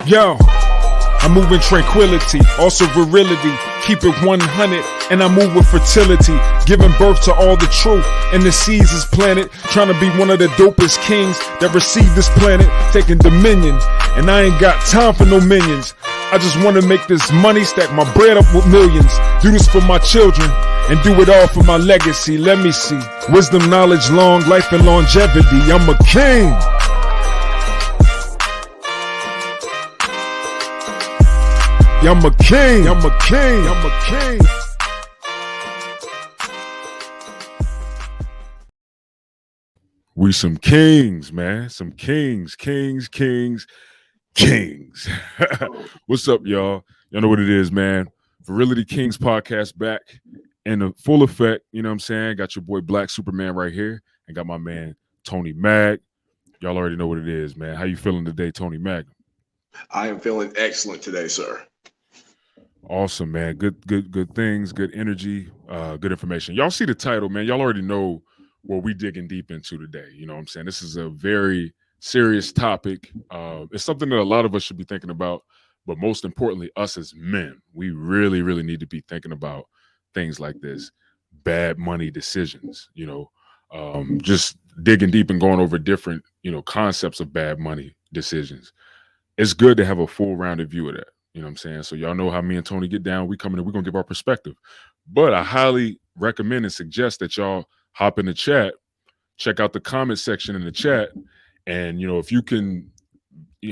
Yo, I move in tranquility, also virility, keep it 100, and I move with fertility, giving birth to all the truth, and the seas is planted, trying to be one of the dopest kings that receive this planet, taking dominion, and I ain't got time for no minions. I just want to make this money, stack my bread up with millions, do this for my children, and do it all for my legacy. Let me see, wisdom, knowledge, long life, and longevity. I'm a king. I'm a king, I'm a king, I'm a king. We some kings, man. Some kings. What's up, y'all? Y'all know what it is, man. Virility Kings podcast back in full effect. You know what I'm saying? Got your boy Black Superman right here, and got my man Tony Mag. Y'all already know what it is, man. How you feeling today, Tony Mag? I am feeling excellent today, sir. Awesome, man. Good things, good energy, good information. Y'all see the title, man. Y'all already know what we digging deep into today. You know what I'm saying? This is a very serious topic. It's something that a lot of us should be thinking about, but most importantly, us as men, we really, really need to be thinking about things like this. Bad money decisions, just digging deep and going over different, concepts of bad money decisions. It's good to have a full rounded view of that. You know what I'm saying? So y'all know how me and Tony get down. We come in and we're going to give our perspective. But I highly recommend and suggest that y'all hop in the chat, check out the comment section in the chat. And, if you can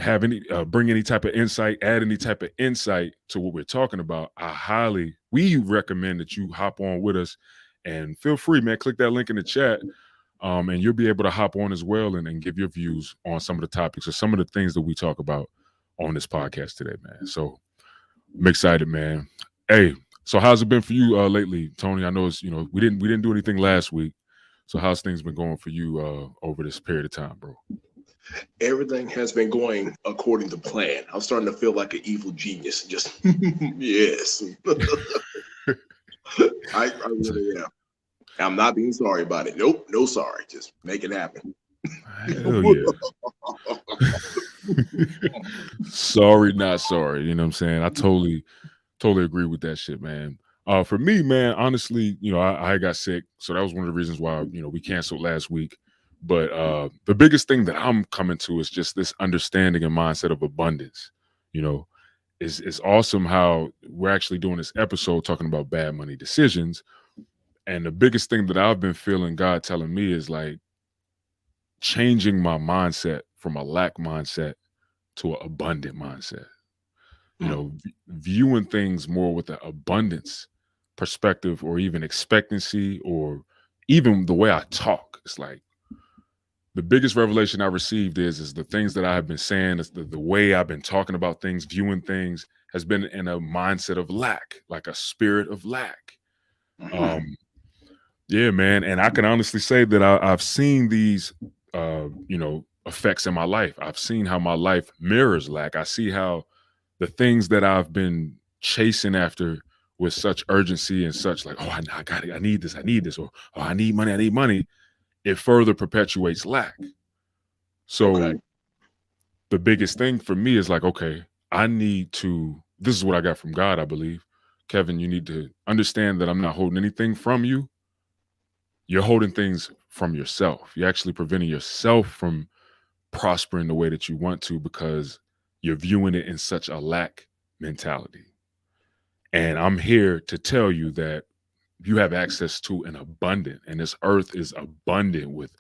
have bring any type of insight, add any type of insight to what we're talking about, we recommend that you hop on with us and feel free, man. Click that link in the chat. And you'll be able to hop on as well and give your views on some of the topics or some of the things that we talk about on this podcast today, man. So I'm excited, man. Hey, so how's it been for you lately, Tony? I know it's, we didn't do anything last week. So how's things been going for you over this period of time, bro? Everything has been going according to plan. I'm starting to feel like an evil genius. Just yes. I really am. I'm not being sorry about it. Nope, no sorry. Just make it happen. Hell yeah. Sorry, not sorry. You know what I'm saying? I totally agree with that shit, man. For me, man, honestly, I got sick. So that was one of the reasons why, we canceled last week. But the biggest thing that I'm coming to is just this understanding and mindset of abundance. It's awesome how we're actually doing this episode talking about bad money decisions. And the biggest thing that I've been feeling God telling me is like changing my mindset from a lack mindset to an abundant mindset. Viewing things more with an abundance perspective, or even expectancy, or even the way I talk. It's like the biggest revelation I received is the things that I have been saying, is the way I've been talking about things, viewing things, has been in a mindset of lack, like a spirit of lack. Yeah, man. And I can honestly say that I've seen these, effects in my life. I've seen how my life mirrors lack. I see how the things that I've been chasing after with such urgency and such like, oh, I got it. I need this. Or, oh, I need money. It further perpetuates lack. So the biggest thing for me is like, okay, this is what I got from God, I believe. Kevin, you need to understand that I'm not holding anything from you. You're holding things from yourself. You're actually preventing yourself from prospering the way that you want to because you're viewing it in such a lack mentality. And I'm here to tell you that you have access to an abundant, and this earth is abundant with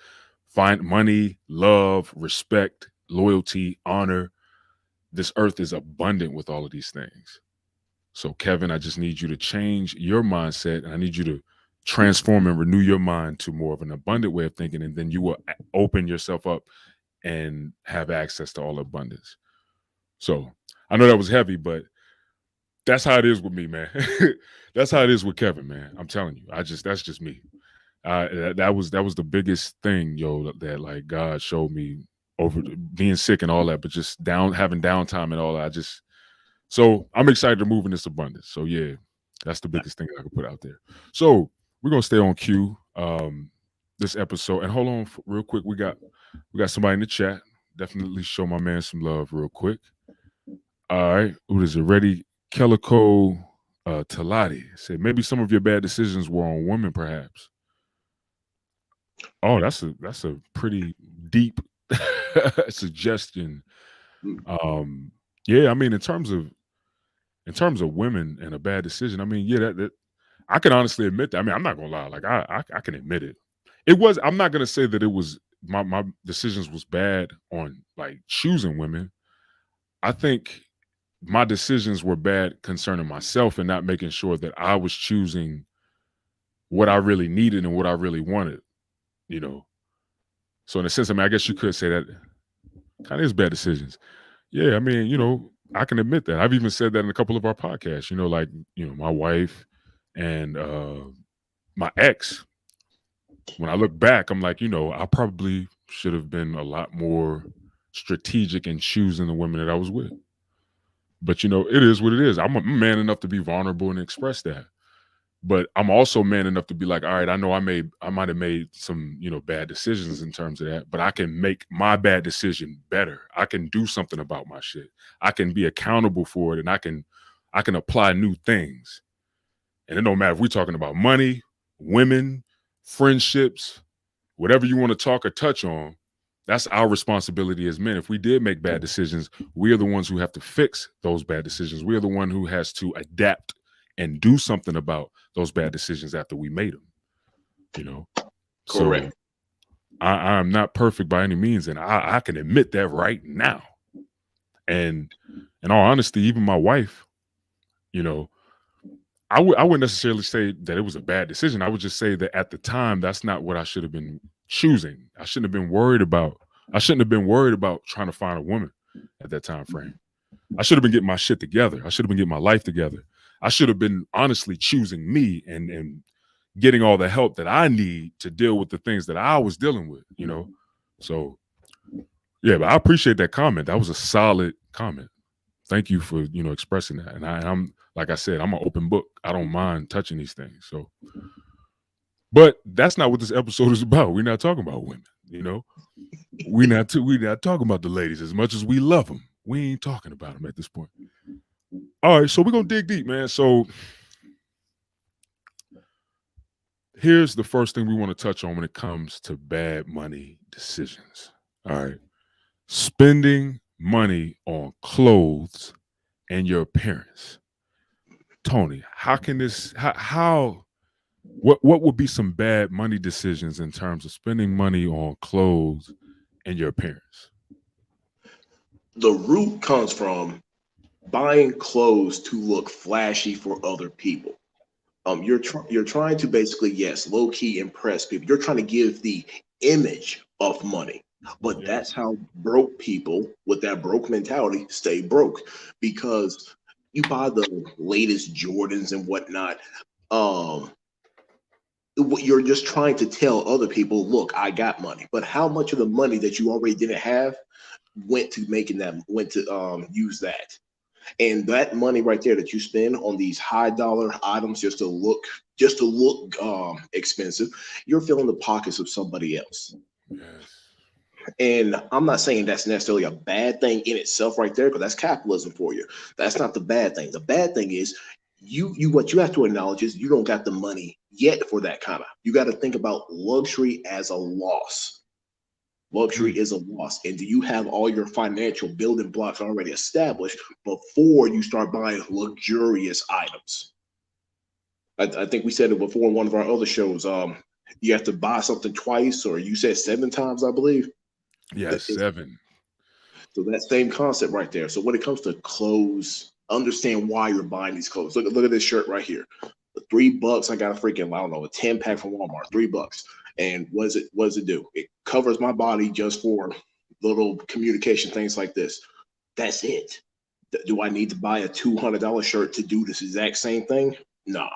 money, love, respect, loyalty, honor. This earth is abundant with all of these things. So Kevin, I just need you to change your mindset, and I need you to transform and renew your mind to more of an abundant way of thinking, and then you will open yourself up and have access to all abundance. So I know that was heavy, but that's how it is with me, man. That's how it is with Kevin, man. I'm telling you, that's just me. That was the biggest thing, that like God showed me over being sick and all that, but just having downtime and all that. So I'm excited to move in this abundance. So yeah, that's the biggest thing I can put out there. So we're gonna stay on cue this episode. And hold on real quick. We got somebody in the chat. Definitely show my man some love real quick. All right. What is it? Ready? Calico Talati said maybe some of your bad decisions were on women, perhaps. Oh, that's a pretty deep suggestion. Mm. Um, yeah, I mean, in terms of women and a bad decision, I mean, yeah, that I can honestly admit that. I mean, I'm not gonna lie, like I can admit it. It was. I'm not gonna say that it was my decisions was bad on like choosing women. I think my decisions were bad concerning myself and not making sure that I was choosing what I really needed and what I really wanted. You know, so in a sense, I mean, I guess you could say that kind of is bad decisions. Yeah, I mean, I can admit that. I've even said that in a couple of our podcasts. Like my wife and my ex. When I look back, I'm like, I probably should have been a lot more strategic in choosing the women that I was with. But it is what it is. I'm a man enough to be vulnerable and express that. But I'm also man enough to be like, all right, I know I might have made some, bad decisions in terms of that, but I can make my bad decision better. I can do something about my shit. I can be accountable for it, and I can apply new things. And it don't matter if we're talking about money, women, friendships, whatever you want to talk or touch on. That's our responsibility as men. If we did make bad decisions, we are the ones who have to fix those bad decisions. We are the one who has to adapt and do something about those bad decisions after we made them. You know, so Correct. I'm not perfect by any means, and I can admit that right now. And in all honesty, even my wife, you know, I wouldn't necessarily say that it was a bad decision. I would just say that at the time, that's not what I should have been choosing. I shouldn't have been worried about. I shouldn't have been worried about trying to find a woman at that time frame. I should have been getting my shit together. I should have been getting my life together. I should have been honestly choosing me and getting all the help that I need to deal with the things that I was dealing with. So yeah, but I appreciate that comment. That was a solid comment. Thank you for expressing that. And I'm like I said, I'm an open book. I don't mind touching these things. So, but that's not what this episode is about. We're not talking about women. We're not talking about the ladies as much as we love them. We ain't talking about them at this point. All right, so we're gonna dig deep, man. So here's the first thing we want to touch on when it comes to bad money decisions. All right, spending money on clothes and your appearance. Tony, how can this? How what would be some bad money decisions in terms of spending money on clothes and your appearance? The root comes from buying clothes to look flashy for other people. You're trying to basically, yes, low key impress people. You're trying to give the image of money, but that's Yes. how broke people with that broke mentality stay broke, because you buy the latest Jordans and whatnot. Um, you're just trying to tell other people, look, I got money. But how much of the money that you already didn't have went to use that? And that money right there that you spend on these high dollar items just to look expensive, you're filling the pockets of somebody else. Yes. And I'm not saying that's necessarily a bad thing in itself right there, because that's capitalism for you. That's not the bad thing. The bad thing is you what you have to acknowledge is you don't got the money yet for that kind of. You got to think about luxury as a loss. Luxury Mm. is a loss. And do you have all your financial building blocks already established before you start buying luxurious items? I think we said it before in one of our other shows. You have to buy something twice, or you said 7 times, I believe. Yes, That is, 7. so that same concept right there. So when it comes to clothes, understand why you're buying these clothes. Look at this shirt right here. For $3, I got a freaking, I don't know, a 10 pack from Walmart. $3. And what does it do? It covers my body just for little communication things like this. That's it. Do I need to buy a $200 shirt to do this exact same thing? Nah.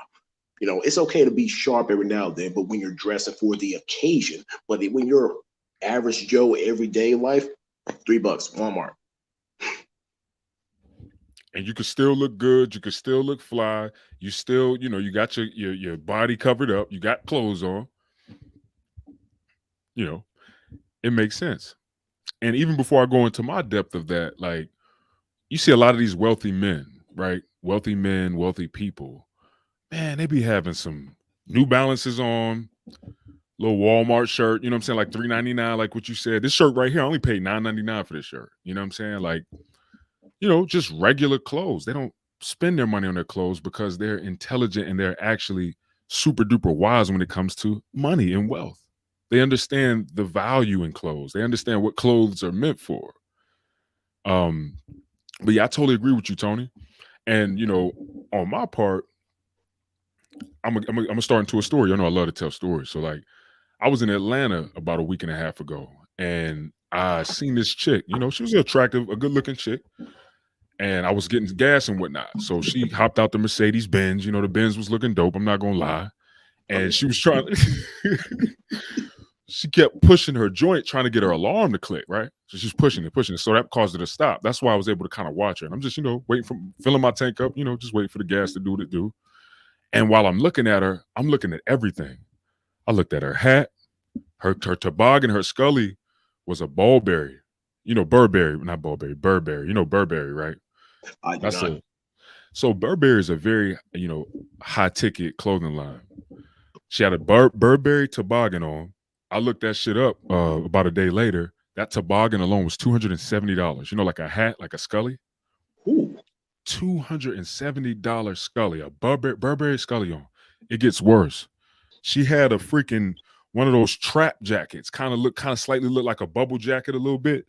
It's okay to be sharp every now and then, but when you're dressing for the occasion, but when you're average Joe everyday life, $3, Walmart. And you could still look good. You could still look fly. You still, you got your body covered up. You got clothes on. You know, it makes sense. And even before I go into my depth of that, like you see a lot of these wealthy men, right? Wealthy men, wealthy people. Man, they be having some New Balances on, little Walmart shirt, you know what I'm saying? Like $3.99, like what you said. This shirt right here, I only paid $9.99 for this shirt. You know what I'm saying? Like, just regular clothes. They don't spend their money on their clothes because they're intelligent and they're actually super duper wise when it comes to money and wealth. They understand the value in clothes. They understand what clothes are meant for. Um, but yeah, I totally agree with you, Tony. And on my part, I'm gonna start into a story. I love to tell stories. So like, I was in Atlanta about a week and a half ago, and I seen this chick. She was attractive, a good looking chick, and I was getting gas and whatnot. So she hopped out the Mercedes Benz. The Benz was looking dope. I'm not gonna lie. And she was trying. She kept pushing her joint, trying to get her alarm to click. Right. So she's pushing it, pushing it. So that caused her to stop. That's why I was able to kind of watch her. And I'm just, waiting for filling my tank up. Just waiting for the gas to do what it do. And while I'm looking at her, I'm looking at everything. I looked at her hat, her toboggan, her Scully was a Burberry. Burberry, not Burberry, Burberry. Burberry, right? I do That's not. so Burberry is a very, high ticket clothing line. She had a Burberry toboggan on. I looked that shit up about a day later. That toboggan alone was $270. Like a hat, like a Scully. Ooh. $270 Scully, a Burberry Scully on. It gets worse. She had a freaking one of those trap jackets, kind of slightly look like a bubble jacket a little bit,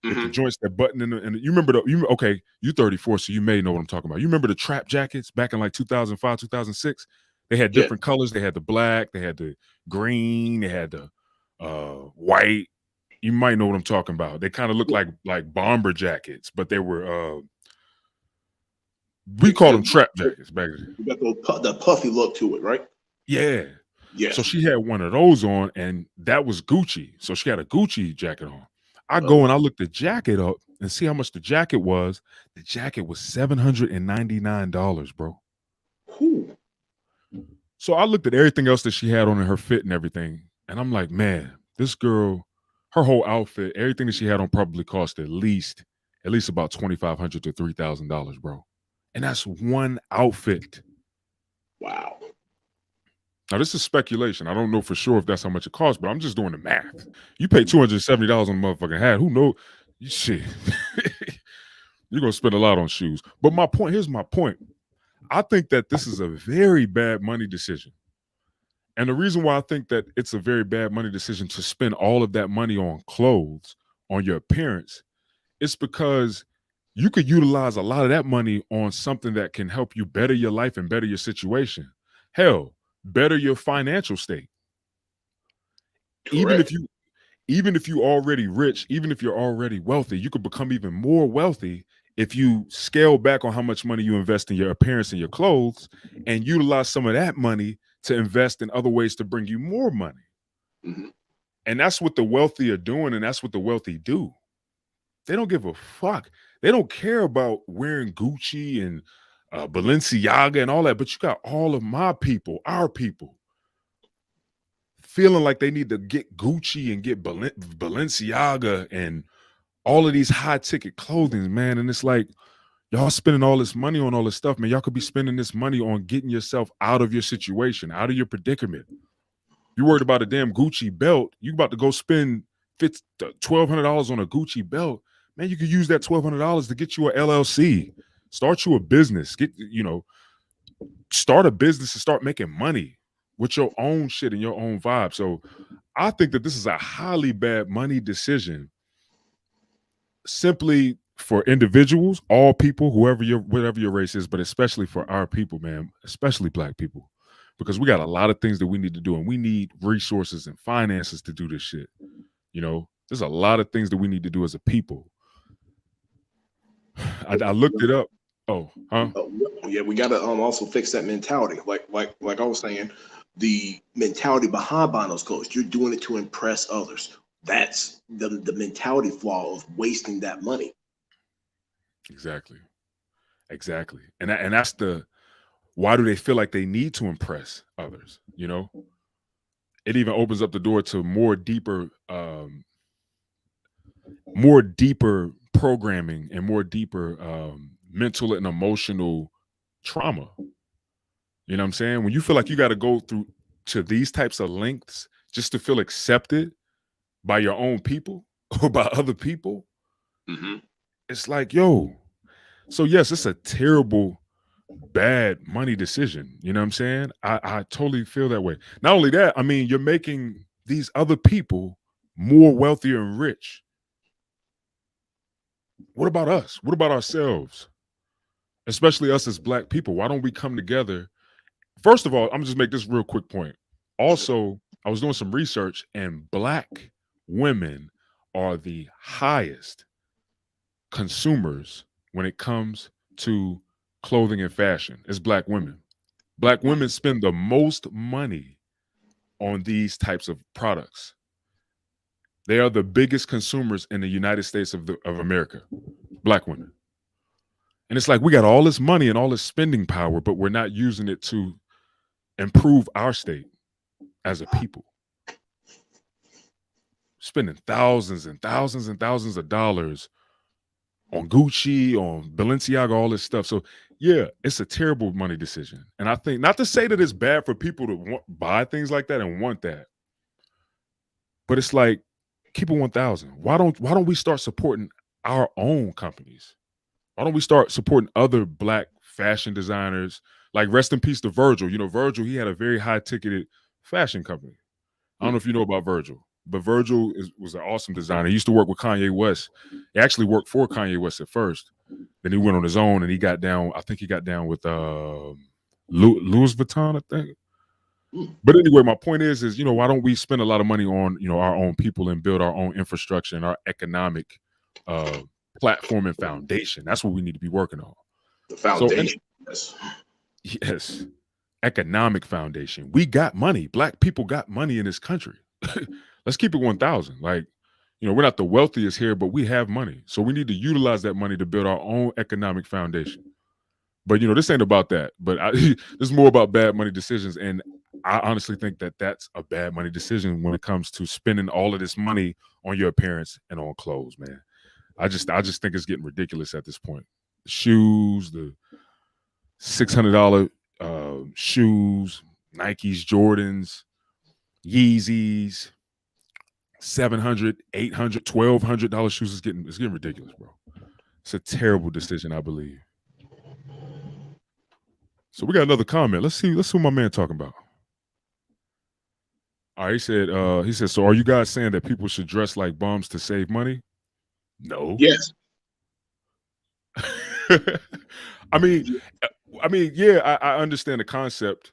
with the Mm-hmm. joints that button in the, and you remember okay, you 34, so you may know what I'm talking about. You remember the trap jackets back in like 2005, 2006? They had Yeah. different colors. They had the black, they had the green, they had the white. You might know what I'm talking about. They kind of look Yeah. like bomber jackets, but they were we They, called they, them trap jackets back then. they got the puffy look to it, right? Yeah. So Yes. she had one of those on, and that was Gucci. So she had a Gucci jacket on. I go Oh. and I looked the jacket up and see how much the jacket was. The jacket was $799, bro. Ooh. So I looked at everything else that she had on in her fit and everything, and I'm like, man, this girl, her whole outfit, everything that she had on probably cost at least about $2,500 to $3,000, bro. And that's one outfit. Wow. Now this is speculation. I don't know for sure if that's how much it costs, but I'm just doing the math. You pay $270 on a motherfucking hat. Who knows? Shit. You're gonna spend a lot on shoes. But here's my point. I think that this is a very bad money decision. And the reason why I think that it's a very bad money decision to spend all of that money on clothes, on your appearance, it's because you could utilize a lot of that money on something that can help you better your life and better your situation. Hell, better your financial state. Even if Correct. you even if you're already rich, even if you're already wealthy, you could become even more wealthy if you scale back on how much money you invest in your appearance and your clothes and utilize some of that money to invest in other ways to bring you more money. Mm-hmm. And that's what the wealthy are doing, and that's what the wealthy do. They don't give a fuck. They don't care about wearing Gucci and Balenciaga and all that, but you got all of my people, our people, feeling like they need to get Gucci and get Balenciaga and all of these high ticket clothing, man. And it's like, y'all spending all this money on all this stuff, man. Y'all could be spending this money on getting yourself out of your situation, out of your predicament. You worried about a damn Gucci belt. You about to go spend $1,200 on a Gucci belt. Man, you could use that $1,200 to get you a LLC, start you a business, start a business and start making money with your own shit and your own vibe. So I think that this is a highly bad money decision simply for individuals, all people, whatever your race is, but especially for our people, man, especially black people, because we got a lot of things that we need to do, and we need resources and finances to do this shit. There's a lot of things that we need to do as a people. I looked it up. Oh, huh? Uh, yeah, we got to also fix that mentality. Like I was saying, the mentality behind buying those clothes. You're doing it to impress others. That's the mentality flaw of wasting that money. Exactly, exactly, and that's the why do they feel like they need to impress others? It even opens up the door to more deeper programming and more deeper mental and emotional trauma. You know what I'm saying? When you feel like you got to go through to these types of lengths just to feel accepted by your own people or by other people, Hmm. it's like, yo. So yes, it's a terrible, bad money decision. You know what I'm saying? I totally feel that way. Not only that, I mean, you're making these other people more wealthier and rich. What about us? What about ourselves? Especially us as black people. Why don't we come together? First of all, I'm gonna just make this real quick point. Also, I was doing some research, and black women are the highest consumers when it comes to clothing and fashion. It's black women. Black women spend the most money on these types of products. They are the biggest consumers in the United States of America. Black women. And it's like we got all this money and all this spending power, but we're not using it to improve our state as a people. Spending thousands and thousands and thousands of dollars on Gucci, on Balenciaga, all this stuff. So yeah, it's a terrible money decision. And I think not to say that it's bad for people to buy things like that and want that, but it's like keep it 1,000. Why don't we start supporting our own companies? Why don't we start supporting other black fashion designers? Like rest in peace to Virgil. You know, Virgil, he had a very high ticketed fashion company. I don't know if you know about Virgil, but Virgil was an awesome designer. He used to work with Kanye West. He actually worked for Kanye West at first. Then he went on his own and he got down. I think he got down with Louis Vuitton, I think. But anyway, my point is, why don't we spend a lot of money on, our own people and build our own infrastructure and our economic uh, platform and foundation? That's what we need to be working on. The So, foundation. Yes. yes, economic foundation. We got money. Black people got money in this country. Let's keep it 1,000. Like, we're not the wealthiest here, but we have money. So we need to utilize that money to build our own economic foundation. But, this ain't about that. But this is more about bad money decisions. And I honestly think that that's a bad money decision when it comes to spending all of this money on your appearance and on clothes, man. I just think it's getting ridiculous at this point. The shoes, the $600 shoes, Nikes, Jordans, Yeezys, $700, $800, $1,200 shoes is getting ridiculous, bro. It's a terrible decision, I believe. So we got another comment. Let's see what my man talking about. All right, he said, so are you guys saying that people should dress like bums to save money? No. Yes. I mean, yeah, I understand the concept,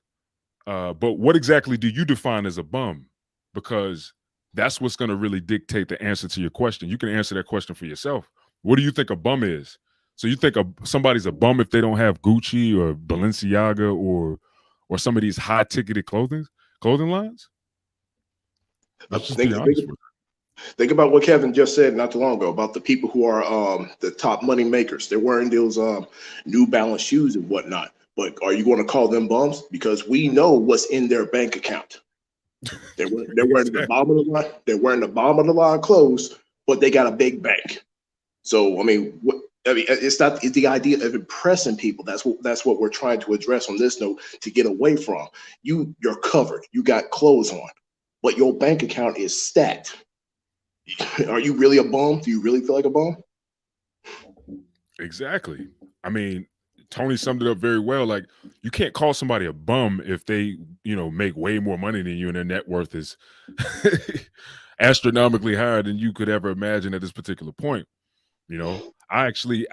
but what exactly do you define as a bum? Because that's what's going to really dictate the answer to your question. You can answer that question for yourself. What do you think a bum is? So you think somebody's a bum if they don't have Gucci or Balenciaga or some of these high ticketed clothing lines? Let's just be honest with you. Think about what Kevin just said not too long ago about the people who are the top money makers. They're wearing those New Balance shoes and whatnot. But are you going to call them bums? Because we know what's in their bank account. They're wearing the bottom of the line. They're wearing the bottom of the line clothes, but they got a big bank. So it's the idea of impressing people. That's what we're trying to address on this note to get away from. You're covered. You got clothes on, but your bank account is stacked. Are you really a bum? Do you really feel like a bum? Exactly. I mean, Tony summed it up very well. Like, you can't call somebody a bum if they, make way more money than you and their net worth is astronomically higher than you could ever imagine at this particular point. I actually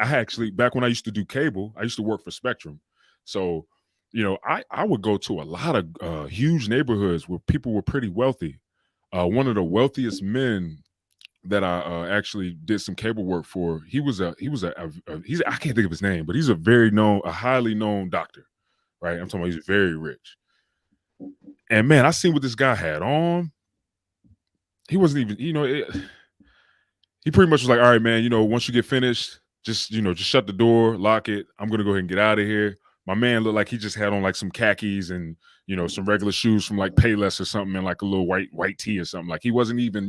back when I used to do cable, I used to work for Spectrum. So, I would go to a lot of huge neighborhoods where people were pretty wealthy. One of the wealthiest men that I actually did some cable work for, he's I can't think of his name, but he's a highly known doctor, right? I'm talking about he's very rich. And man, I seen what this guy had on. He wasn't even, he pretty much was like, all right, man, once you get finished, just shut the door, lock it. I'm going to go ahead and get out of here. My man looked like he just had on like some khakis and, some regular shoes from like Payless or something and like a little white tee or something. Like he wasn't even,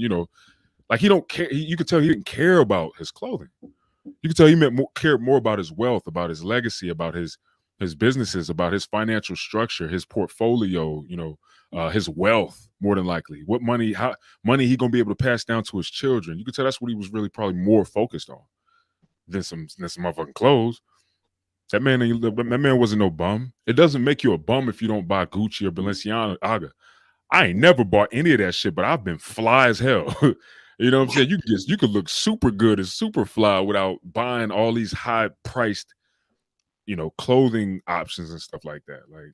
like he don't care. You could tell he didn't care about his clothing. You can tell he cared more about his wealth, about his legacy, about his businesses, about his financial structure, his portfolio, his wealth, more than likely. What how money he gonna be able to pass down to his children. You can tell that's what he was really probably more focused on than some motherfucking clothes. That man wasn't no bum. It doesn't make you a bum if you don't buy Gucci or Balenciaga. I ain't never bought any of that shit, but I've been fly as hell. You know what I'm saying? You could look super good and super fly without buying all these high priced, clothing options and stuff like that. Like,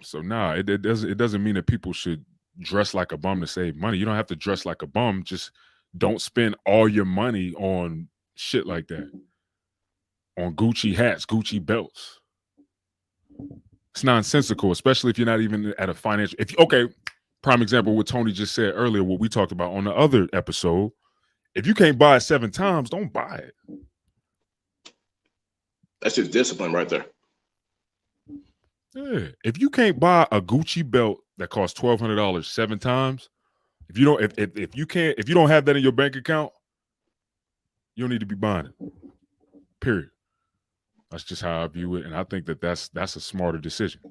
so nah, it doesn't mean that people should dress like a bum to save money. You don't have to dress like a bum. Just don't spend all your money on shit like that. On Gucci hats, Gucci belts. It's nonsensical, especially if you're not even at a financial. Okay, prime example, what Tony just said earlier, what we talked about on the other episode. If you can't buy it 7 times, don't buy it. That's just discipline right there. Yeah. If you can't buy a Gucci belt that costs $1,200 7 times, if you don't have that in your bank account, you don't need to be buying it. Period. That's just how I view it, and I think that's a smarter decision.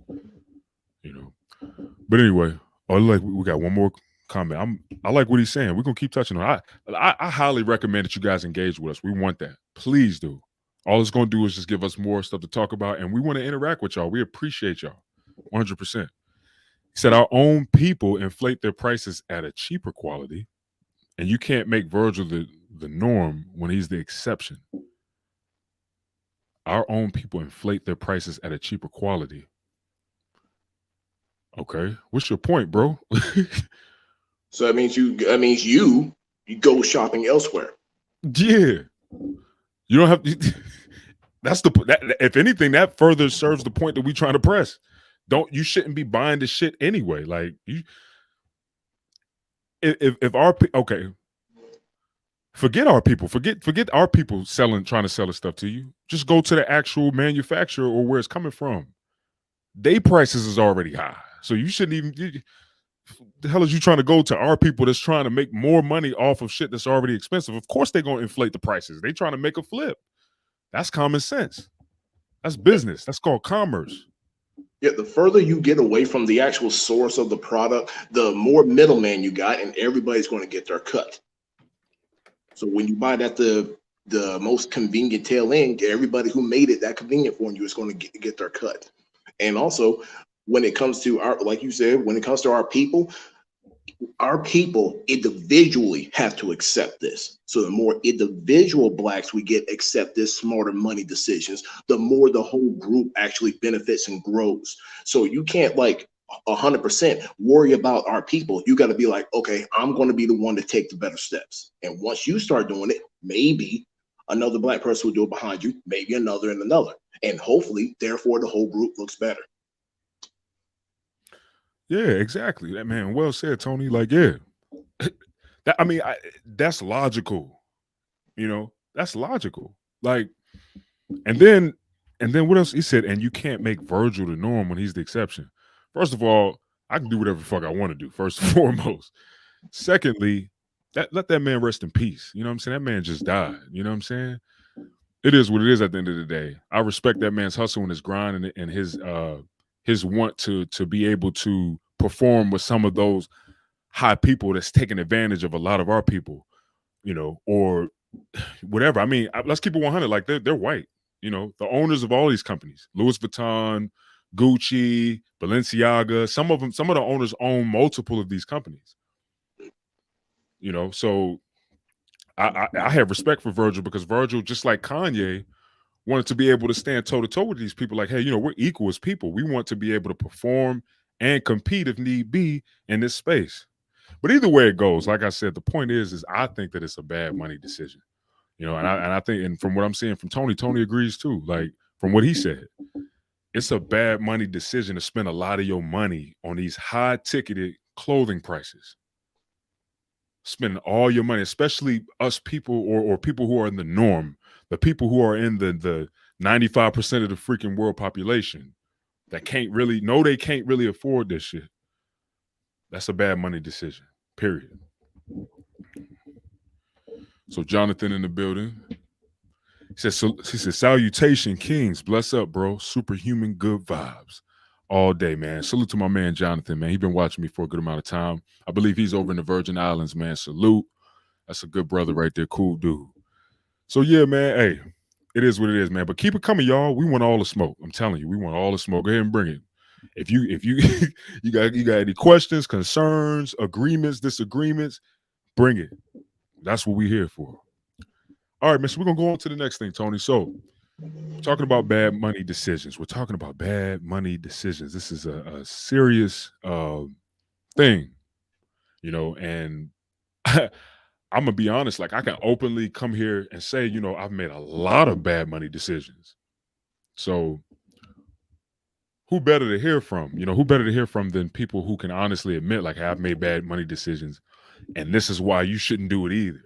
But anyway, we got one more comment. I like what he's saying. We're gonna keep touching on it. I highly recommend that you guys engage with us. We want that. Please do. All it's gonna do is just give us more stuff to talk about, and we want to interact with y'all. We appreciate y'all 100%. He said our own people inflate their prices at a cheaper quality, and you can't make Virgil the norm when he's the exception. Our own people inflate their prices at a cheaper quality. Okay, what's your point, bro? So that means you go shopping elsewhere. Yeah, you don't have. If anything, that further serves the point that we trying to press. You shouldn't be buying the shit anyway. Like if our okay, forget our people, forget our people trying to sell the stuff to you. Just go to the actual manufacturer or where it's coming from. They prices is already high, so you shouldn't even. The hell is you trying to go to our people that's trying to make more money off of shit that's already expensive? Of course they're gonna inflate the prices. They trying to make a flip. That's common sense. That's business. That's called commerce. Yeah, the further you get away from the actual source of the product, the more middleman you got, and everybody's going to get their cut. So when you buy it at the most convenient tail end, everybody who made it that convenient for you is going to get their cut. And also, when it comes to like you said, when it comes to our people individually have to accept this. So the more individual blacks we get accept this smarter money decisions, the more the whole group actually benefits and grows. So you can't 100% worry about our people. You got to be like, okay, I'm going to be the one to take the better steps. And once you start doing it, maybe another black person will do it behind you, maybe another and another. And hopefully, therefore, the whole group looks better. Yeah, exactly. That man, well said, Tony. Like, yeah, that's logical. That's logical. Like, and then what else he said? And you can't make Virgil the norm when he's the exception. First of all, I can do whatever the fuck I want to do. First and foremost. Secondly, let that man rest in peace. You know what I'm saying? That man just died. You know what I'm saying? It is what it is at the end of the day. I respect that man's hustle and his grind and his want to be able to perform with some of those high people that's taking advantage of a lot of our people, or whatever. I mean, let's keep it 100. Like they're white, the owners of all these companies, Louis Vuitton, Gucci, Balenciaga. Some of the owners own multiple of these companies. So I have respect for Virgil because Virgil, just like Kanye, wanted to be able to stand toe to toe with these people. Like, hey, we're equal as people. We want to be able to perform and compete if need be in this space. But either way it goes, like I said, the point is I think that it's a bad money decision. And I think, and from what I'm seeing from Tony agrees too. Like from what he said, it's a bad money decision to spend a lot of your money on these high ticketed clothing prices. Spending all your money, especially us people or people who are in the norm, the people who are in the 95% of the freaking world population that can't really afford this shit. That's a bad money decision, period. So Jonathan in the building. He says, salutation, kings. Bless up, bro. Superhuman good vibes. All day, man. Salute to my man Jonathan, man. He's been watching me for a good amount of time. I believe he's over in the Virgin Islands, man. Salute. That's a good brother right there. Cool dude. So yeah, man. Hey, it is what it is, man. But keep it coming, y'all. We want all the smoke. I'm telling you, we want all the smoke. Go ahead and bring it. If you you got any questions, concerns, agreements, disagreements, bring it. That's what we're here for. All right, man. So we're gonna go on to the next thing, Tony. So we're talking about bad money decisions. We're talking about bad money decisions. This is a serious thing, and I'm gonna be honest. Like I can openly come here and say, I've made a lot of bad money decisions. So who better to hear from? Who better to hear from than people who can honestly admit, like, hey, I've made bad money decisions, and this is why you shouldn't do it either.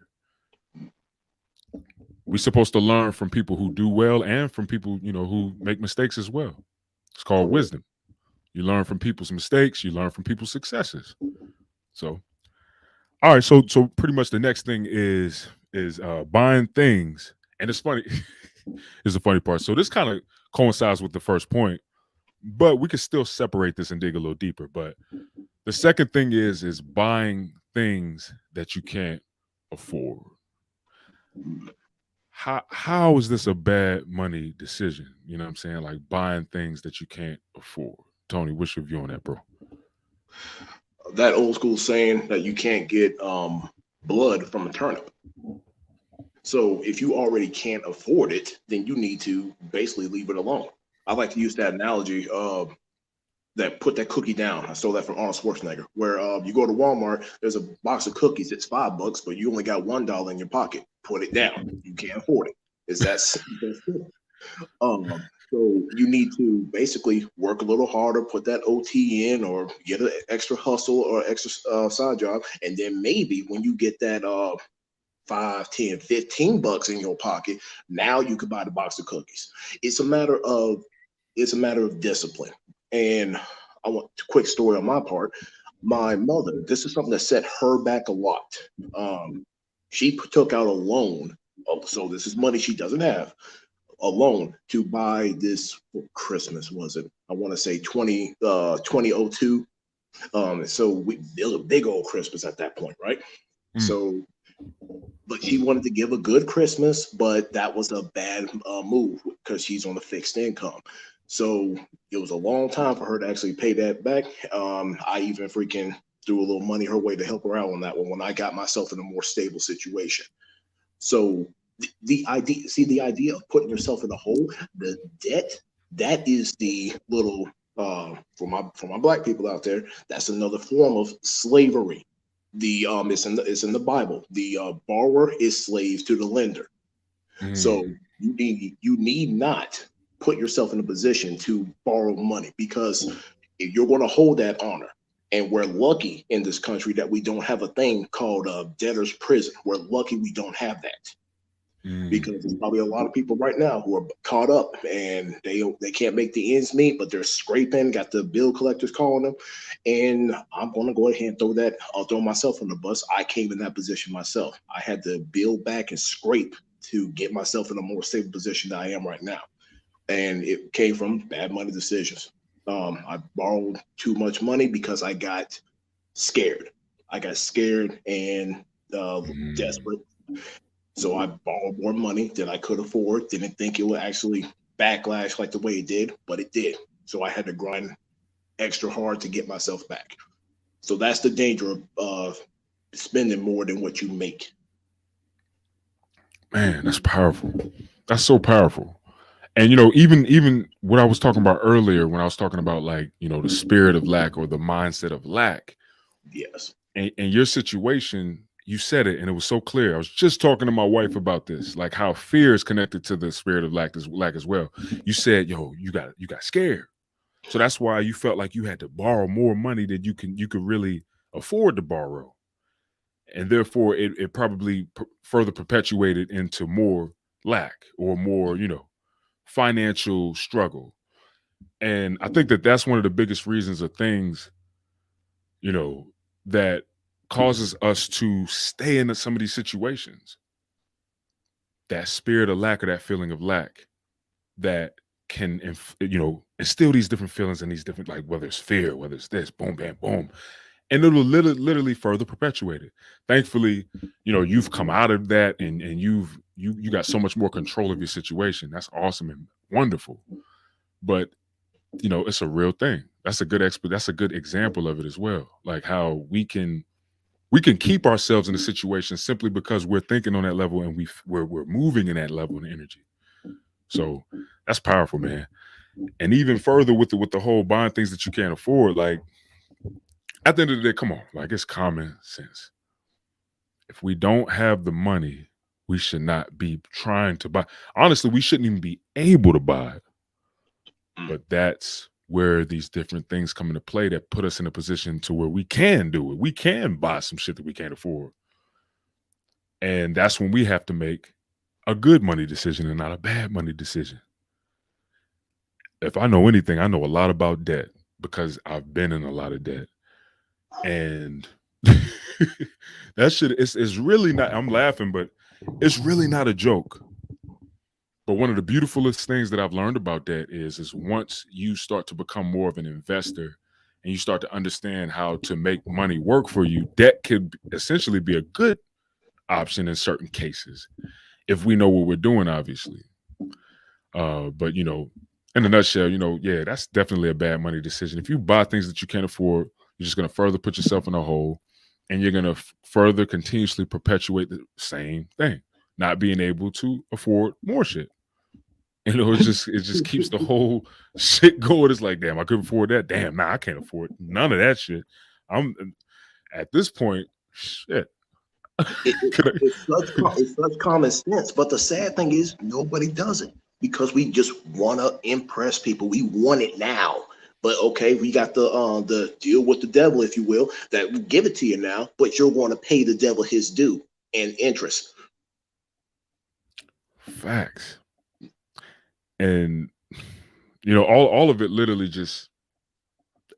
We're supposed to learn from people who do well and from people, who make mistakes as well. It's called Correct. wisdom. You learn from people's mistakes, you learn from people's successes. So, all right, so pretty much the next thing is buying things. And it's funny, is the funny part. So this kind of coincides with the first point, but we can still separate this and dig a little deeper. But the second thing is buying things that you can't afford. How is this a bad money decision? You know what I'm saying? Like buying things that you can't afford. Tony, what's your view on that, bro? That old school saying that you can't get blood from a turnip. So if you already can't afford it, then you need to basically leave it alone. I like to use that analogy that put that cookie down. I stole that from Arnold Schwarzenegger, where you go to Walmart, there's a box of cookies, it's $5, but you only got $1 in your pocket. Put it down. You can't afford it. Is that simple? So you need to basically work a little harder, put that OT in, or get an extra hustle or extra side job, and then maybe when you get that 5, 10, $15 in your pocket, now you could buy the box of cookies. It's a matter of discipline. And I want a quick story on my part. My mother, this is something that set her back a lot. She took out a loan. So this is money she doesn't have, a loan to buy this for Christmas, was it? I want to say 2002. So it was a big old Christmas at that point, right? Mm. So, but she wanted to give a good Christmas, but that was a bad move because she's on a fixed income. So it was a long time for her to actually pay that back. I even freaking threw a little money her way to help her out on that one when I got myself in a more stable situation. So the idea, see, the idea of putting yourself in a hole, the debt, that is the little for my black people out there, that's another form of slavery. The it's in the Bible. The borrower is slave to the lender. So Mm. you need not put yourself in a position to borrow money, because if you're going to hold that honor, and we're lucky in this country that we don't have a thing called debtor's prison. We're lucky we don't have that, because there's Mm. probably a lot of people right now who are caught up and they can't make the ends meet, but they're scraping, got the bill collectors calling them. And I'm going to go ahead and I'll throw myself on the bus. I came in that position myself. I had to build back and scrape to get myself in a more stable position that I am right now. And it came from bad money decisions. I borrowed too much money because I got scared. I got scared and Mm. desperate, so I borrowed more money than I could afford. Didn't think it would actually backlash like the way it did, but it did. So I had to grind extra hard to get myself back. So that's the danger of spending more than what you make. Man, that's powerful. That's so powerful. And even what I was talking about earlier when I was talking about, like, the spirit of lack or the mindset of lack, Yes. and your situation, you said it and it was so clear. I was just talking to my wife about this, like how fear is connected to the spirit of lack as well. You said, yo, you got scared. So that's why you felt like you had to borrow more money than you could really afford to borrow. And therefore it probably further perpetuated into more lack or more, financial struggle. And I think that that's one of the biggest reasons of things, you know, that causes us to stay in some of these situations. that spirit of lack or that feeling of lack that can instill these different feelings and these different, like, whether it's fear, whether it's this, boom, bam, boom, and it'll literally further perpetuate it. Thankfully, you've come out of that, and you got so much more control of your situation. That's awesome and wonderful. But it's a real thing. That's a good example of it as well. Like how we can keep ourselves in a situation simply because we're thinking on that level, and we're moving in that level of energy. So that's powerful, man. And even further with the whole buying things that you can't afford, like, at the end of the day, come on, like, it's common sense. If we don't have the money, we should not be trying to buy. Honestly, we shouldn't even be able to buy it. But that's where these different things come into play that put us in a position to where we can do it. We can buy some shit that we can't afford. And that's when we have to make a good money decision and not a bad money decision. If I know anything, I know a lot about debt because I've been in a lot of debt. And that shit is really not, I'm laughing, but it's really not a joke. But one of the beautifulest things that I've learned about that is once you start to become more of an investor and you start to understand how to make money work for you, that could essentially be a good option in certain cases if we know what we're doing, obviously. But in a nutshell, yeah, that's definitely a bad money decision. If you buy things that you can't afford, you're just going to further put yourself in a hole, and you're going to further continuously perpetuate the same thing, not being able to afford more shit. It just keeps the whole shit going. It's like, damn, I couldn't afford that. Damn, nah, I can't afford none of that shit. I'm at this point, shit. It's such common sense. But the sad thing is, nobody does it because we just want to impress people. We want it now. But okay, we got the deal with the devil, if you will, that we give it to you now, but you're going to pay the devil his due and interest. Facts. And all of it literally just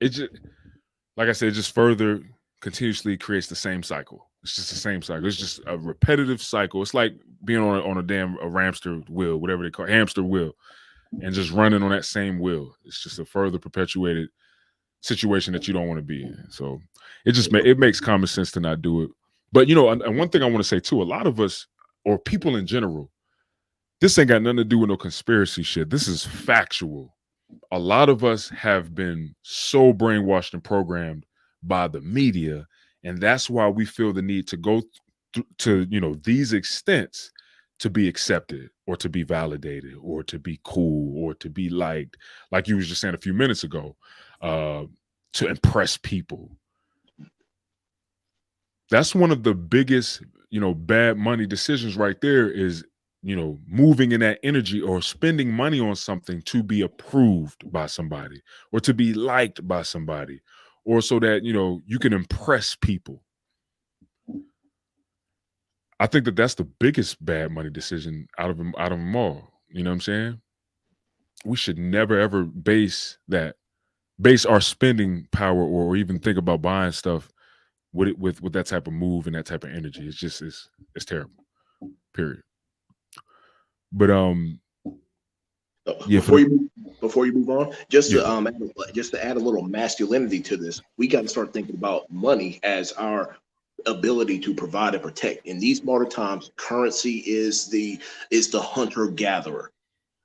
like I said, it just further continuously creates the same cycle. It's just the same cycle. It's just a repetitive cycle. It's like being on a damn hamster wheel, whatever they call it, hamster wheel, and just running on that same wheel. It's just a further perpetuated situation that you don't want to be in. So it makes common sense to not do it. But and one thing I want to say too, a lot of us, or people in general, this ain't got nothing to do with no conspiracy shit. This is factual. A lot of us have been so brainwashed and programmed by the media, and that's why we feel the need to go to these extents to be accepted or to be validated or to be cool or to be liked, like you was just saying a few minutes ago, to impress people. That's one of the biggest bad money decisions right there, is moving in that energy or spending money on something to be approved by somebody or to be liked by somebody, or so that you can impress people. I think that that's the biggest bad money decision out of them all. You know what I'm saying? We should never ever base our spending power or even think about buying stuff with that type of move and that type of energy. It's terrible. Period. But yeah, Before you move on, just yeah. to just to add a little masculinity to this, we got to start thinking about money as our ability to provide and protect. In these modern times, currency is the hunter gatherer.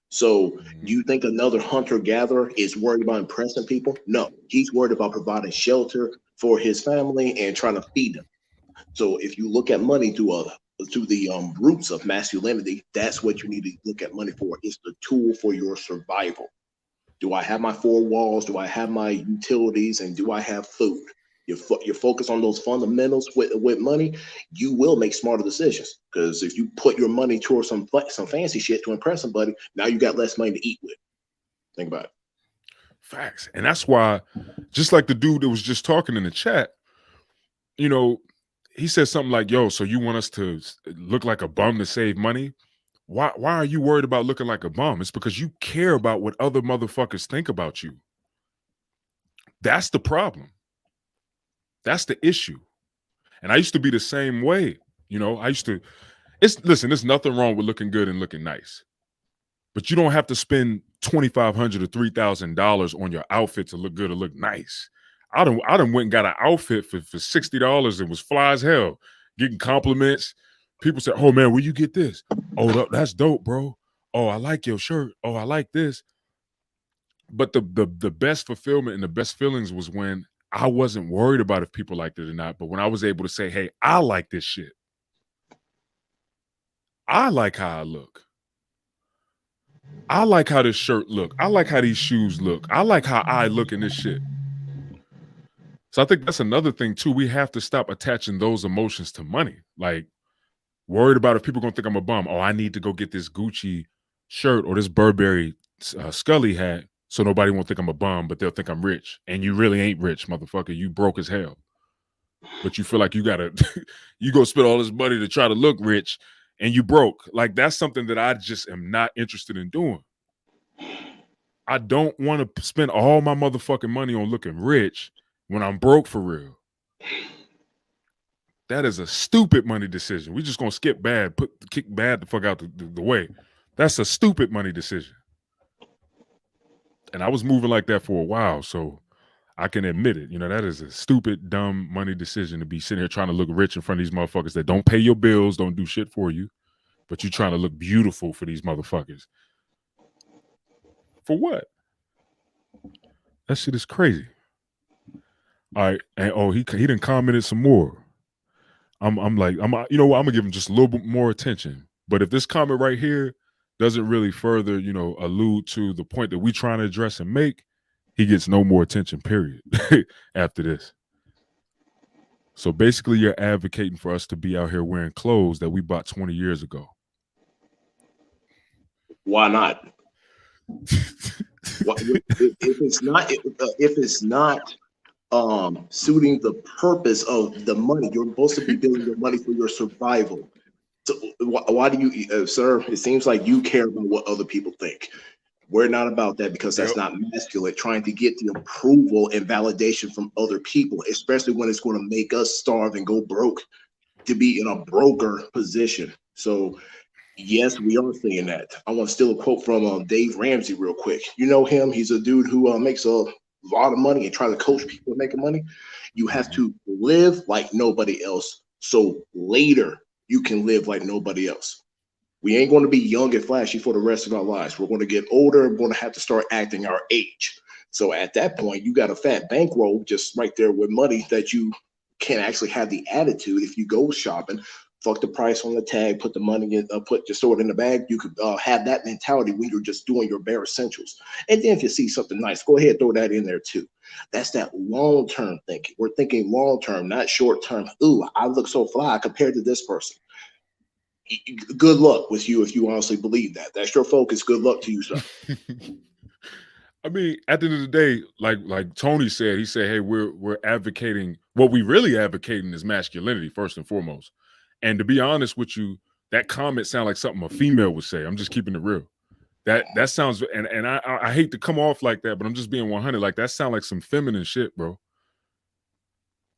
So, do you think another hunter gatherer is worried about impressing people? No, he's worried about providing shelter for his family and trying to feed them. So if you look at money through the roots of masculinity, that's what you need to look at money for. It's the tool for your survival. Do I have my four walls? Do I have my utilities? And do I have food? You focus on those fundamentals with money, you will make smarter decisions. Because if you put your money towards some fancy shit to impress somebody, now you got less money to eat with. Think about it. Facts. And that's why, just like the dude that was just talking in the chat, he said something like, yo, so you want us to look like a bum to save money? Why are you worried about looking like a bum? It's because you care about what other motherfuckers think about you. That's the problem. That's the issue. And I used to be the same way. I used to, Listen, there's nothing wrong with looking good and looking nice, but you don't have to spend $2,500 or $3,000 on your outfit to look good or look nice. I done went and got an outfit for $60 and was fly as hell, getting compliments. People said, "Oh man, where you get this? Oh, that's dope, bro. Oh, I like your shirt. Oh, I like this." But the best fulfillment and the best feelings was when I wasn't worried about if people liked it or not, but when I was able to say, "Hey, I like this shit. I like how I look. I like how this shirt look. I like how these shoes look. I like how I look in this shit." So I think that's another thing too. We have to stop attaching those emotions to money. Like worried about if people gonna think I'm a bum. Oh, I need to go get this Gucci shirt or this Burberry Scully hat so nobody won't think I'm a bum, but they'll think I'm rich. And you really ain't rich, motherfucker. You broke as hell. But you feel like you gotta you go spend all this money to try to look rich and you broke. Like that's something that I just am not interested in doing. I don't want to spend all my motherfucking money on looking rich when I'm broke for real. That is a stupid money decision. We just gonna skip bad, kick bad the fuck out the way. That's a stupid money decision. And I was moving like that for a while, so I can admit it. You know, that is a stupid, dumb money decision to be sitting here trying to look rich in front of these motherfuckers that don't pay your bills, don't do shit for you, but you trying to look beautiful for these motherfuckers. For what? That shit is crazy. All right, and he done commented some more. I'm like, you know what, I'm gonna give him just a little bit more attention. But if this comment right here doesn't really further, you know, allude to the point that we trying to address and make, he gets no more attention, period, after this. So basically, you're advocating for us to be out here wearing clothes that we bought 20 years ago. Why not? If it's not suiting the purpose of the money, you're supposed to be building your money for your survival. So why do you, sir? It seems like you care about what other people think. We're not about that because that's not masculine. Trying to get the approval and validation from other people, especially when it's going to make us starve and go broke, to be in a broker position. So yes, we are saying that. I want to steal a quote from Dave Ramsey real quick. You know him? He's a dude who makes a lot of money and try to coach people making money. You have to live like nobody else, so later you can live like nobody else. We ain't going to be young and flashy for the rest of our lives. We're going to get older. We're going to have to start acting our age. So at that point, you got a fat bankroll just right there with money that you can actually have the attitude if you go shopping. Fuck the price on the tag, put the money in, just throw it in the bag. You could have that mentality when you're just doing your bare essentials. And then if you see something nice, go ahead, throw that in there too. That's that long-term thinking. We're thinking long-term, not short-term. Ooh, I look so fly compared to this person. Good luck with you if you honestly believe that. That's your focus. Good luck to you, sir. I mean, at the end of the day, like Tony said, he said, "Hey, we're advocating. What we really advocating is masculinity first and foremost." And to be honest with you, that comment sounds like something a female would say. I'm just keeping it real. That sounds, and I hate to come off like that, but I'm just being 100. Like that sounds like some feminine shit, bro.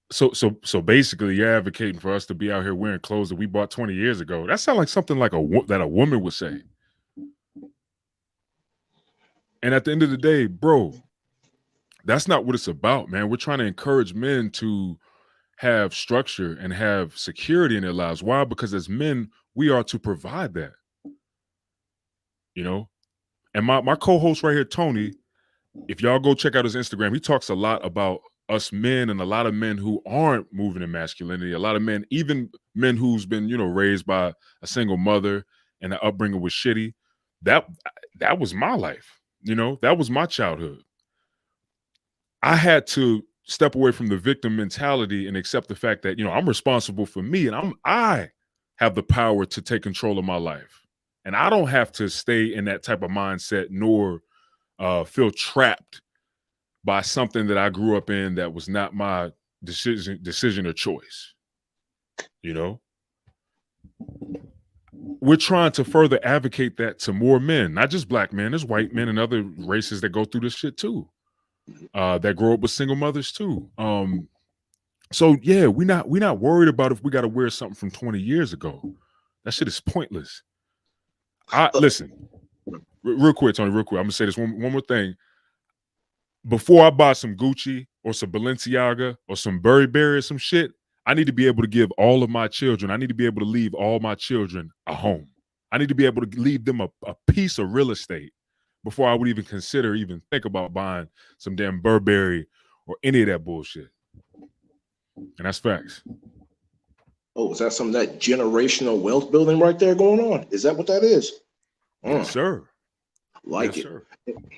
So basically, you're advocating for us to be out here wearing clothes that we bought 20 years ago. That sounds like something like that a woman would say. And at the end of the day, bro, that's not what it's about, man. We're trying to encourage men to have structure and have security in their lives. Why? Because as men, we are to provide that. You know? And my co-host right here, Tony, if y'all go check out his Instagram, he talks a lot about us men and a lot of men who aren't moving in masculinity. A lot of men, even men who's been, you know, raised by a single mother and the upbringing was shitty. That was my life. You know, that was my childhood. I had to step away from the victim mentality and accept the fact that, you know, I'm responsible for me and I have the power to take control of my life. And I don't have to stay in that type of mindset nor feel trapped by something that I grew up in that was not my decision or choice. You know, we're trying to further advocate that to more men, not just black men. There's white men and other races that go through this shit too. That grow up with single mothers too. So yeah, we're not worried about if we got to wear something from 20 years ago. That shit is pointless. I listen, real quick, Tony, real quick. I'm gonna say this one more thing. Before I buy some Gucci or some Balenciaga or some Burberry or some shit, I need to be able to give all of my children, I need to be able to leave all my children a home. I need to be able to leave them a piece of real estate before I would even consider, even think about buying some damn Burberry or any of that bullshit. And that's facts. Oh, is that some of that generational wealth building right there going on? Is that what that is? Yes, sir. Like yes, it. sir.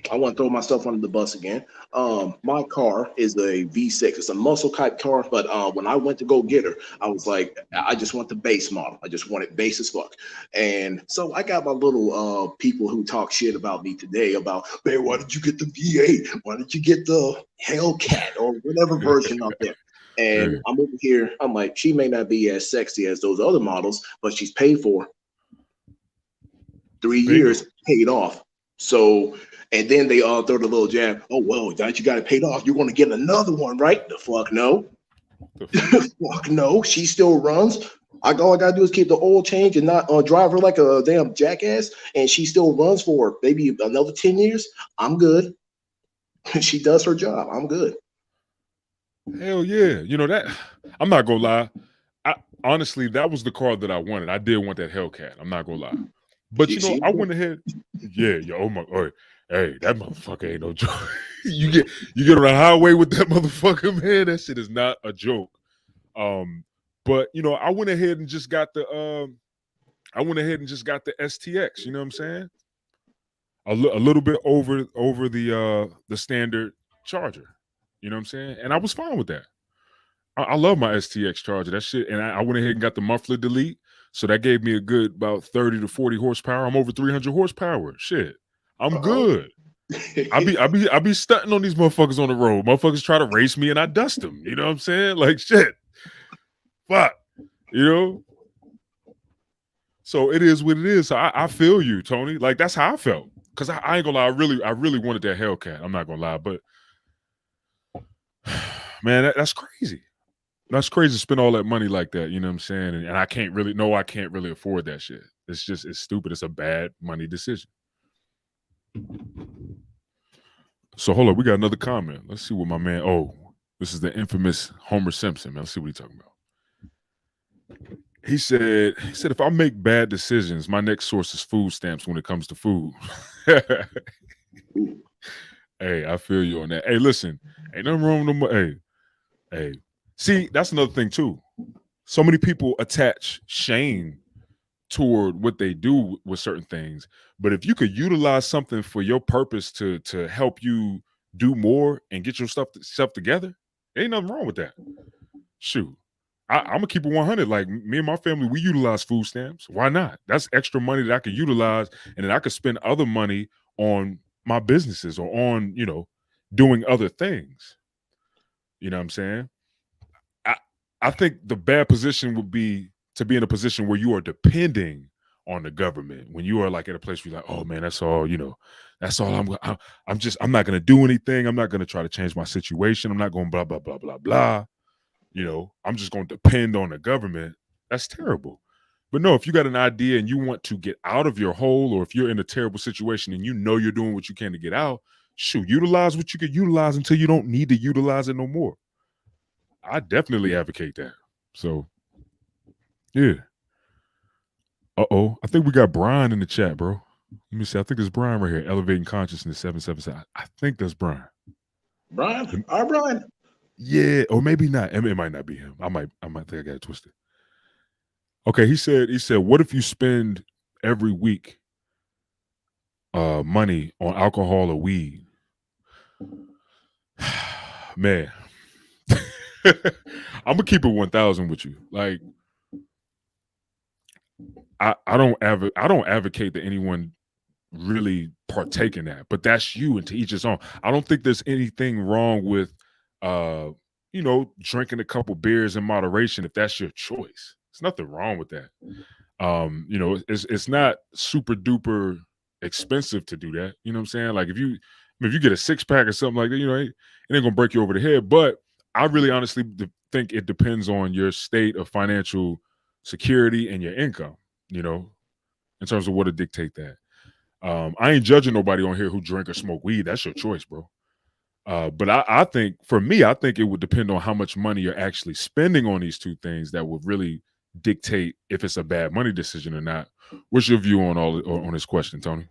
I want to throw myself under the bus again. My car is a V6. It's a muscle type car, but when I went to go get her, I was like, I just want the base model. I just want it base as fuck. And so I got my little people who talk shit about me today about, man, why did you get the V8? Why did you get the Hellcat or whatever version up there? And Yeah. I'm over here. I'm like, she may not be as sexy as those other models, but she's paid for. 3 Bingo. years paid off. So, and then they all throw the little jab. Oh well, now that you got it paid off, you're going to get another one, right? The fuck no. Fuck no. She still runs. All I gotta do is keep the oil change and not drive her like a damn jackass, and she still runs for maybe another 10 years. I'm good. She does her job. I'm good. Hell yeah. You know that, I'm not gonna lie. Honestly, that was the car that I wanted. I did want that Hellcat. I'm not gonna lie. But you know, I went ahead. Yeah, oh my, hey, that motherfucker ain't no joke. you get on the highway with that motherfucker, man. That shit is not a joke. But you know, I went ahead and just got the STX. You know what I'm saying? A little bit over the standard Charger. You know what I'm saying? And I was fine with that. I love my STX Charger. That shit, and I went ahead and got the muffler delete. So that gave me a good about 30 to 40 horsepower. I'm over 300 horsepower. Shit. I'm good. I be stunting on these motherfuckers on the road. Motherfuckers try to race me and I dust them. You know what I'm saying? Like shit. Fuck. You know? So it is what it is. So I feel you, Tony. Like that's how I felt. Cause I ain't gonna lie, I really wanted that Hellcat. I'm not gonna lie, but man, that's crazy. That's crazy to spend all that money like that. You know what I'm saying? And I can't really afford that shit. It's stupid. It's a bad money decision. So hold on, we got another comment. Let's see what my man. Oh, this is the infamous Homer Simpson, man. Let's see what he's talking about. He said, if I make bad decisions, my next source is food stamps when it comes to food. Hey, I feel you on that. Hey, listen, ain't nothing wrong with them. Hey. See, that's another thing too. So many people attach shame toward what they do with certain things. But if you could utilize something for your purpose to help you do more and get your stuff together, ain't nothing wrong with that. Shoot. I'm gonna keep it 100. Like me and my family, we utilize food stamps. Why not? That's extra money that I could utilize, and then I could spend other money on my businesses or on, doing other things. You know what I'm saying? I think the bad position would be to be in a position where you are depending on the government. When you are like at a place where you're like, oh man, that's all, that's all I'm not gonna do anything. I'm not gonna try to change my situation. I'm not going blah, blah, blah, blah, blah. I'm just gonna depend on the government. That's terrible. But no, if you got an idea and you want to get out of your hole, or if you're in a terrible situation and you're doing what you can to get out, shoot, utilize what you could utilize until you don't need to utilize it no more. I definitely advocate that. So, yeah. I think we got Brian in the chat, bro. Let me see. I think it's Brian right here. Elevating Consciousness 777. I think that's Brian. Brian? Our Brian? Yeah, or maybe not. It might not be him. I might think I got it twisted. Okay, he said, what if you spend every week money on alcohol or weed? Man. I'm gonna keep it 1,000 with you. Like, I don't advocate that anyone really partake in that, but that's you, and to each his own. I don't think there's anything wrong with drinking a couple beers in moderation if that's your choice. There's nothing wrong with that. It's not super duper expensive to do that. You know what I'm saying? Like if you get a 6-pack or something like that, it ain't gonna break you over the head. But I really honestly think it depends on your state of financial security and your income. you know, in terms of what to dictate that. I ain't judging nobody on here who drink or smoke weed. That's your choice, bro. But I think for me, I think it would depend on how much money you're actually spending on these two things that would really dictate if it's a bad money decision or not. What's your view on on this question, Tony?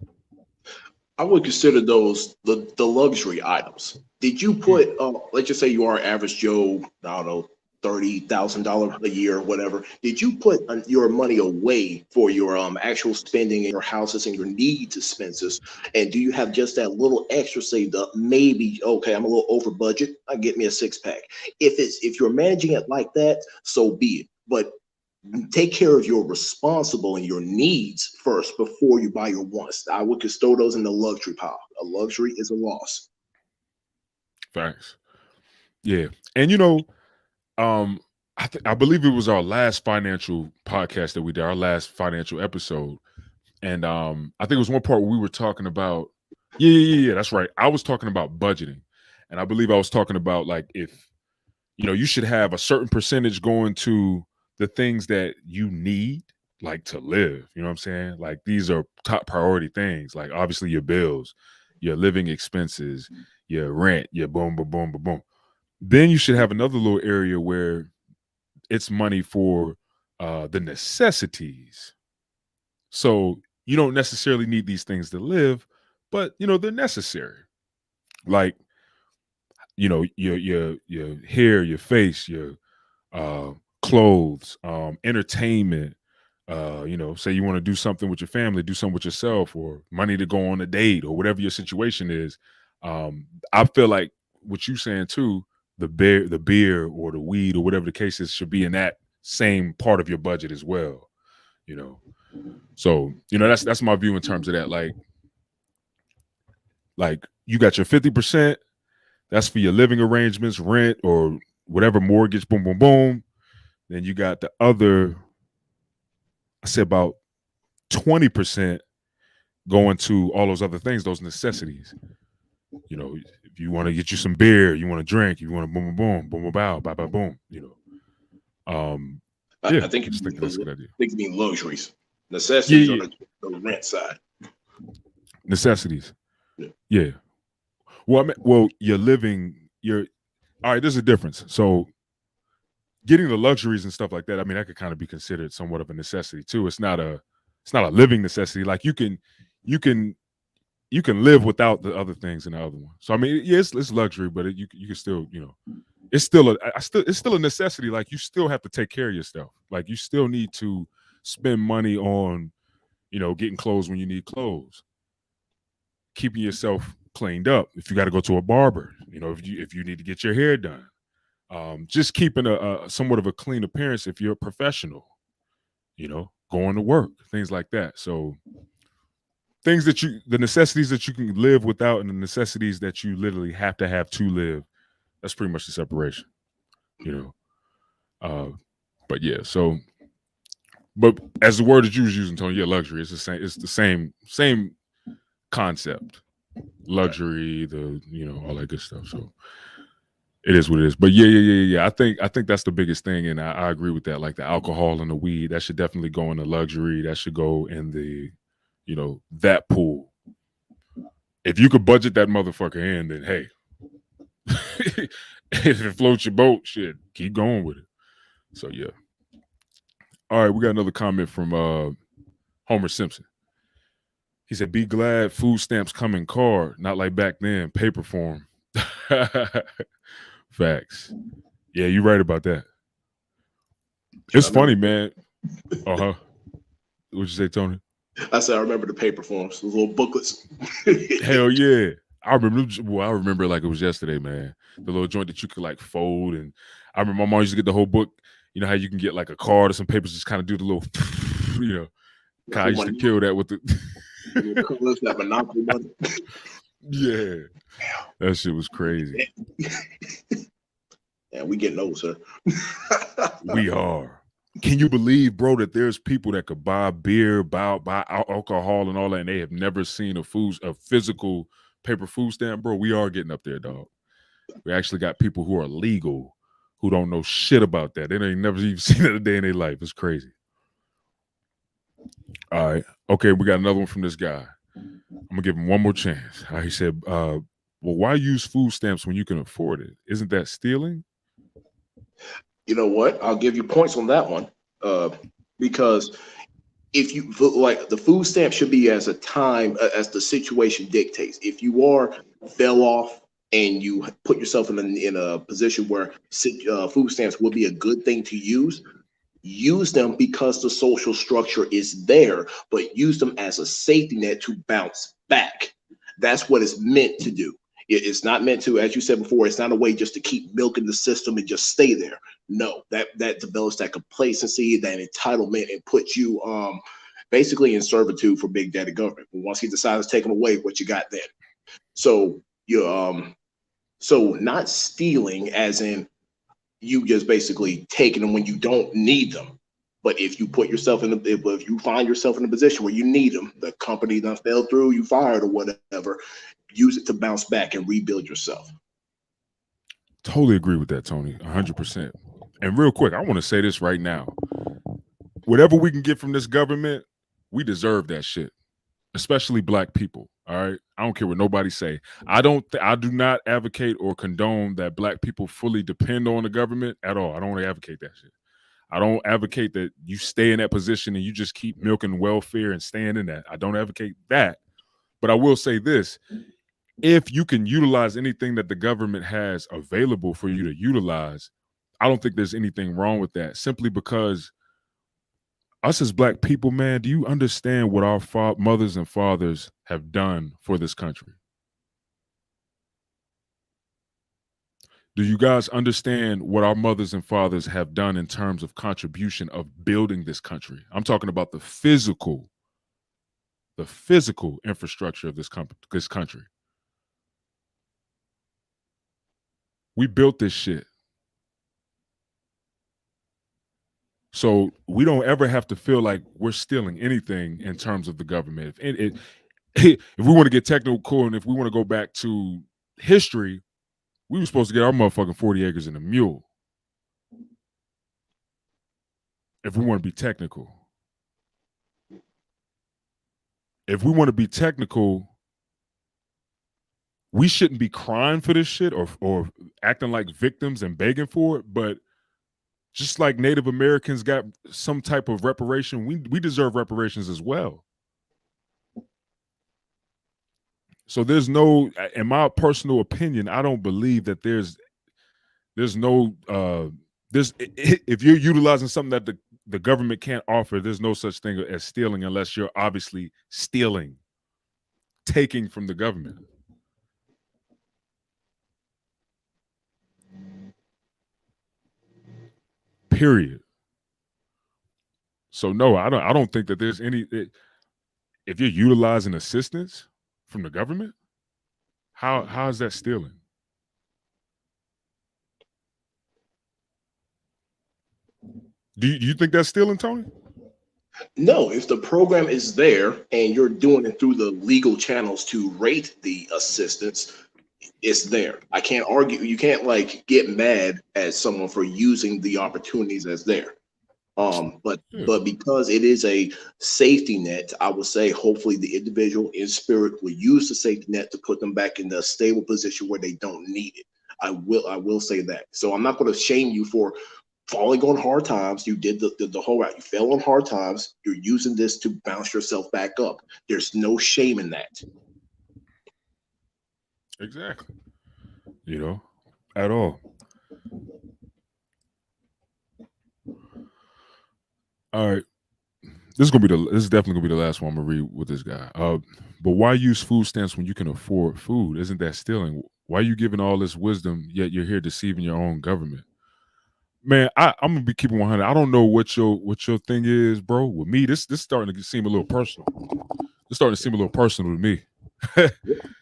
I would consider those the luxury items. Did you Mm. put let's just say you are average Joe, I don't know, $30,000 a year or whatever. Did you put your money away for your actual spending in your houses and your needs expenses? And do you have just that little extra saved up? Maybe okay, I'm a little over budget. I get me a six pack. If you're managing it like that, so be it. But take care of your responsible and your needs first before you buy your wants. I would just throw those in the luxury pile. A luxury is a loss. Facts. Yeah, and um, I believe it was our last financial podcast that we did, our last financial episode, and I think it was one part where we were talking about. Yeah. That's right. I was talking about budgeting, and I believe I was talking about like if you should have a certain percentage going to the things that you need like to live, you know what I'm saying? Like these are top priority things, like obviously your bills, your living expenses, your rent, your boom boom boom boom boom. Then you should have another little area where it's money for the necessities. So you don't necessarily need these things to live, but they're necessary. Like your hair, your face, your uh, clothes, entertainment. Say you want to do something with your family, do something with yourself, or money to go on a date, or whatever your situation is. I feel like what you saying too, the beer, or the weed, or whatever the case is, should be in that same part of your budget as well. You know, so that's my view in terms of that. Like you got your 50%. That's for your living arrangements, rent, or whatever mortgage. Boom, boom, boom. Then you got the other, I say about 20% going to all those other things, those necessities. If you want to get you some beer, you want to drink, you want to boom, boom, boom, boom, boom, bow, bow, bow, boom. Yeah, I think I just think that's a good idea. you mean luxuries. Yeah, Necessities are yeah, the rent side. necessities. Yeah. Yeah. Well, you're living. You're all right. There's a difference. So getting the luxuries and stuff like that, I mean, that could kind of be considered somewhat of a necessity too. It's not a living necessity. Like you can you can live without the other things in the other one. So I mean, yeah, it's luxury, but you can still, it's still a necessity. Like you still have to take care of yourself. Like you still need to spend money on, getting clothes when you need clothes, keeping yourself cleaned up. If you got to go to a barber, if you need to get your hair done, just keeping a somewhat of a clean appearance if you're a professional, going to work, things like that. So the necessities that you can live without, and the necessities that you literally have to live, that's pretty much the separation, you know. Uh, but yeah, so but as the word that you was using, Tony, yeah, luxury. It's the same concept. Okay. Luxury, all that good stuff. So it is what it is. But yeah. I think that's the biggest thing, and I agree with that. Like the alcohol and the weed, that should definitely go in the luxury. That should go in the, that pool. If you could budget that motherfucker in, then hey, if it floats your boat, shit, keep going with it. So yeah. All right, we got another comment from Homer Simpson. He said, "Be glad food stamps come in card, not like back then, paper form." Facts. Yeah, you're right about that. Shit, I It's remember. funny, man. Uh huh. What'd you say, Tony? I said I remember the paper forms, those little booklets. Hell yeah. I remember like it was yesterday, man. The little joint that you could like fold, and I remember my mom used to get the whole book. You know how you can get like a card or some papers, just kind of do the little, you know. I Who used to money? kill that with the. Little colors, that monopoly money. Yeah, that shit was crazy. Yeah, we getting old, sir. We are. Can you believe, bro, that there's people that could buy beer, buy alcohol, and all that, and they have never seen a physical paper food stamp, bro? We are getting up there, dog. We actually got people who are legal who don't know shit about that. They ain't never even seen it a day in their life. It's crazy. All right. Okay, we got another one from this guy. I'm gonna give him one more chance. He said, "Well, why use food stamps when you can afford it? Isn't that stealing?" You know what? I'll give you points on that one. Uh, because if you like, the food stamp should be as a time as the situation dictates. If you are fell off and you put yourself in a position where food stamps would be a good thing to use them because the social structure is there, but use them as a safety net to bounce back. That's what it's meant to do. It's not meant to, as you said before, it's not a way just to keep milking the system and just stay there. No, that develops that complacency, that entitlement, and puts you basically in servitude for big daddy government. Once he decides to take them away, what you got then? So you so not stealing as in you just basically taking them when you don't need them. But if you put yourself in if you find yourself in a position where you need them, the company done fell through, you fired or whatever, use it to bounce back and rebuild yourself. Totally agree with that, Tony. 100%. And real quick, I want to say this right now. Whatever we can get from this government, we deserve that shit. Especially black people. All right. I don't care what nobody say. I do not advocate or condone that black people fully depend on the government at all. I don't advocate that shit. I don't advocate that you stay in that position and you just keep milking welfare and staying in that. I don't advocate that. But I will say this: if you can utilize anything that the government has available for you to utilize, I don't think there's anything wrong with that. Simply because us as black people, man, do you understand what our mothers and fathers have done for this country? Do you guys understand what our mothers and fathers have done in terms of contribution of building this country? I'm talking about the physical infrastructure of this country. We built this shit. So we don't ever have to feel like we're stealing anything in terms of the government. If we want to get technical and if we want to go back to history, we were supposed to get our motherfucking 40 acres and a mule. If we want to be technical. If we want to be technical, we shouldn't be crying for this shit or acting like victims and begging for it. But just like Native Americans got some type of reparation, we deserve reparations as well. So there's no, in my personal opinion, I don't believe that there's no if you're utilizing something that the government can't offer, there's no such thing as stealing unless you're obviously stealing, taking from the government. Period. So no, I don't think that there's any if you're utilizing assistance from the government, how is that stealing? Do you think that's stealing, Tony? No, if the program is there and you're doing it through the legal channels to rate the assistance, it's there. I can't argue. You can't like get mad at someone for using the opportunities as there. Yeah. But because it is a safety net, I would say hopefully the individual in spirit will use the safety net to put them back in a stable position where they don't need it. I will say that. So I'm not going to shame you for falling on hard times. You did the whole route. You fell on hard times. You're using this to bounce yourself back up. There's no shame in that. Exactly. At all. All right. This is definitely gonna be the last one I'm gonna read with this guy. But why use food stamps when you can afford food? Isn't that stealing? Why are you giving all this wisdom yet you're here deceiving your own government? Man, I'm gonna be keeping 100. I don't know what your thing is, bro. With me, this starting to seem a little personal. It's starting to seem a little personal to me.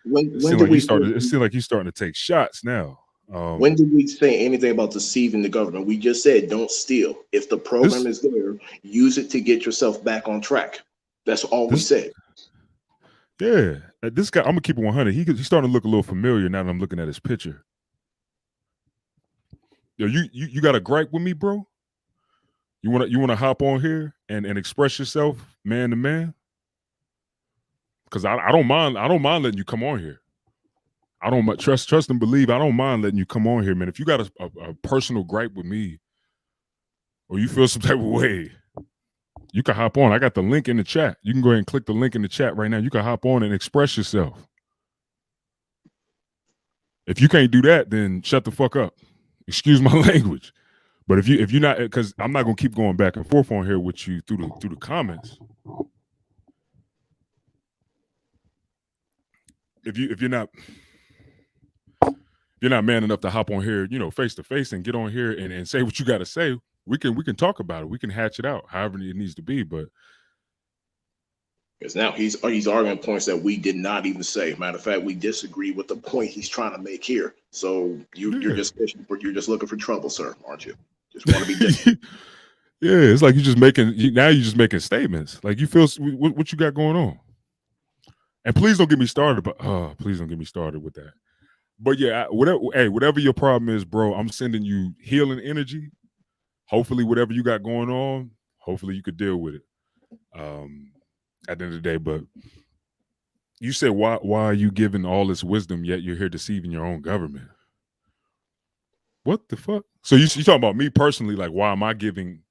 When did we It seems like he's starting to take shots now. When did we say anything about deceiving the government? We just said don't steal. If the program This is there, use it to get yourself back on track. That's all we this said. yeah. This guy, I'm gonna keep it 100. He's starting to look a little familiar now that I'm looking at his picture. Yo, you got a gripe with me, bro? You wanna hop on here and express yourself man to man? Because I don't mind. I don't mind letting you come on here. I don't trust and believe. I don't mind letting you come on here, man. If you got a personal gripe with me, or you feel some type of way, you can hop on. I got the link in the chat. You can go ahead and click the link in the chat right now. You can hop on and express yourself. If you can't do that, then shut the fuck up. Excuse my language. But if you're not, because I'm not gonna keep going back and forth on here with you through the comments. If you're not man enough to hop on here, face to face and get on here and say what you got to say, we can talk about it. We can hatch it out, however it needs to be. But because now he's arguing points that we did not even say. Matter of fact, we disagree with the point he's trying to make here. So you're just looking for trouble, sir, aren't you? Just want to be different. Yeah, it's like you're just making statements. Like you feel what you got going on. And please don't get me started. But please don't get me started with that. But yeah, whatever your problem is, bro, I'm sending you healing energy. Hopefully, whatever you got going on, hopefully you could deal with it. At the end of the day, but you said why are you giving all this wisdom yet you're here deceiving your own government? What the fuck? So you talking about me personally? Like, why am I giving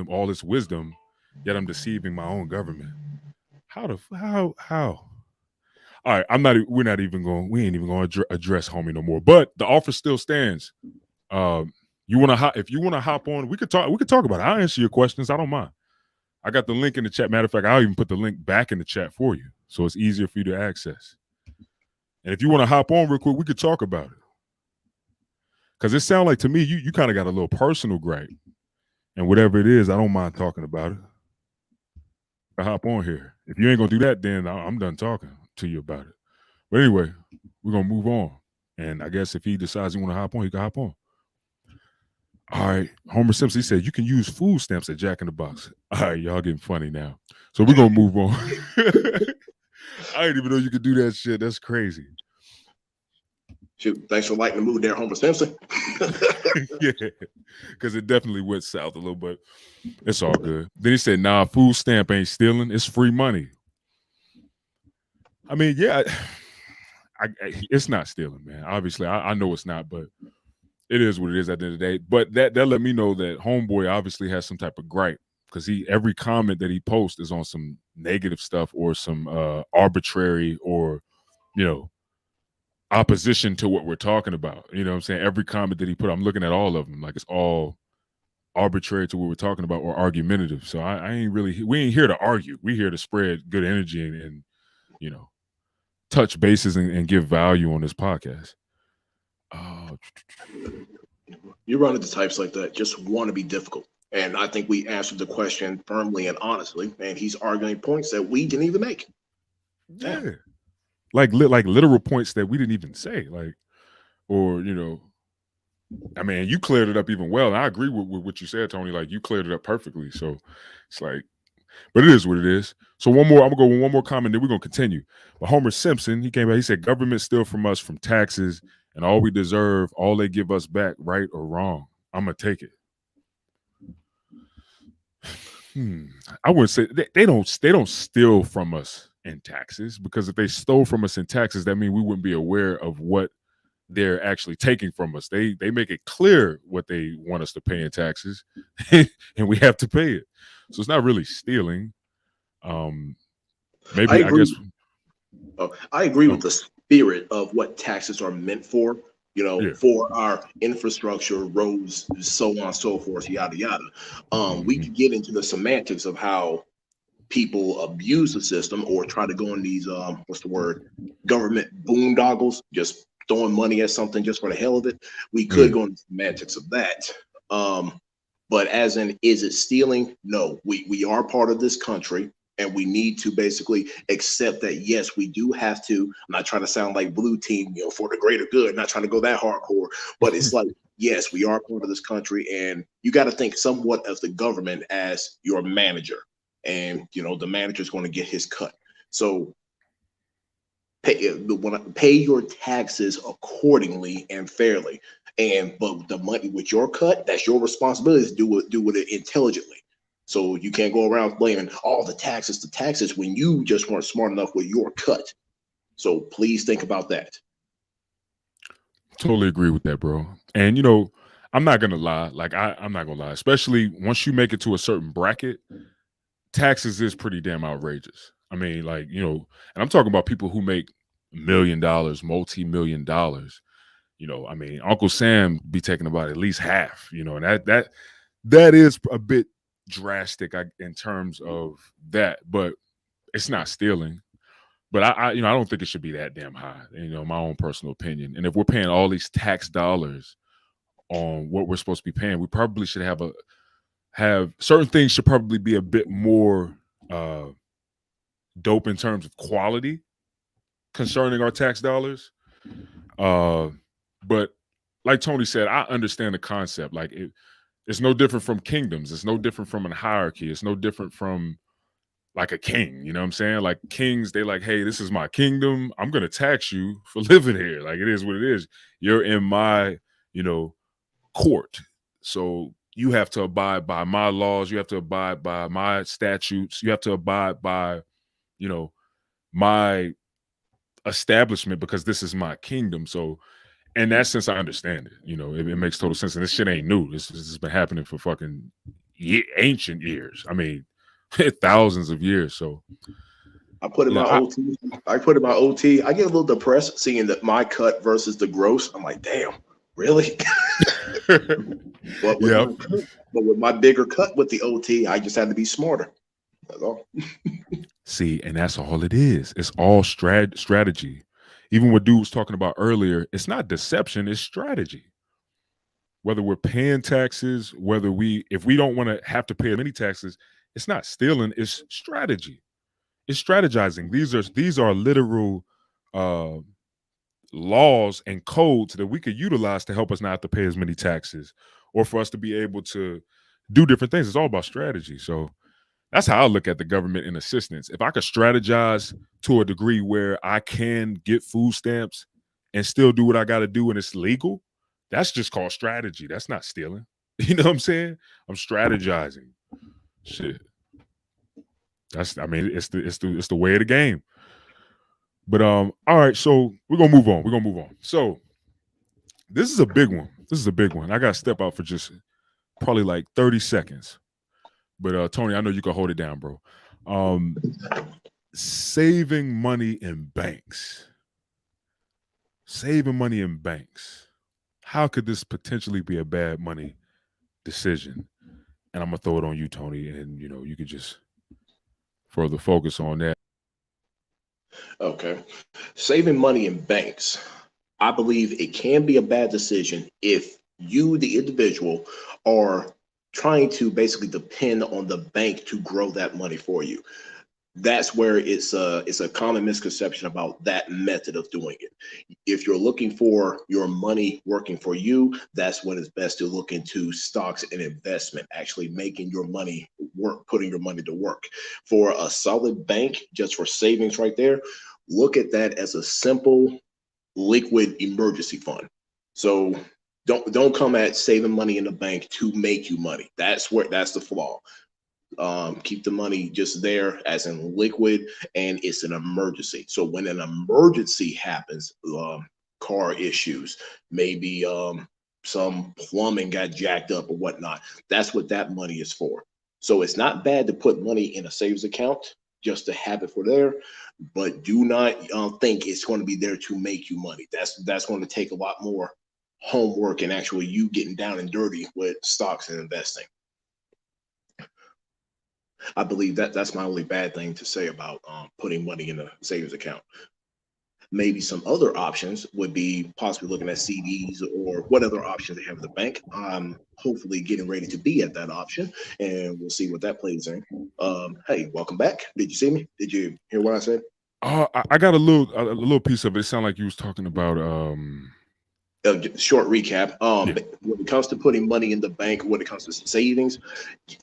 all this wisdom, yet I'm deceiving my own government? How? All right, we ain't even going to address homie no more. But the offer still stands. If you want to hop on, we could talk about it. I'll answer your questions. I don't mind. I got the link in the chat. Matter of fact, I'll even put the link back in the chat for you, so it's easier for you to access. And if you want to hop on real quick, we could talk about it. Because it sounds like to me you kind of got a little personal gripe, and whatever it is, I don't mind talking about it. I hop on here. If you ain't gonna do that, then I'm done talking to you about it. But anyway, we're gonna move on. And I guess if he decides he want to hop on, he can hop on. All right, Homer Simpson, he said you can use food stamps at Jack in the Box. All right, y'all getting funny now. So we're gonna move on. I didn't even know you could do that shit. That's crazy. Shoot, thanks for lighting the mood there, Homer Simpson. Yeah, because it definitely went south a little, but it's all good. Then he said, "Nah, food stamp ain't stealing. It's free money." I mean, yeah, it's not stealing, man. Obviously, I know it's not, but it is what it is at the end of the day. But that let me know that homeboy obviously has some type of gripe, because every comment that he posts is on some negative stuff or some arbitrary or opposition to what we're talking about. You know what I'm saying? Every comment that he put, I'm looking at all of them like it's all arbitrary to what we're talking about or argumentative. So we ain't here to argue. We here to spread good energy and touch bases and give value on this podcast. You run into types like that, just want to be difficult. And I think we answered the question firmly and honestly, and he's arguing points that we didn't even make. Yeah. Like literal points that we didn't even say, or I mean, you cleared it up even well. And I agree with what you said, Tony. Like you cleared it up perfectly. So it's like, but it is what it is. So I'm gonna go with one more comment, then we're gonna continue. But Homer Simpson, he came back, he said, government steal from us from taxes, and all we deserve, all they give us back, right or wrong. I'm gonna take it. I wouldn't say they don't steal from us in taxes, because if they stole from us in taxes, that means we wouldn't be aware of what they're actually taking from us. They make it clear what they want us to pay in taxes, and we have to pay it. So it's not really stealing. Maybe I guess. I agree with the spirit of what taxes are meant for. For our infrastructure, roads, so on and so forth, yada yada. We could get into the semantics of how people abuse the system or try to go in these government boondoggles, just throwing money at something just for the hell of it. We could go into the semantics of that. But as in, is it stealing? No, we are part of this country. And we need to basically accept that, yes, we do have to. I'm not trying to sound like blue team, for the greater good, not trying to go that hardcore, but it's like, yes, we are part of this country, and you got to think somewhat of the government as your manager. And, the manager is going to get his cut. So pay your taxes accordingly and fairly. And but the money with your cut, that's your responsibility to do with it intelligently. So you can't go around blaming all the taxes when you just weren't smart enough with your cut. So please think about that. Totally agree with that, bro. And I'm not gonna lie. Like I'm not gonna lie, especially once you make it to a certain bracket, taxes is pretty damn outrageous. I mean, like, and I'm talking about people who make $1 million, multi-million dollars. I mean, Uncle Sam be taking about at least half, and that is a bit drastic in terms of that, but it's not stealing. But I don't think it should be that damn high, my own personal opinion. And if we're paying all these tax dollars on what we're supposed to be paying, we probably should have certain things should probably be a bit more uh dope in terms of quality concerning our tax dollars. Uh but like Tony said, I understand the concept. Like it's no different from kingdoms. It's no different from a hierarchy. It's no different from like a king. You know what I'm saying? Like kings, they like, hey, this is my kingdom. I'm gonna tax you for living here. Like it is what it is. You're in my, you know, court. So you have to abide by my laws. You have to abide by my statutes. You have to abide by, you know, my establishment because this is my kingdom. So in that sense, I understand it. It makes total sense. And this shit ain't new. This has been happening for fucking ancient years. I mean, thousands of years. So I put in my yeah, OT. I put in my OT. I get a little depressed seeing that my cut versus the gross. I'm like, damn, really? but with yeah. my but with my bigger cut with the OT, I just had to be smarter. That's all. See, and that's all it is. It's all strategy. Even what dude was talking about earlier, it's not deception, it's strategy. Whether we're paying taxes, if we don't want to have to pay many taxes, it's not stealing, it's strategy. It's strategizing. These are literal uh laws and codes that we could utilize to help us not have to pay as many taxes or for us to be able to do different things. It's all about strategy. So that's how I look at the government and assistance. If I could strategize to a degree where I can get food stamps and still do what I got to do and it's legal, that's just called strategy. That's not stealing. You know what I'm saying? I'm strategizing. Shit. I mean, it's the way of the game. But all right, so we're gonna move on. We're gonna move on. So this is a big one. This is a big one. I gotta step out for just probably like 30 seconds. But Tony, I know you can hold it down, bro. Um, saving money in banks. Saving money in banks. How could this potentially be a bad money decision? And I'm gonna throw it on you, Tony, and you could just further focus on that. Okay. Saving money in banks. I believe it can be a bad decision if you, the individual, are trying to basically depend on the bank to grow that money for you. That's where it's a common misconception about that method of doing it. If you're looking for your money working for you, that's when it's best to look into stocks and investment, actually making your money work, putting your money to work. For a solid bank, just for savings right there, look at that as a simple liquid emergency fund. So don't come at saving money in the bank to make you money. That's the flaw. Keep the money just there as in liquid, and it's an emergency. So when an emergency happens, car issues, maybe some plumbing got jacked up or whatnot, that's what that money is for. So it's not bad to put money in a savings account just to have it for there, but do not think it's going to be there to make you money. That's going to take a lot more homework and actually you getting down and dirty with stocks and investing. I believe that's my only bad thing to say about putting money in a savings account. Maybe some other options would be possibly looking at CDs or what other options they have at the bank. I'm hopefully getting ready to be at that option, and we'll see what that plays in. Hey, welcome back. Did you see me? Did you hear what I said? I got a little piece of it. It sounded like you was talking about Short recap. Yeah. When it comes to putting money in the bank, when it comes to savings,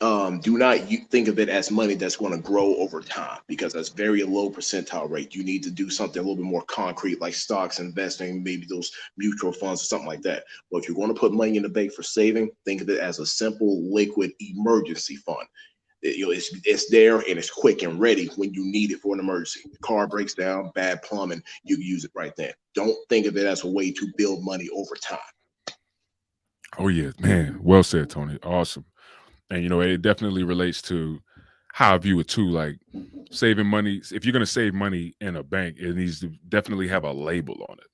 do not you think of it as money that's going to grow over time, because that's very low percentile rate. You need to do something a little bit more concrete, like stocks, investing, maybe those mutual funds or something like that. But if you're going to put money in the bank for saving, think of it as a simple liquid emergency fund. It's there and it's quick and ready when you need it for an emergency. The car breaks down, bad plumbing, you can use it right then. Don't think of it as a way to build money over time. Oh yeah, man. Well said, Tony. Awesome. And it definitely relates to how I view it too. Like saving money. If you're gonna save money in a bank, it needs to definitely have a label on it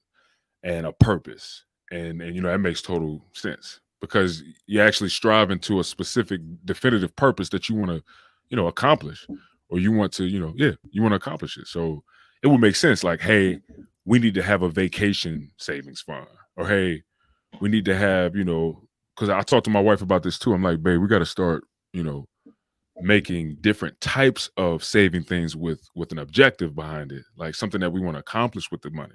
and a purpose. And that makes total sense because you're actually striving to a specific definitive purpose that you want to, accomplish, or you want to, you want to accomplish it. So it would make sense. Like, hey, we need to have a vacation savings fund, or hey, we need to have, because I talked to my wife about this too. I'm like, babe, we got to start, making different types of saving things with an objective behind it, like something that we want to accomplish with the money.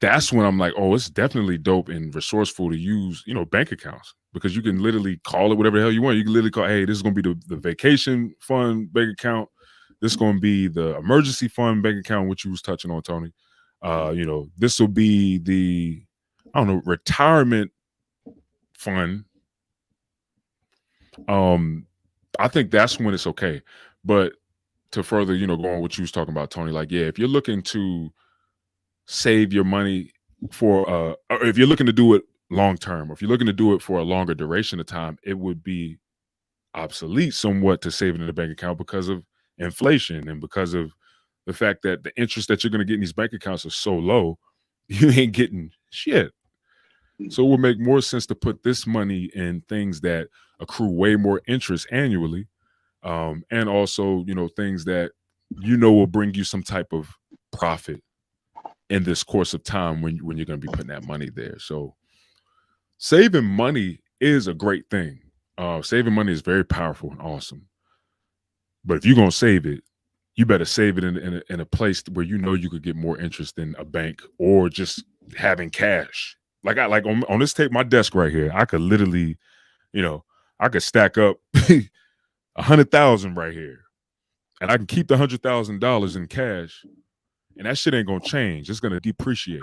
That's when I'm like, oh, it's definitely dope and resourceful to use, bank accounts, because you can literally call it whatever the hell you want. You can literally call, hey, this is going to be the vacation fund bank account. This is going to be the emergency fund bank account, which you was touching on, Tony. This will be the, I don't know, retirement fund. I think that's when it's okay. But to further, go on what you was talking about, Tony, like, yeah, if you're looking to save your money for or if you're looking to do it long term, or if you're looking to do it for a longer duration of time, it would be obsolete somewhat to save it in a bank account because of inflation and because of the fact that the interest that you're going to get in these bank accounts are so low, you ain't getting shit. So it would make more sense to put this money in things that accrue way more interest annually, and also things that will bring you some type of profit in this course of time when you're going to be putting that money there. So saving money is a great thing. Saving money is very powerful and awesome. But if you're going to save it, you better save it in a place where you could get more interest than a bank or just having cash. Like on this tape, my desk right here, I could literally, I could stack up 100,000 right here, and I can keep the $100,000 in cash, and that shit ain't gonna change. It's gonna depreciate.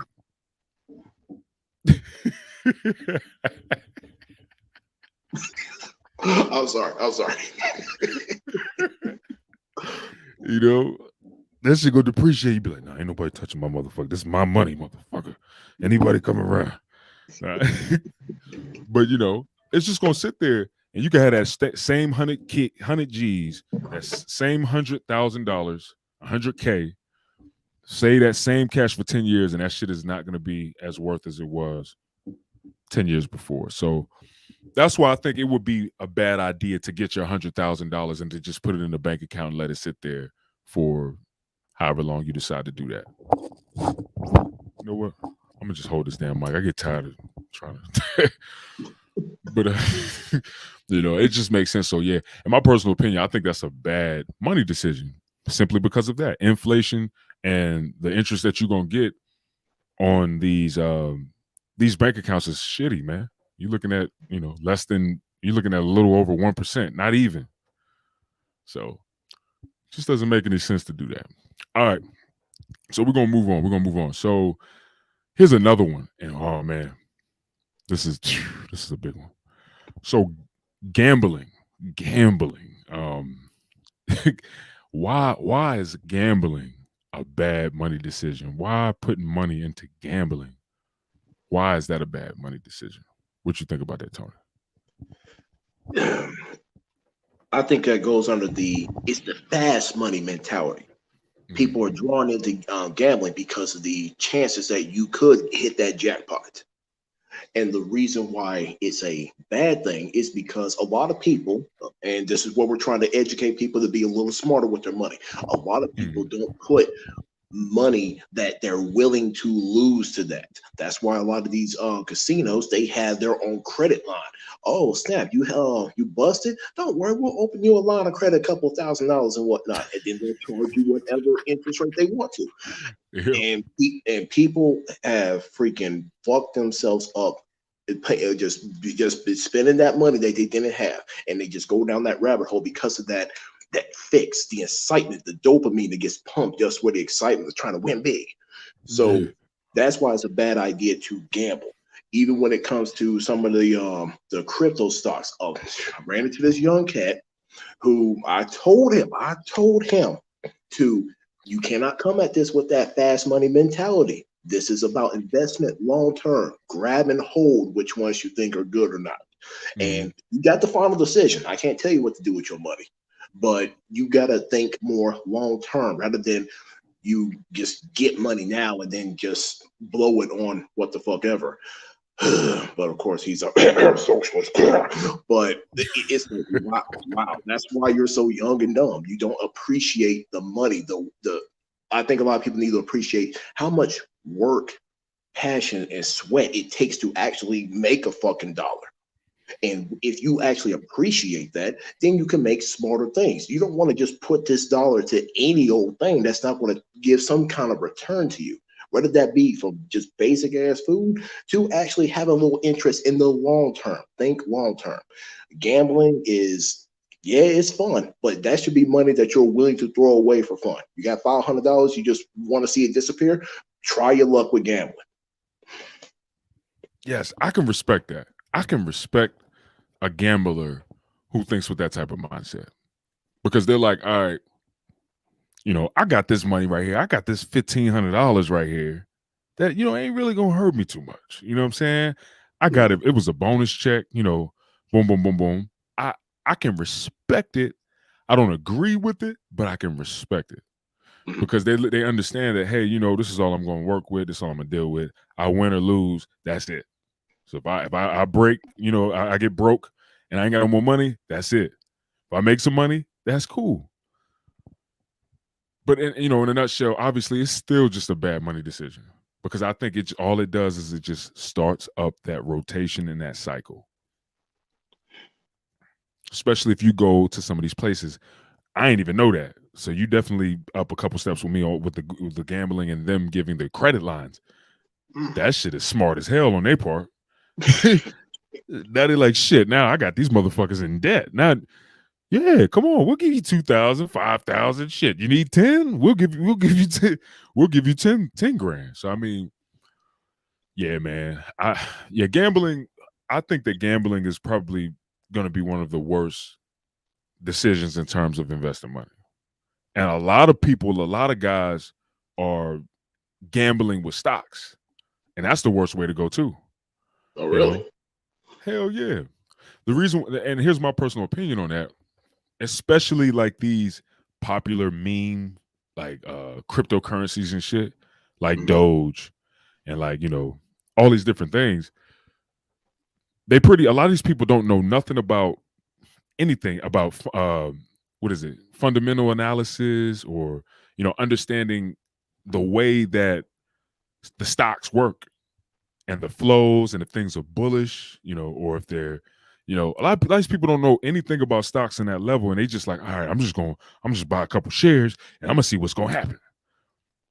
I'm sorry. That shit go depreciate. You be like, nah, ain't nobody touching my motherfucker. This is my money, motherfucker. Anybody come around. But it's just gonna sit there, and you can have that same 100 G's, that same $100,000, 100K. Say that same cash for 10 years, and that shit is not gonna be as worth as it was 10 years before. So that's why I think it would be a bad idea to get your $100,000 and to just put it in a bank account and let it sit there for however long you decide to do that. You know what? I'm gonna just hold this damn mic. I get tired of trying to, but it just makes sense. So yeah, in my personal opinion, I think that's a bad money decision simply because of that inflation and the interest that you're gonna get on these bank accounts is shitty, man. You're looking at less than you're looking at a little over 1%, not even. So it just doesn't make any sense to do that. All right, so we're gonna move on. So here's another one, and oh man, this is a big one. So gambling. Why is gambling a bad money decision? Why putting money into gambling? Why is that a bad money decision? What you think about that, Tony? I think that goes under it's the fast money mentality. People are drawn into gambling because of the chances that you could hit that jackpot. And the reason why it's a bad thing is because a lot of people, and this is what we're trying to educate people to be a little smarter with their money. A lot of people don't put money that they're willing to lose to that. That's why a lot of these casinos, they have their own credit line. Oh snap, you busted? Don't worry, we'll open you a line of credit, a couple $1,000 and whatnot, and then they'll charge you whatever interest rate they want to. Yeah. And people have freaking fucked themselves up. Just spending that money that they didn't have, and they just go down that rabbit hole because of that fix, the excitement, the dopamine that gets pumped just with the excitement of trying to win big. Yeah. So that's why it's a bad idea to gamble. Even when it comes to some of the crypto stocks. Oh, I ran into this young cat who I told him to, you cannot come at this with that fast money mentality. This is about investment long term. Grab and hold which ones you think are good or not. Mm. And you got the final decision. I can't tell you what to do with your money, but you got to think more long term rather than you just get money now and then just blow it on what the fuck ever. But of course, he's a socialist. But it's like, wow, wow. That's why you're so young and dumb. You don't appreciate the money. The I think a lot of people need to appreciate how much work, passion, and sweat it takes to actually make a fucking dollar. And if you actually appreciate that, then you can make smarter things. You don't want to just put this dollar to any old thing that's not going to give some kind of return to you, whether that be from just basic ass food to actually have a little interest in the long term. Think long term. Gambling is, yeah, it's fun, but that should be money that you're willing to throw away for fun. You got $500, you just want to see it disappear. Try your luck with gambling. Yes, I can respect that. I can respect a gambler who thinks with that type of mindset because they're like, all right, I got this money right here. I got this $1,500 right here that, ain't really going to hurt me too much. You know what I'm saying? I got it. It was a bonus check, boom, boom, boom, boom. I can respect it. I don't agree with it, but I can respect it because they understand that, hey, this is all I'm going to work with. This is all I'm going to deal with. I win or lose. That's it. So if I break, I get broke and I ain't got no more money, that's it. If I make some money, that's cool. But in a nutshell, obviously, it's still just a bad money decision because I think all it does is it just starts up that rotation in that cycle. Especially if you go to some of these places, I ain't even know that. So you definitely up a couple steps with me with the gambling and them giving the credit lines. That shit is smart as hell on their part. Now they're like, shit, now I got these motherfuckers in debt. Now, yeah, come on, we'll give you 2,000, 5,000. Shit, you need 10? We'll give you 10. We'll give you 10 grand. So I mean, yeah, man. Gambling, I think that gambling is probably gonna be one of the worst decisions in terms of investing money. And a lot of guys are gambling with stocks. And that's the worst way to go too. Oh, You know? really? Hell yeah. The reason, and here's my personal opinion on that, especially like these popular meme, like cryptocurrencies and shit, like Doge and like, all these different things. A lot of these people don't know nothing about anything about what is it, fundamental analysis or, understanding the way that the stocks work and the flows and if things are bullish, or if they're, a lot of these people don't know anything about stocks in that level, and they just like, all right, I'm just buy a couple shares and I'm gonna see what's gonna happen.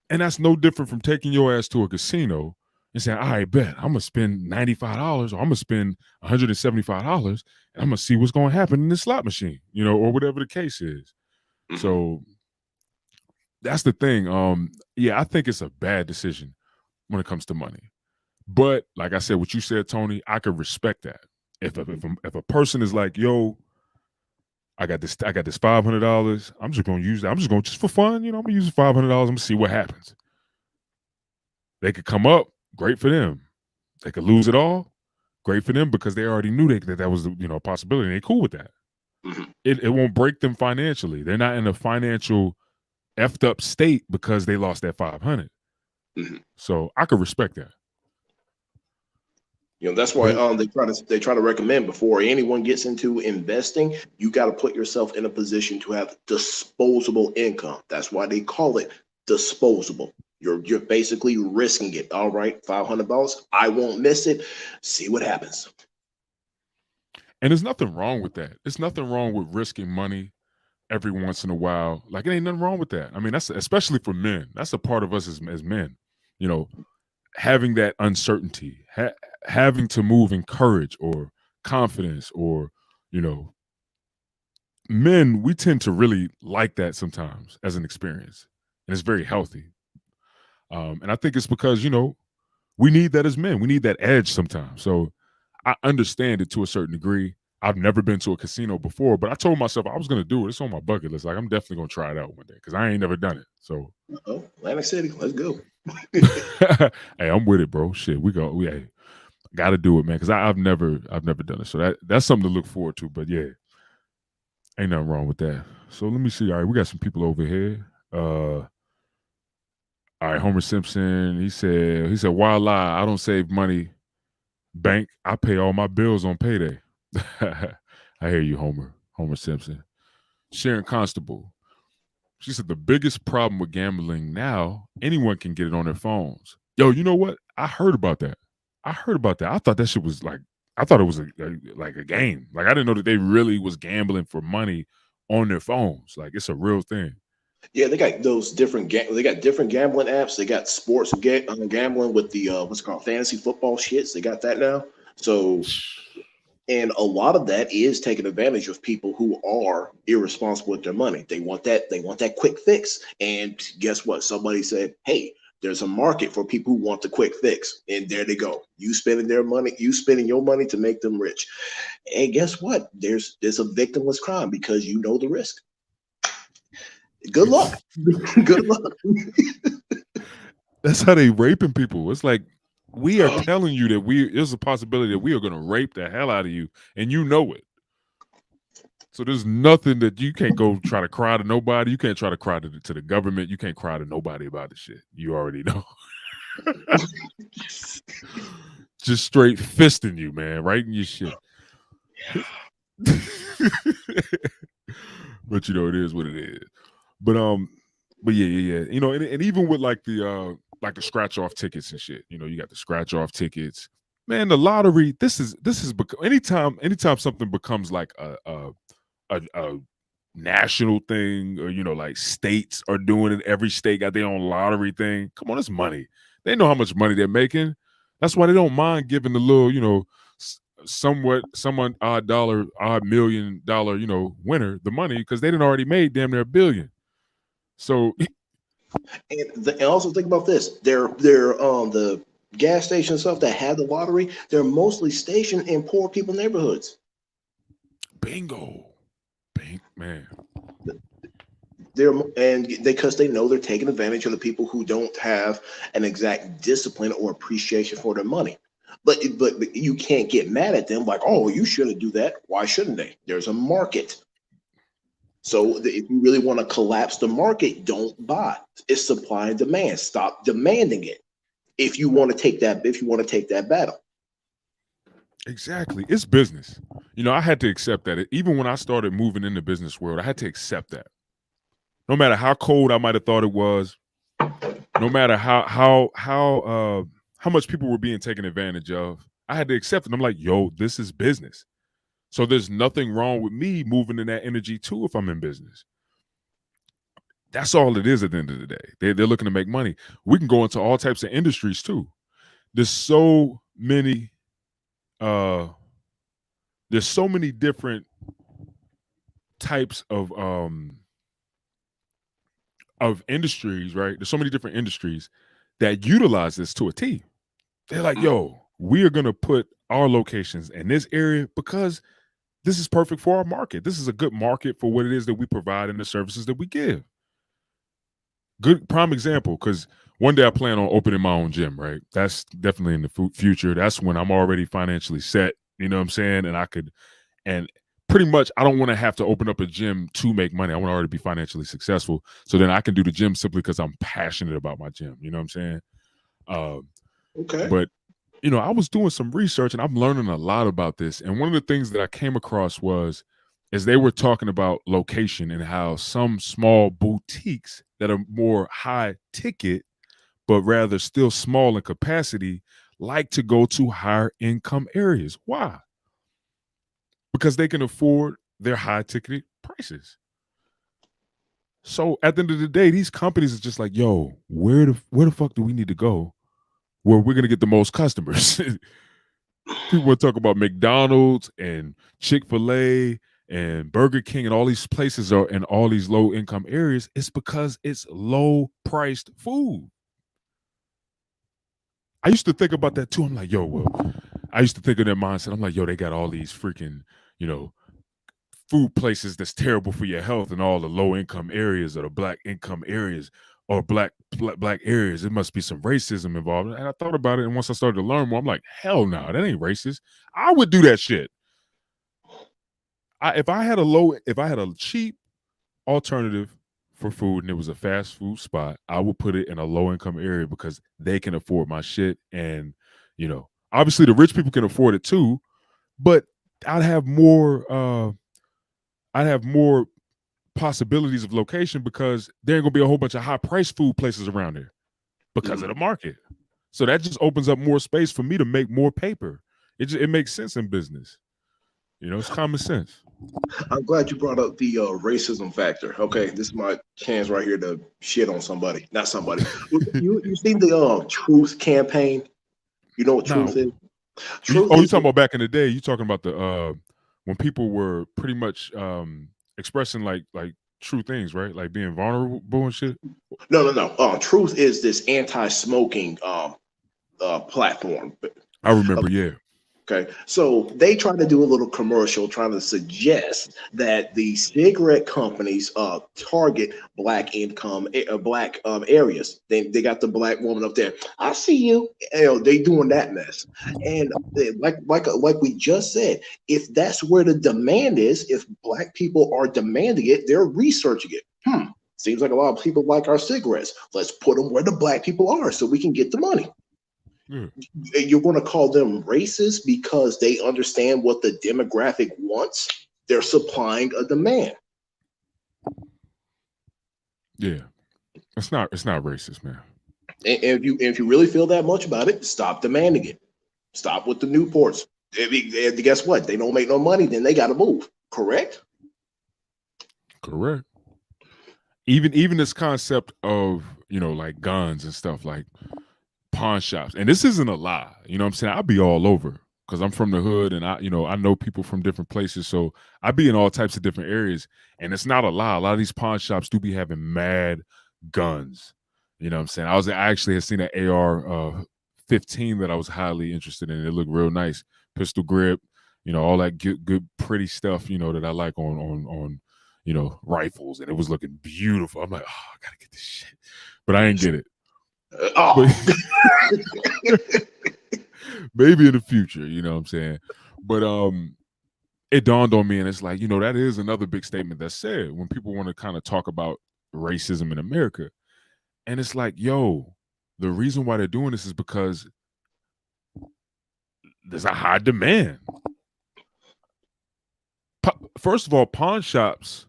And that's no different from taking your ass to a casino and saying, all right, bet I'm gonna spend $95 or I'm gonna spend $175 and I'm gonna see what's gonna happen in this slot machine, or whatever the case is. So that's the thing. Yeah, I think it's a bad decision when it comes to money. But like I said, what you said, Tony, I could respect that. If a person is like, yo, I got this $500, I'm just gonna use that. I'm just going just for fun, I'm gonna use $500. I'm gonna see what happens. They could come up, great for them. They could lose it all, great for them because they already knew that was a possibility. And they cool with that. It won't break them financially. They're not in a financial effed up state because they lost that 500. So I could respect that. That's why they try to recommend before anyone gets into investing, you got to put yourself in a position to have disposable income. That's why they call it disposable. You're basically risking it. All right, $500. I won't miss it. See what happens. And there's nothing wrong with that. There's nothing wrong with risking money every once in a while. Like it ain't nothing wrong with that. I mean, that's especially for men. That's a part of us as men. You know, having that uncertainty, having to move in courage or confidence, or you know, men, we tend to really like that sometimes as an experience, and it's very healthy. And I think it's because we need that as men. We need that edge sometimes. So I understand it to a certain degree. I've never been to a casino before, but I told myself I was going to do it. It's on my bucket list. Like I'm definitely going to try it out one day because I ain't never done it. So, Atlantic City, let's go. hey, I'm with it, bro. Shit, we hey, got to do it, man. Because I've never done it. So that's something to look forward to. But yeah, ain't nothing wrong with that. So let me see. All right, we got some people over here. All right, Homer Simpson. He said, why lie? I don't save money. Bank, I pay all my bills on payday. I hear you, Homer Simpson. Sharon Constable. She said the biggest problem with gambling now, anyone can get it on their phones. Yo, you know what? I heard about that. I thought that shit was like, I thought it was like a game. Like I didn't know that they really was gambling for money on their phones. Like it's a real thing. Yeah, they got those different. They got different gambling apps. They got sports gambling with the what's it called, fantasy football shits. They got that now. So, and a lot of that is taking advantage of people who are irresponsible with their money. They want that. They want that quick fix. And guess what? Somebody said, "Hey, there's a market for people who want the quick fix." And there they go. You spending their money. You spending your money to make them rich. And guess what? There's a victimless crime because you know the risk. Good luck. Good luck. That's how they raping people. It's like we are telling you that there's a possibility that we are going to rape the hell out of you, and you know it. So there's nothing that you can't go try to cry to nobody. You can't try to cry to the government. You can't cry to nobody about the shit. You already know. Just straight fisting you, man, right in your shit. But it is what it is. But yeah. And even with like the scratch off tickets and shit. You got the scratch off tickets. Man, the lottery. This is anytime something becomes like a national thing, or like states are doing it. Every state got their own lottery thing. Come on, it's money. They know how much money they're making. That's why they don't mind giving the little someone odd $1 million winner the money, because they done already made damn near $1 billion. So, and also think about this: they're the gas station stuff that have the lottery. They're mostly stationed in poor people neighborhoods. Bingo, man. Because they know they're taking advantage of the people who don't have an exact discipline or appreciation for their money. But you can't get mad at them like, oh, you shouldn't do that. Why shouldn't they? There's a market. So if you really want to collapse the market, don't buy. It's supply and demand. Stop demanding it. If you want to take that battle. Exactly. It's business. I had to accept that. Even when I started moving in the business world, I had to accept that. No matter how cold I might have thought it was, no matter how much people were being taken advantage of, I had to accept it. I'm like, yo, this is business. So there's nothing wrong with me moving in that energy too if I'm in business. That's all it is at the end of the day. They're looking to make money. We can go into all types of industries too. There's so many different types of industries, right? There's so many different industries that utilize this to a T. They're like, yo, we are going to put our locations in this area because this is perfect for our market. This is a good market for what it is that we provide and the services that we give. Good prime example, because one day I plan on opening my own gym, right? That's definitely in the future. That's when I'm already financially set, you know what I'm saying? And pretty much I don't want to have to open up a gym to make money. I want to already be financially successful. So then I can do the gym simply because I'm passionate about my gym. You know what I'm saying? Okay. But, I was doing some research and I'm learning a lot about this. And one of the things that I came across is they were talking about location and how some small boutiques that are more high ticket, but rather still small in capacity, like to go to higher income areas. Why? Because they can afford their high ticket prices. So at the end of the day, these companies are just like, yo, where the fuck do we need to go where we're gonna get the most customers? People will talk about McDonald's and Chick-fil-A and Burger King and all these places are in all these low income areas. It's because it's low priced food. I used to think about that too. I'm like, yo, well, I used to think of their mindset. I'm like, yo, they got all these freaking, you know, food places that's terrible for your health in all the low income areas or the black income areas or black areas. It must be some racism involved. And I thought about it, and once I started to learn more, I'm like, hell no, that ain't racist. I would do that shit. If I had a cheap alternative for food and it was a fast food spot, I would put it in a low income area because they can afford my shit. And, obviously the rich people can afford it too, but I'd have more possibilities of location because there ain't gonna be a whole bunch of high price food places around there because of the market. So that just opens up more space for me to make more paper. It makes sense in business. It's common sense. I'm glad you brought up the racism factor. Okay, this is my chance right here to shit on somebody, not somebody. You seen the Truth campaign? You know what Truth is? You Truth is talking about back in the day? You talking about the when people were pretty much expressing like true things, right? Like being vulnerable and shit. no. Truth is this anti-smoking platform. I remember, yeah. Okay, so they try to do a little commercial trying to suggest that the cigarette companies target black income, black areas. They got the black woman up there. I see you. They doing that mess, and like we just said, if that's where the demand is, if black people are demanding it, they're researching it. Seems like a lot of people like our cigarettes. Let's put them where the black people are so we can get the money. You're going to call them racist because they understand what the demographic wants. They're supplying a demand. Yeah, it's not racist, man. And if you really feel that much about it, stop demanding it. Stop with the Newports. Guess what? They don't make no money, then they got to move. Correct. Even this concept of like guns and stuff, like pawn shops, and this isn't a lie. You know what I'm saying? I'll be all over because I'm from the hood, and I know people from different places, so I be in all types of different areas, and it's not a lie. A lot of these pawn shops do be having mad guns. You know what I'm saying? I actually had seen an AR 15 that I was highly interested in. It looked real nice, pistol grip, all that good pretty stuff, that I like on rifles, and it was looking beautiful. I'm like, oh, I gotta get this shit, but I ain't get it. Maybe in the future, you know what I'm saying? But it dawned on me, and it's like, that is another big statement that's said when people want to kind of talk about racism in America. And it's like, yo, the reason why they're doing this is because there's a high demand. First of all, pawn shops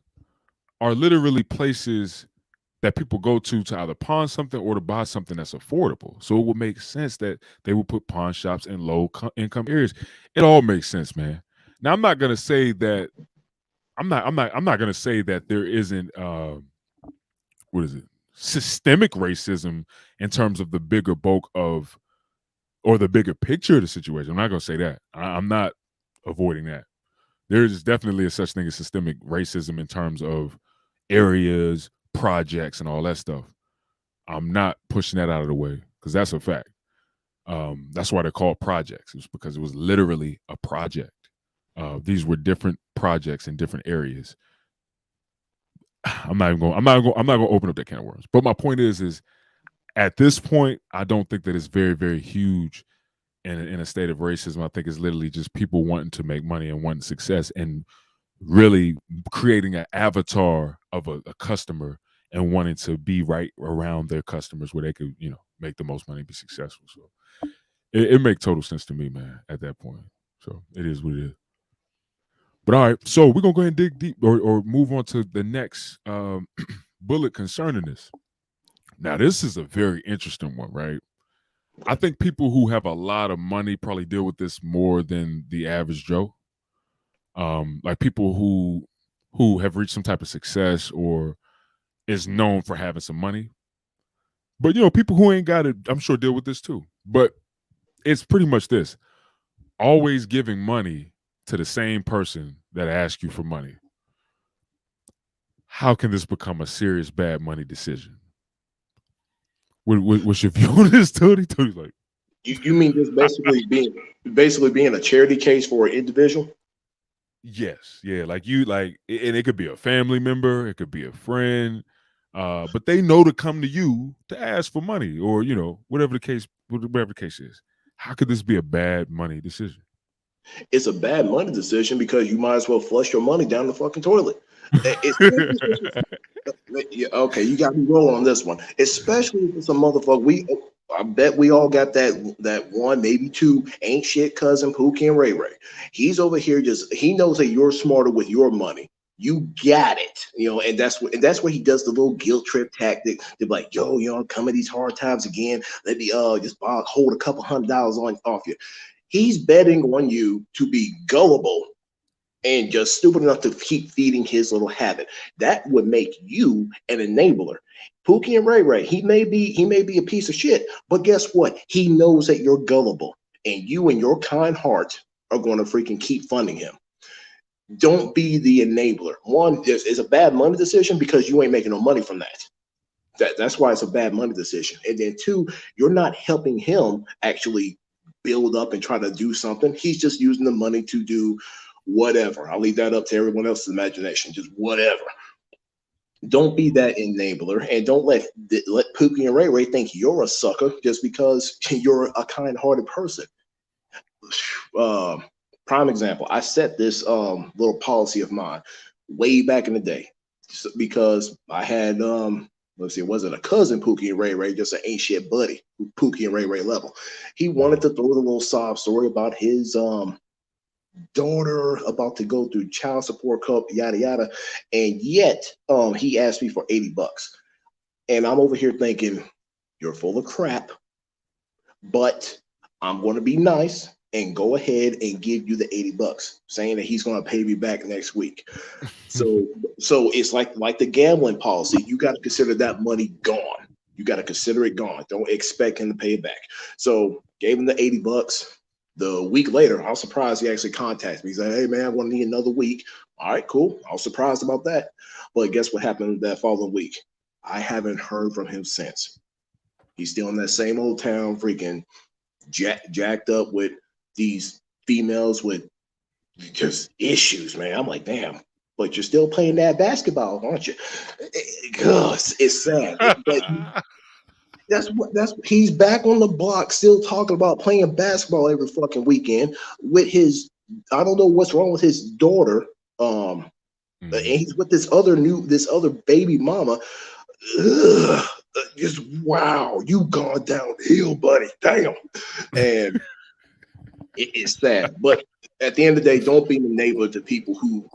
are literally places that people go to either pawn something or to buy something that's affordable. So it would make sense that they would put pawn shops in low income areas. It all makes sense, man. Now I'm not gonna say that I'm not gonna say that there isn't what is it, systemic racism in terms of the bigger bulk of or the bigger picture of the situation. I'm not gonna say that. I'm not avoiding that. There is definitely a such thing as systemic racism in terms of areas, projects, and all that stuff. I'm not pushing that out of the way because that's a fact. That's why they're called projects. It's because it was literally a project. These were different projects in different areas. I'm not gonna open up that can of worms. But my point is at this point, I don't think that it's very, very huge in a state of racism. I think it's literally just people wanting to make money and wanting success and really creating an avatar of a customer and wanting to be right around their customers where they could, make the most money and be successful. So it makes total sense to me, man, at that point. So it is what it is. But all right, so we're gonna go ahead and dig deep or move on to the next Bullet, concerning this. Now, this is a very interesting one, right? I Okay. think people who have a lot of money probably deal with this more than the average Joe. Like people who have reached some type of success or is known for having some money. But people who ain't got it, I'm sure deal with this too. But it's pretty much this: always giving money to the same person that asks you for money. How can this become a serious bad money decision? What's your view on this, Tony? Tony's like, You mean just basically being a charity case for an individual? yes, yeah, like you like, and it could be a family member, it could be a friend, but they know to come to you to ask for money, or whatever the case is. How could this be a bad money decision? It's a bad money decision because you might as well flush your money down the fucking toilet. It's yeah, okay, you got me rolling on this one, especially if it's a motherfucker. I bet we all got that one, maybe two ain't shit cousin Pookie and Ray Ray. He's over here just he knows that you're smarter with your money. You got it, and that's where he does the little guilt trip tactic. They're like, yo, I'm coming these hard times again. Let me just hold a couple $100 on off you. He's betting on you to be gullible and just stupid enough to keep feeding his little habit. That would make you an enabler. Pookie and Ray Ray, he may be a piece of shit, but guess what? He knows that you're gullible, and you and your kind heart are going to freaking keep funding him. Don't be the enabler. One is a bad money decision because you ain't making no money from that. That's why it's a bad money decision. And then two, you're not helping him actually build up and try to do something. He's just using the money to do whatever. I'll leave that up to everyone else's imagination. Just whatever. Don't be that enabler, and don't let Pookie and Ray Ray think you're a sucker just because you're a kind-hearted person. Uh, Prime example. I set this little policy of mine way back in the day because I had let's see, was it a cousin Pookie and Ray Ray, just an ain't shit buddy, Pookie and Ray Ray level. He wanted to throw the little sob story about his daughter about to go through child support cup, yada yada, and yet he asked me for $80, and I'm over here thinking you're full of crap, but I'm going to be nice and go ahead and give you the $80, saying that he's going to pay me back next week. So so it's like the gambling policy. You got to consider that money gone. You got to consider it gone. Don't expect him to pay it back. So gave him the $80. The week later, I was surprised he actually contacted me. He said, "Hey man, I want to need another week." All right, cool. I was surprised about that. But guess what happened that following week? I haven't heard from him since. He's still in that same old town, freaking jacked up with these females with just issues, man. I'm like, damn, but you're still playing that basketball, aren't you? It's sad. But that's he's back on the block, still talking about playing basketball every fucking weekend with his. I don't know what's wrong with his daughter. And he's with this other baby mama. Ugh, just wow, you gone downhill, buddy. Damn, and it's sad. But at the end of the day, don't be the neighbor to people who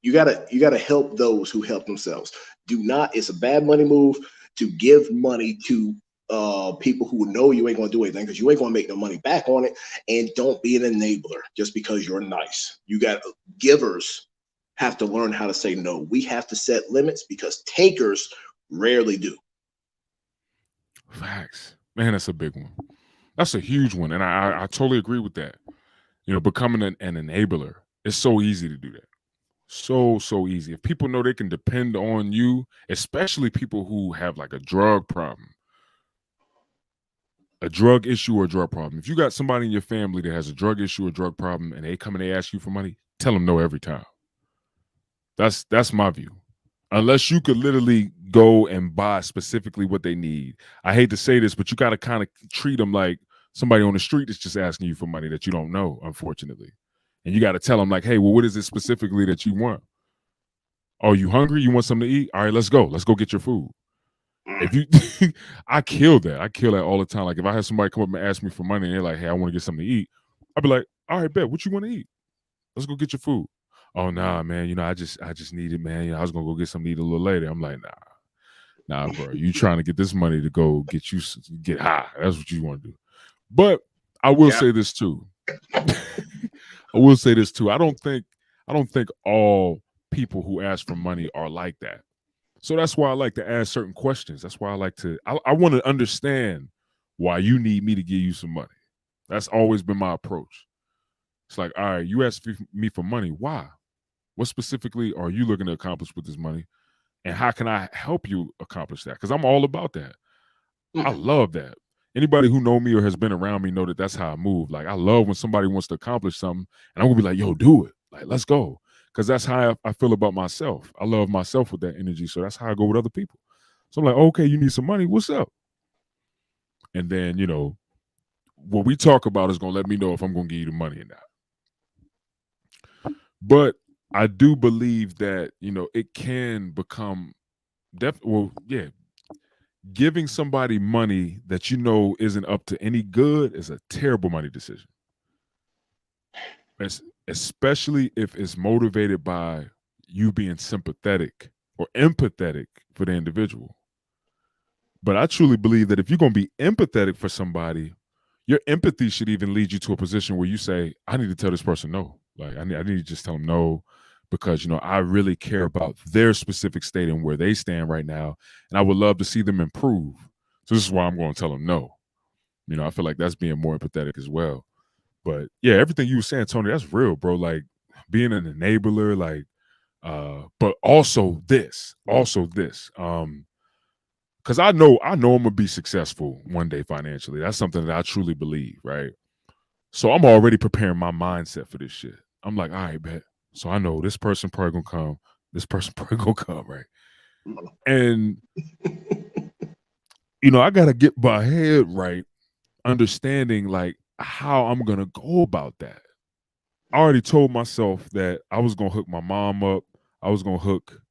you gotta help those who help themselves. Do not. It's a bad money move to give money to people who know you ain't gonna do anything because you ain't gonna make no money back on it. And don't be an enabler just because you're nice. You got givers have to learn how to say no. We have to set limits because takers rarely do. Facts, man. That's a big one. That's a huge one, and I totally agree with that. Becoming an enabler. It's so easy to do that. So easy. If people know they can depend on you, especially people who have like a drug problem, a drug issue or a drug problem. If you got somebody in your family that has a drug issue or drug problem and they come and they ask you for money, tell them no every time. That's my view. Unless you could literally go and buy specifically what they need. I hate to say this, but you got to kind of treat them like somebody on the street that's just asking you for money that you don't know, unfortunately. And you got to tell them like, hey, well, what is it specifically that you want? Oh, you hungry? You want something to eat? All right, let's go. Let's go get your food. If you, I kill that. I kill that all the time. Like if I have somebody come up and ask me for money and they're like, hey, I want to get something to eat, I'd be like, all right, bet. What you want to eat? Let's go get your food. Oh nah, man. I just need it, man. I was gonna go get something to eat a little later. I'm like, nah. Nah, bro, you trying to get this money to go get high. That's what you want to do. But I will Yeah. say this too. I will say this too. I don't think all people who ask for money are like that. So that's why I like to ask certain questions. That's why I want to understand why you need me to give you some money. That's always been my approach. It's like, all right, you asked me for money. Why? What specifically are you looking to accomplish with this money? And how can I help you accomplish that? Because I'm all about that. I Mhm. love that. Anybody who know me or has been around me know that that's how I move. Like I love when somebody wants to accomplish something, and I'm gonna be like, "Yo, do it! Like, let's go!" Because that's how I feel about myself. I love myself with that energy, so that's how I go with other people. So I'm like, "Okay, you need some money? What's up?" And then what we talk about is gonna let me know if I'm gonna give you the money or not. But I do believe that it can become well, yeah, giving somebody money that isn't up to any good is a terrible money decision. Especially if it's motivated by you being sympathetic or empathetic for the individual. But I truly believe that if you're going to be empathetic for somebody, your empathy should even lead you to a position where you say, I need to tell this person no. Like, I need to just tell them no because, I really care about their specific state and where they stand right now. And I would love to see them improve. So this is why I'm going to tell them no. I feel like that's being more empathetic as well. But yeah, everything you were saying, Tony, that's real, bro. Like being an enabler, like, but also this. Because I know I'm gonna be successful one day financially. That's something that I truly believe, right? So I'm already preparing my mindset for this shit. I'm like, all right, bet. So I know this person probably gonna come. This person probably gonna come, right? And I gotta get my head right, understanding like how I'm gonna go about that. I already told myself that I was gonna hook my mom up. I was gonna hook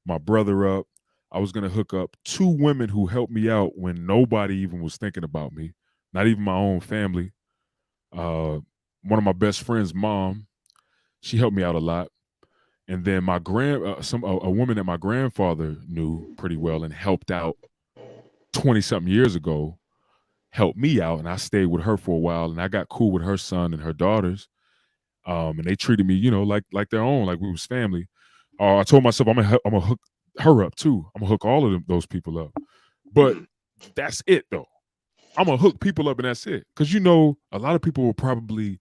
my brother up. I was gonna hook up two women who helped me out when nobody even was thinking about me, not even my own family. Uh, One of my best friend's mom, she helped me out a lot, and then my a woman that my grandfather knew pretty well and helped out 20 something years ago, helped me out, and I stayed with her for a while, and I got cool with her son and her daughters. And they treated me, like their own, like we was family. I told myself I'm gonna hook her up too. I'm gonna hook all of those people up. But that's it though. I'm gonna hook people up and that's it. Because a lot of people will probably,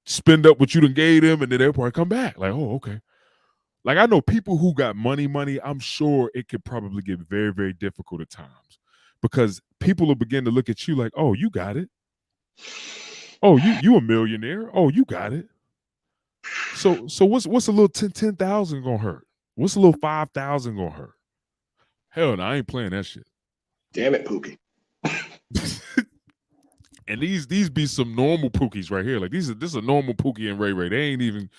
spend up what you done gave them, and then they'll probably come back. Like, oh, okay. Like I know people who got money. I'm sure it could probably get very, very difficult at times because people will begin to look at you like, oh, you got it. Oh, you a millionaire. Oh, you got it. So what's a little 10,000 gonna hurt? What's a little 5,000 gonna hurt? Hell no, I ain't playing that shit. Damn it, Pookie. And these be some normal Pookies right here. Like this is a normal Pookie and Ray Ray. They ain't even,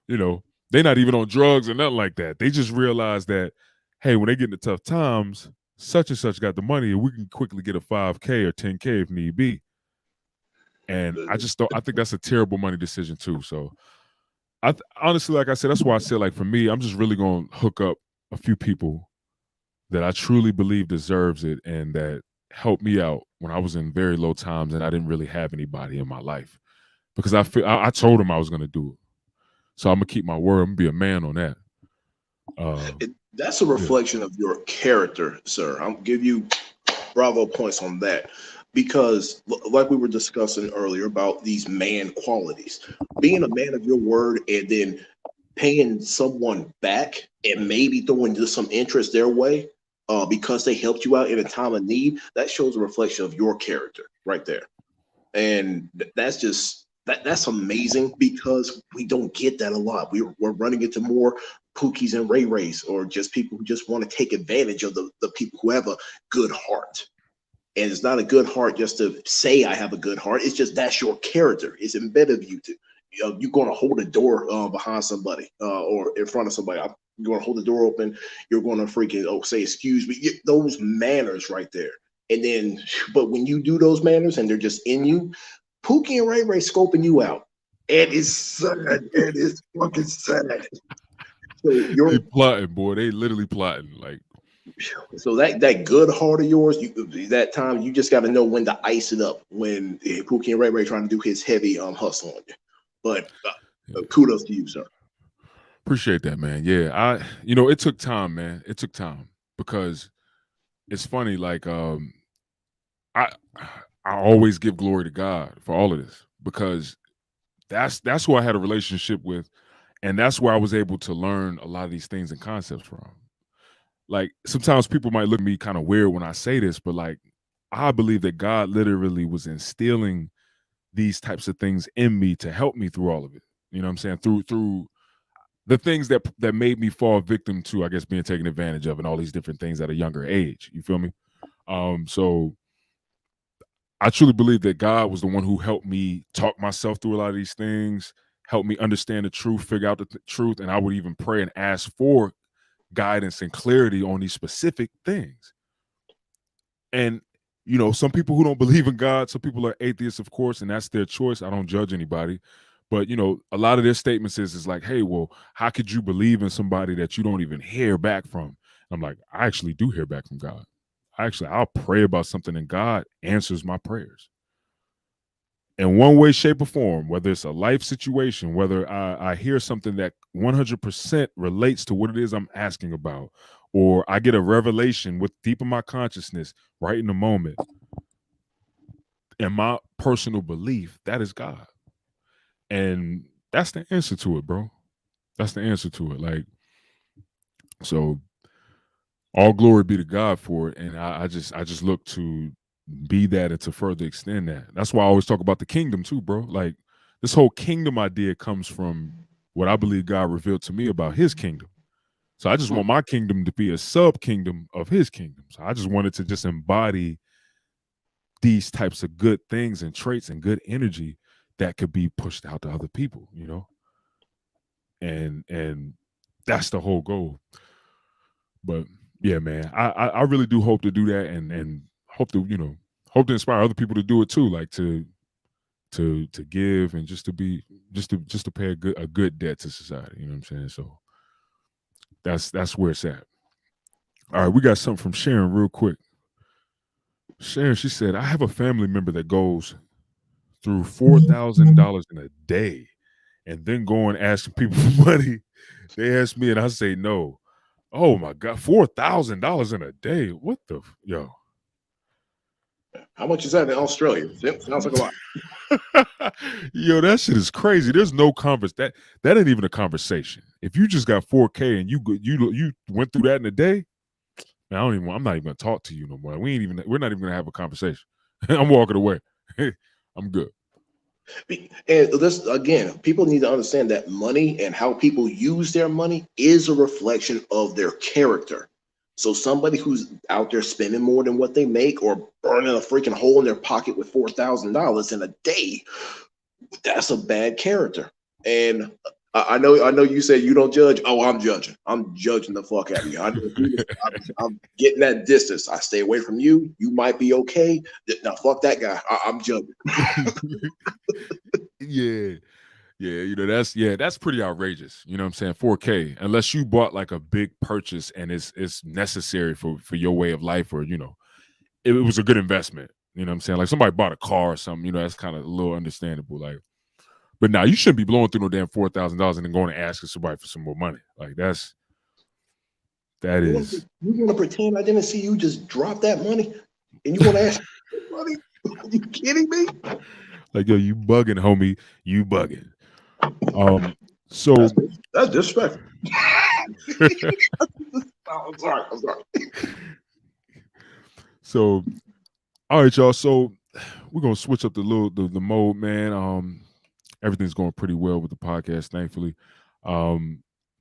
they not even on drugs or nothing like that. They just realize that, hey, when they get into tough times, such and such got the money, and we can quickly get a 5K or 10K if need be. And I think that's a terrible money decision too. So honestly, like I said, that's why I said, like, for me, I'm just really going to hook up a few people that I truly believe deserves it and that helped me out when I was in very low times and I didn't really have anybody in my life because I told him I was going to do it. So I'm going to keep my word. I'm going to be a man on that. That's a reflection of your character, sir. I'll give you bravo points on that because like we were discussing earlier about these man qualities, being a man of your word and then paying someone back and maybe throwing just some interest their way because they helped you out in a time of need, that shows a reflection of your character right there. And that's amazing because we don't get that a lot. We're running into more Pookies and Ray Rays or just people who just want to take advantage of the people who have a good heart. And it's not a good heart just to say I have a good heart. It's just that's your character. It's embedded in you to. You're going to hold a door behind somebody or in front of somebody. You're going to hold the door open. You're going to freaking say excuse me. Those manners right there. And then, but when you do those manners and they're just in you, Pookie and Ray Ray scoping you out. And it's sad. It is fucking sad. So They plotting, boy. They literally plotting. Like So that good heart of yours, that time you just got to know when to ice it up when Pookie and Ray trying to do his heavy hustle on you. But kudos to you, sir. Appreciate that, man. Yeah, it took time, man. It took time because it's funny. Like, I I always give glory to God for all of this because that's who I had a relationship with, and that's where I was able to learn a lot of these things and concepts from. Like sometimes people might look at me kind of weird when I say this, but like I believe that God literally was instilling these types of things in me to help me through all of it. You know what I'm saying? Through the things that made me fall victim to, I guess, being taken advantage of and all these different things at a younger age. You feel me? So I truly believe that God was the one who helped me talk myself through a lot of these things, helped me understand the truth, figure out the truth, and I would even pray and ask for guidance and clarity on these specific things. And some people who don't believe in God, some people are atheists, of course, and that's their choice. I don't judge anybody. But a lot of their statements is like, hey, well, how could you believe in somebody that you don't even hear back from? I'm like, I actually do hear back from God. I'll pray about something and God answers my prayers. In one way, shape, or form, whether it's a life situation, whether I hear something that 100% relates to what it is I'm asking about, or I get a revelation with deep in my consciousness right in the moment, and my personal belief, that is God. And that's the answer to it, bro. That's the answer to it. Like, so all glory be to God for it. And I just look to be that and to further extend that. That's why I always talk about the kingdom too, bro. Like this whole kingdom idea comes from what I believe God revealed to me about his kingdom. So I just want my kingdom to be a sub kingdom of his kingdom. So I just wanted to just embody these types of good things and traits and good energy that could be pushed out to other people, and that's the whole goal. But yeah, man, I really do hope to do that and hope to inspire other people to do it too, like to give and just to pay a good debt to society. You know what I'm saying? So that's where it's at. All right, we got something from Sharon real quick. Sharon, she said, I have a family member that goes through $4,000 in a day and then go and asking people for money. They ask me and I say no. Oh my God, $4,000 in a day. What the yo? How much is that in Australia? Sounds like a lot. Yo, that shit is crazy. There's no that ain't even a conversation. If you just got 4K and you went through that in a day, man, I'm not even gonna talk to you no more. We're not even gonna have a conversation. I'm walking away. I'm good. And this again, people need to understand that money and how people use their money is a reflection of their character. So somebody who's out there spending more than what they make or burning a freaking hole in their pocket with $4,000 in a day, that's a bad character. And I know you said you don't judge. Oh, I'm judging. I'm judging the fuck out of you. I'm getting that distance. I stay away from you. You might be okay. Now fuck that guy. I'm judging. Yeah. That's pretty outrageous. You know what I'm saying? 4K, unless you bought like a big purchase and it's necessary for your way of life, or it was a good investment. You know what I'm saying? Like somebody bought a car or something, that's kind of a little understandable. Like, but now you shouldn't be blowing through no damn $4,000 and then going and asking somebody for some more money. Like that is. You want to pretend I didn't see you just drop that money, and you want to ask for money? Are you kidding me? Like, yo, you bugging, homie. You bugging. So that's disrespectful. I'm sorry. So, all right, y'all. So we're gonna switch up the mode, man. Everything's going pretty well with the podcast, thankfully. We're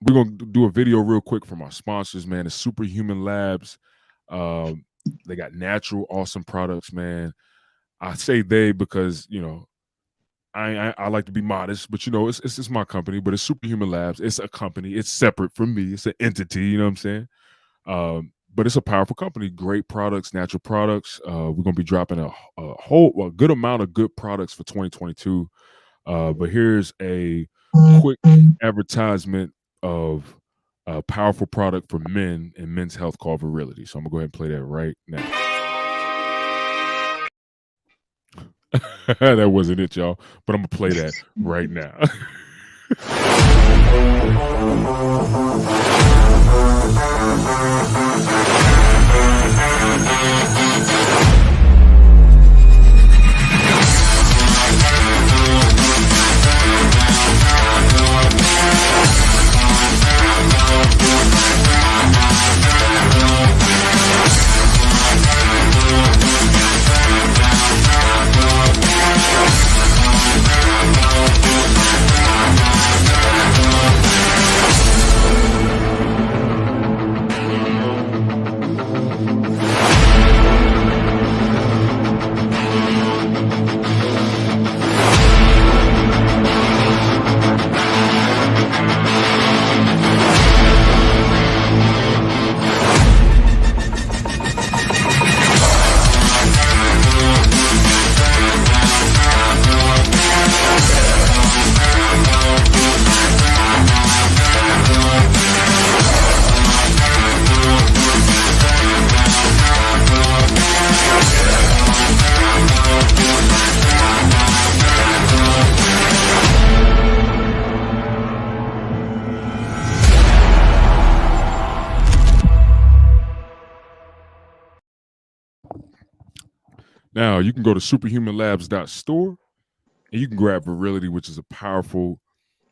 gonna do a video real quick from our sponsors, man. It's Superhuman Labs. They got natural, awesome products, man. I say they because I like to be modest, but it's my company, but it's Superhuman Labs. It's a company. It's separate from me. It's an entity. You know what I'm saying? But it's a powerful company. Great products, natural products. We're gonna be dropping a good amount of good products for 2022. But here's a quick advertisement of a powerful product for men and men's health called Virility. So I'm gonna go ahead and play that right now. That wasn't it, y'all, but I'm gonna play that right now. Now you can go to superhumanlabs.store and you can grab Virility, which is a powerful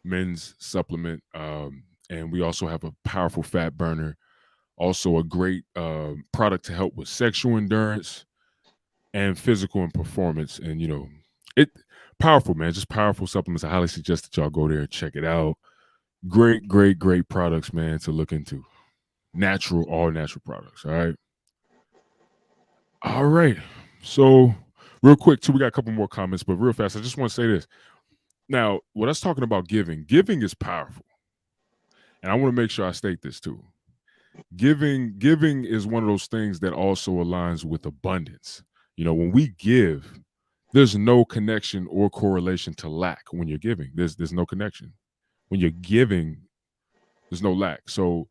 men's supplement. And we also have a powerful fat burner, also a great product to help with sexual endurance and physical and performance. And it powerful, man, just powerful supplements. I highly suggest that y'all go there and check it out. Great, great, great products, man, to look into. Natural, all natural products. All right. So real quick too, we got a couple more comments, but real fast, I just want to say this. Now, when I was talking about giving is powerful. And I want to make sure I state this too. Giving is one of those things that also aligns with abundance. When we give, there's no connection or correlation to lack when you're giving. There's no connection. When you're giving, there's no lack. So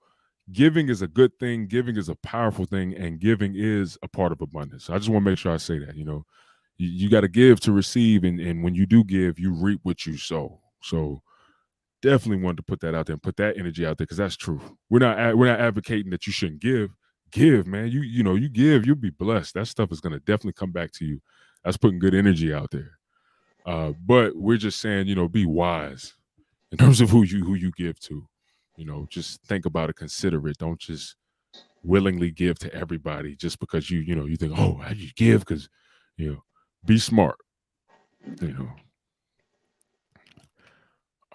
giving is a good thing, giving is a powerful thing, and giving is a part of abundance. So I just want to make sure I say that. You got to give to receive, and when you do give, you reap what you sow. So definitely wanted to put that out there and put that energy out there, because that's true. We're not advocating that you shouldn't give. Give, man. You give, you'll be blessed. That stuff is going to definitely come back to you. That's putting good energy out there. But we're just saying, be wise in terms of who you give to. Just think about it, consider it. Don't just willingly give to everybody just because you think, oh, how you give? Because be smart. All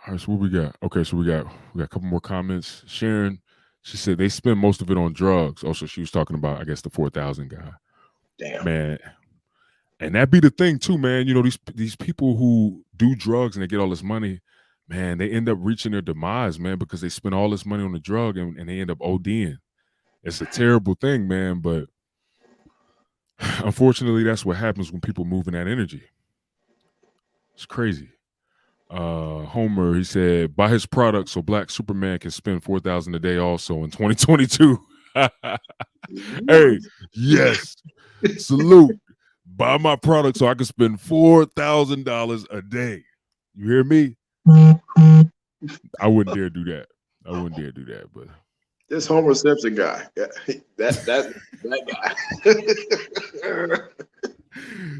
right, so what we got? Okay, so we got a couple more comments. Sharon, she said they spend most of it on drugs. Also, she was talking about, I guess, the 4,000 guy. Damn. Man, and that be the thing too, man. These people who do drugs and they get all this money, man, they end up reaching their demise, man, because they spend all this money on the drug and they end up ODing. It's a terrible thing, man, but unfortunately, that's what happens when people move in that energy. It's crazy. Homer, he said, buy his product so Black Superman can spend 4,000 a day also in 2022. Hey, yes, salute. Buy my product so I can spend $4,000 a day. You hear me? I wouldn't dare do that. But this Homer Simpson guy, that guy.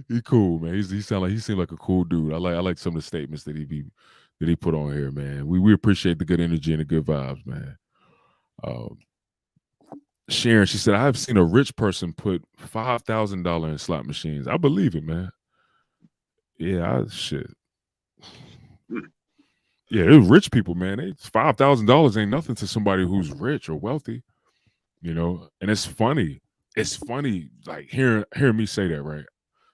He cool, man. He seemed like a cool dude. I like some of the statements that he put on here, man. We appreciate the good energy and the good vibes, man. Sharon, she said, I have seen a rich person put $5,000 in slot machines. I believe it, man. Yeah, shit. Yeah, they're rich people, man. $5,000 ain't nothing to somebody who's rich or wealthy, And it's funny. It's funny, like hearing me say that, right?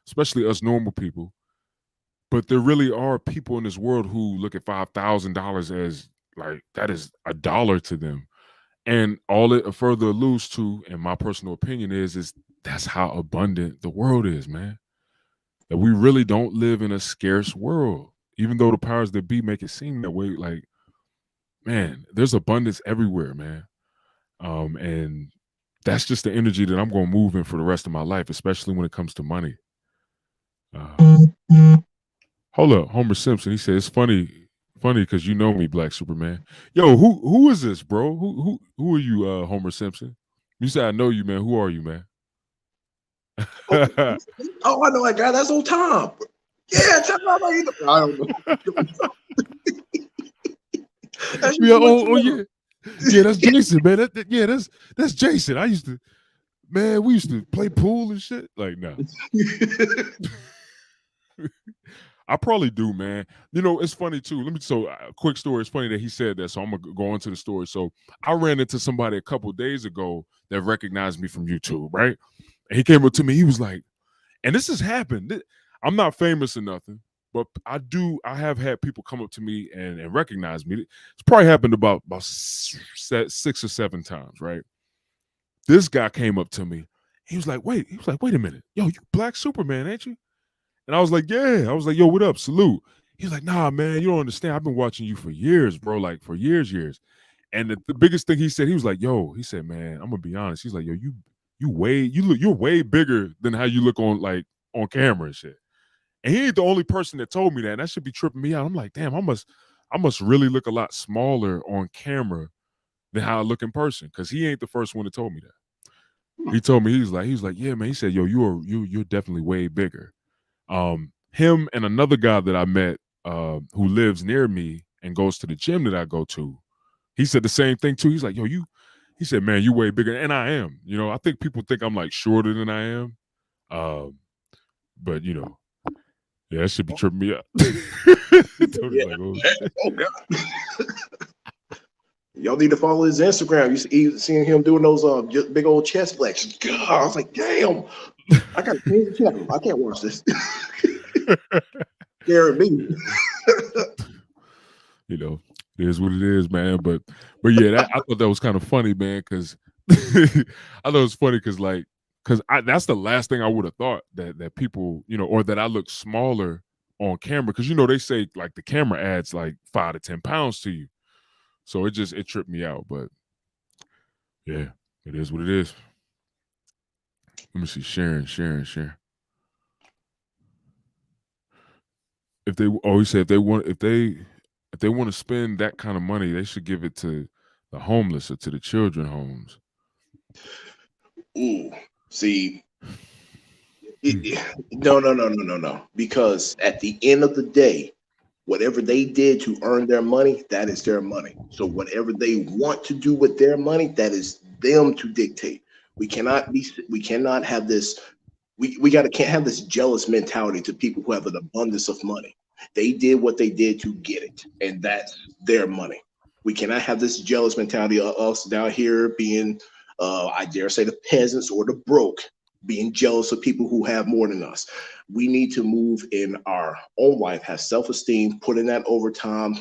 Especially us normal people. But there really are people in this world who look at $5,000 as like that is a dollar to them. And all it further alludes to, in my personal opinion, is that's how abundant the world is, man. That we really don't live in a scarce world, even though the powers that be make it seem that way. Like man, there's abundance everywhere, man. And that's just the energy that I'm going to move in for the rest of my life, especially when it comes to money. Hold up, Homer Simpson. He said it's funny because you know me, Black Superman. Yo, who is this, bro? Who are you, Homer Simpson? You said I know you, man. Who are you, man? Oh, I know that guy. That's old Tom. Yeah, Tom. I don't know. That's Yeah, oh yeah, yeah. That's Jason, man. Yeah, that's Jason. I used to, man. We used to play pool and shit. Like, no. I probably do, man. You know, it's funny too. Quick story. It's funny that he said that, so I'm gonna go into the story. So I ran into somebody a couple days ago that recognized me from YouTube, right? And he came up to me. He was like, and this has happened. I'm not famous or nothing, but I have had people come up to me and recognize me. It's probably happened about 6 or 7 times, right? This guy came up to me. He was like, wait a minute. Yo, you Black Superman, ain't you? And I was like, yeah. I was like, yo, what up? Salute. He's like, nah, man, you don't understand. I've been watching you for years, bro. Like for years. And the biggest thing he said, he was like, yo, he said, man, I'm gonna be honest. He's like, yo, you're way bigger than how you look on camera and shit. And he ain't the only person that told me that. And that should be tripping me out. I'm like, damn, I must really look a lot smaller on camera than how I look in person. Cause he ain't the first one that told me that. He told me, he was like, yeah, man. He said, yo, you're definitely way bigger. Him and another guy that I met who lives near me and goes to the gym that I go to, he said the same thing too. He's like, yo, he said, man, you way bigger. And I am. You know, I think people think I'm like shorter than I am. But yeah, that should be tripping me out. Tony's like, oh shit. Oh God. Y'all need to follow his Instagram. You seeing him doing those big old chest flexes. God, I was like, damn, I got to change the channel. I can't watch this. Scaring me. It is what it is, man. But yeah, I thought that was kind of funny, man, because I thought it was funny because that's the last thing I would have thought that people, or that I look smaller on camera, because they say like the camera adds like 5 to 10 pounds to you. So it tripped me out. But yeah, it is what it is. Let me see. Sharon. He said if they want to spend that kind of money, they should give it to the homeless or to the children homes. Ooh, see, no. Because at the end of the day, whatever they did to earn their money, that is their money. So whatever they want to do with their money, that is them to dictate. We cannot have this. Can't have this jealous mentality to people who have an abundance of money. They did what they did to get it, and that's their money. We cannot have this jealous mentality of us down here being, I dare say, the peasants or the broke, being jealous of people who have more than us. We need to move in our own life, have self-esteem, put in that overtime,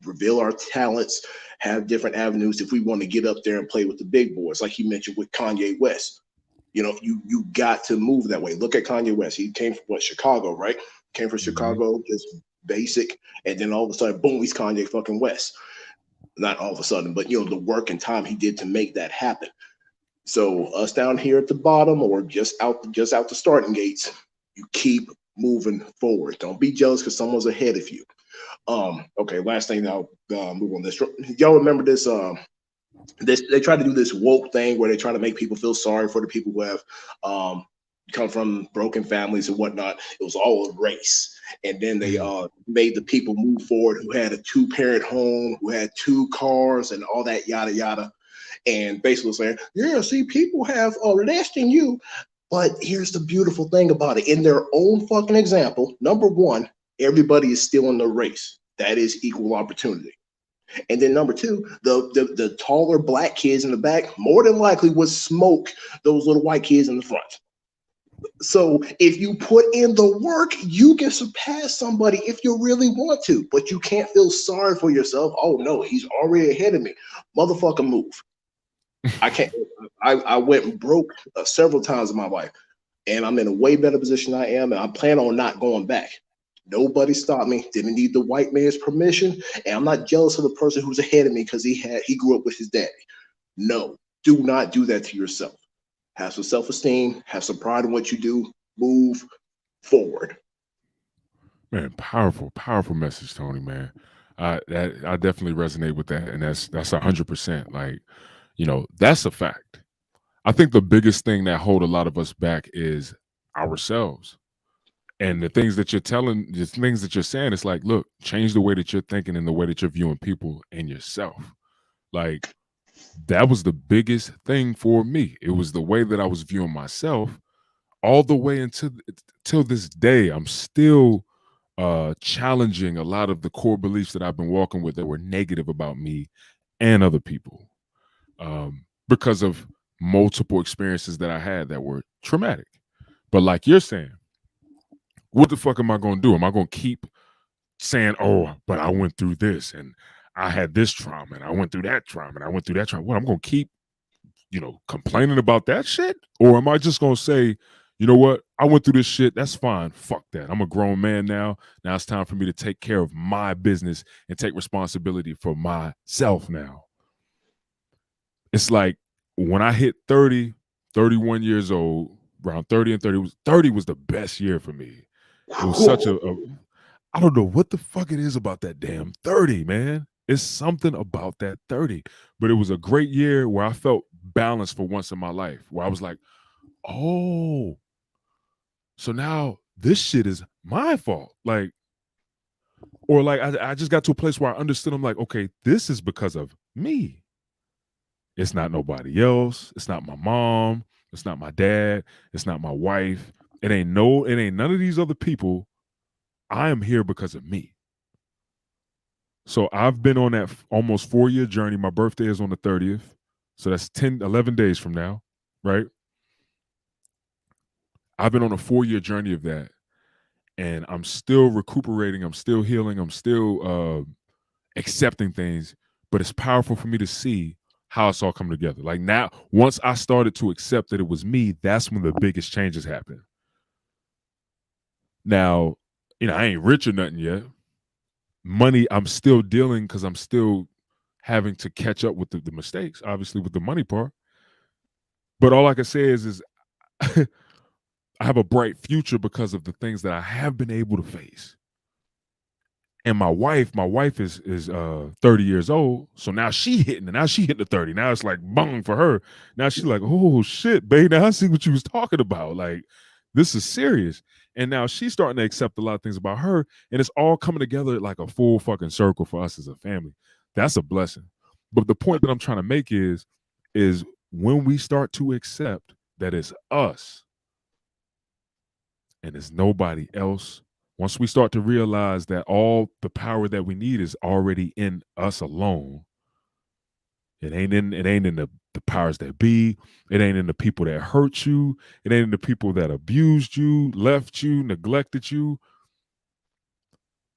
reveal our talents, have different avenues if we want to get up there and play with the big boys, like you mentioned with Kanye West. You got to move that way. Look at Kanye West. He came from Chicago, right? Came from Chicago, just basic, and then all of a sudden, boom, he's Kanye fucking West. Not all of a sudden, but the work and time he did to make that happen. So us down here at the bottom, or just out the starting gates, you keep moving forward. Don't be jealous because someone's ahead of you. Okay, last thing, I'll move on this. Y'all remember this? They try to do this woke thing where they try to make people feel sorry for the people who have come from broken families and whatnot. It was all a race. And then they made the people move forward who had a 2-parent home, who had 2 cars and all that yada yada. And basically saying, yeah, see, people have less than you. But here's the beautiful thing about it. In their own fucking example, number one, everybody is still in the race. That is equal opportunity. And then number two, the taller black kids in the back more than likely would smoke those little white kids in the front. So if you put in the work, you can surpass somebody if you really want to, but you can't feel sorry for yourself. Oh no, he's already ahead of me. Motherfucker, move. I can't. I went broke several times in my life, and I'm in a way better position than I am, and I plan on not going back. Nobody stopped me. Didn't need the white man's permission. And I'm not jealous of the person who's ahead of me because he grew up with his daddy. No, do not do that to yourself. Have some self-esteem, have some pride in what you do, move forward. Man, powerful message, Tony. Man, I definitely resonate with that, and that's 100%. Like, that's a fact. I think the biggest thing that hold a lot of us back is ourselves. And the things that you're telling, the things that you're saying, it's like, look, change the way that you're thinking and the way that you're viewing people and yourself. Like, that was the biggest thing for me. It was the way that I was viewing myself all the way till this day. I'm still challenging a lot of the core beliefs that I've been walking with that were negative about me and other people, because of multiple experiences that I had that were traumatic. But like you're saying, what the fuck am I going to do? Am I going to keep saying, "Oh, but I went through this and I had this trauma and I went through that trauma and I went through that trauma"? What, I'm going to keep, complaining about that shit? Or am I just going to say, you know what? I went through this shit. That's fine. Fuck that. I'm a grown man now. Now it's time for me to take care of my business and take responsibility for myself now. It's like when I hit 30, 31 years old, around 30 and 30 was the best year for me. It was such a I don't know what the fuck it is about that damn 30, man. It's something about that 30. But it was a great year where I felt balanced for once in my life, where I was like, oh, so now this shit is my fault. Like, or like I just got to a place where I understood. I'm like, okay, this is because of me. It's not nobody else. It's not my mom. It's not my dad. It's not my wife. It ain't none of these other people. I am here because of me. So I've been on that almost 4-year journey. My birthday is on the 30th. So that's 11 days from now, right? I've been on a 4-year journey of that. And I'm still recuperating. I'm still healing. I'm still accepting things. But it's powerful for me to see how it's all coming together. Like now, once I started to accept that it was me, that's when the biggest changes happen. Now, I ain't rich or nothing yet. Money, I'm still dealing because I'm still having to catch up with the mistakes, obviously, with the money part. But all I can say is I have a bright future because of the things that I have been able to face. And my wife is 30 years old, so now she hitting the 30. Now it's like bung for her. Now she's like, oh shit, babe. Now I see what you was talking about. Like, this is serious. And now she's starting to accept a lot of things about her, and it's all coming together like a full fucking circle for us as a family. That's a blessing. But the point that I'm trying to make is when we start to accept that it's us and it's nobody else, once we start to realize that all the power that we need is already in us alone, it ain't in the powers that be, it ain't in the people that hurt you, it ain't in the people that abused you, left you, neglected you.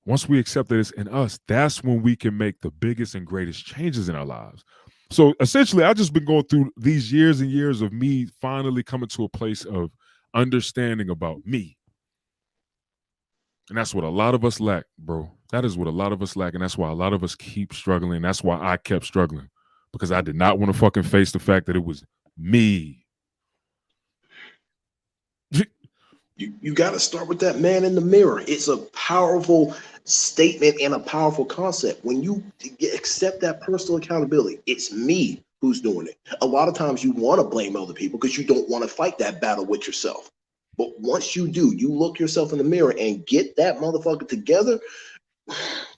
Once we accept that it's in us, that's when we can make the biggest and greatest changes in our lives. So essentially, I've just been going through these years and years of me finally coming to a place of understanding about me. And that's what a lot of us lack, bro. That is what a lot of us lack. And that's why a lot of us keep struggling. That's why I kept struggling, because I did not want to fucking face the fact that it was me. You got to start with that man in the mirror. It's a powerful statement and a powerful concept. When you accept that personal accountability, it's me who's doing it. A lot of times you want to blame other people because you don't want to fight that battle with yourself. But once you do, you look yourself in the mirror and get that motherfucker together,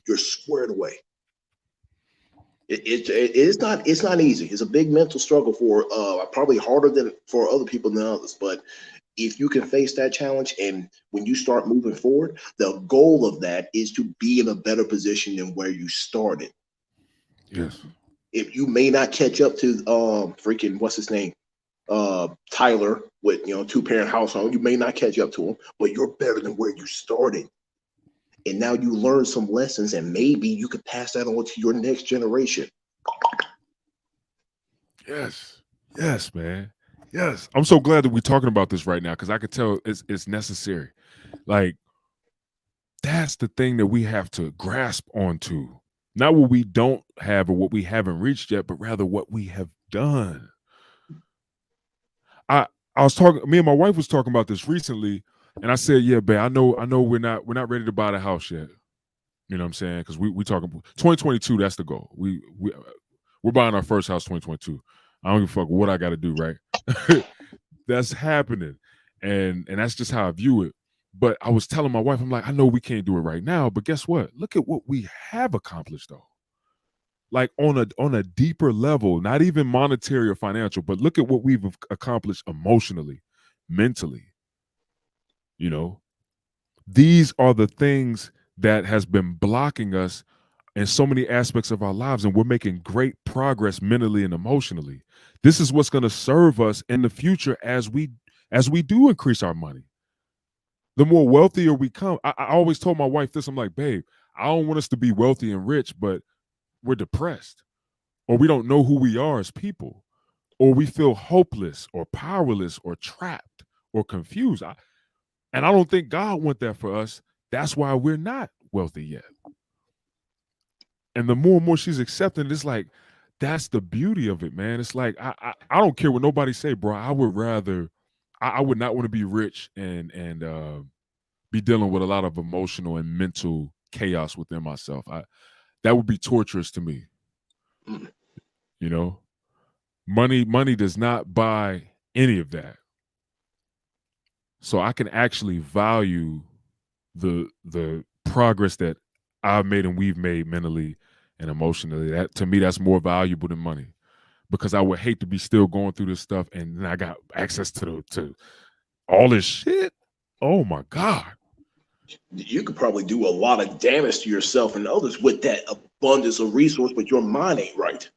you're squared away. It's not easy. It's a big mental struggle for probably harder than for other people than others. But if you can face that challenge, and when you start moving forward, the goal of that is to be in a better position than where you started. Yes. If you may not catch up to freaking what's his name, Tyler, with 2-parent household, you may not catch up to him, but you're better than where you started. And now you learn some lessons, and maybe you could pass that on to your next generation. Yes. Yes, man. Yes. I'm so glad that we're talking about this right now, because I could tell it's necessary. Like, That's the thing that we have to grasp onto. Not what we don't have or what we haven't reached yet, but rather what we have done. I I was talking, me and my wife was talking about this recently, and I said, yeah, babe, I know we're not ready to buy the house yet. You know what I'm saying? Because we talking 2022, that's the goal. We're buying our first house 2022. I don't give a fuck what I gotta do, right? That's happening. And that's just how I view it. But I was telling my wife, I'm like, I know we can't do it right now, but guess what? Look at what we have accomplished though. Like on a deeper level, not even monetary or financial, but look at what we've accomplished emotionally, mentally. You know, these are the things that has been blocking us in so many aspects of our lives, and we're making great progress mentally and emotionally. This is what's going to serve us in the future as we do increase our money. The more wealthier we come, I always told my wife this. I'm like, babe, I don't want us to be wealthy and rich, but we're depressed, or we don't know who we are as people, or we feel hopeless or powerless or trapped or confused. And I don't think God want that for us. That's why we're not wealthy yet. And the more and more she's accepting it, it's like that's the beauty of it, man. It's like I don't care what nobody say, bro. I would rather I would not want to be rich and be dealing with a lot of emotional and mental chaos within myself. That would be torturous to me. You know, money does not buy any of that. So I can actually value the progress that I've made and we've made mentally and emotionally. That to me, that's more valuable than money, because I would hate to be still going through this stuff and then I got access to all this shit. Oh my God. You could probably do a lot of damage to yourself and others with that abundance of resource, but your mind ain't right.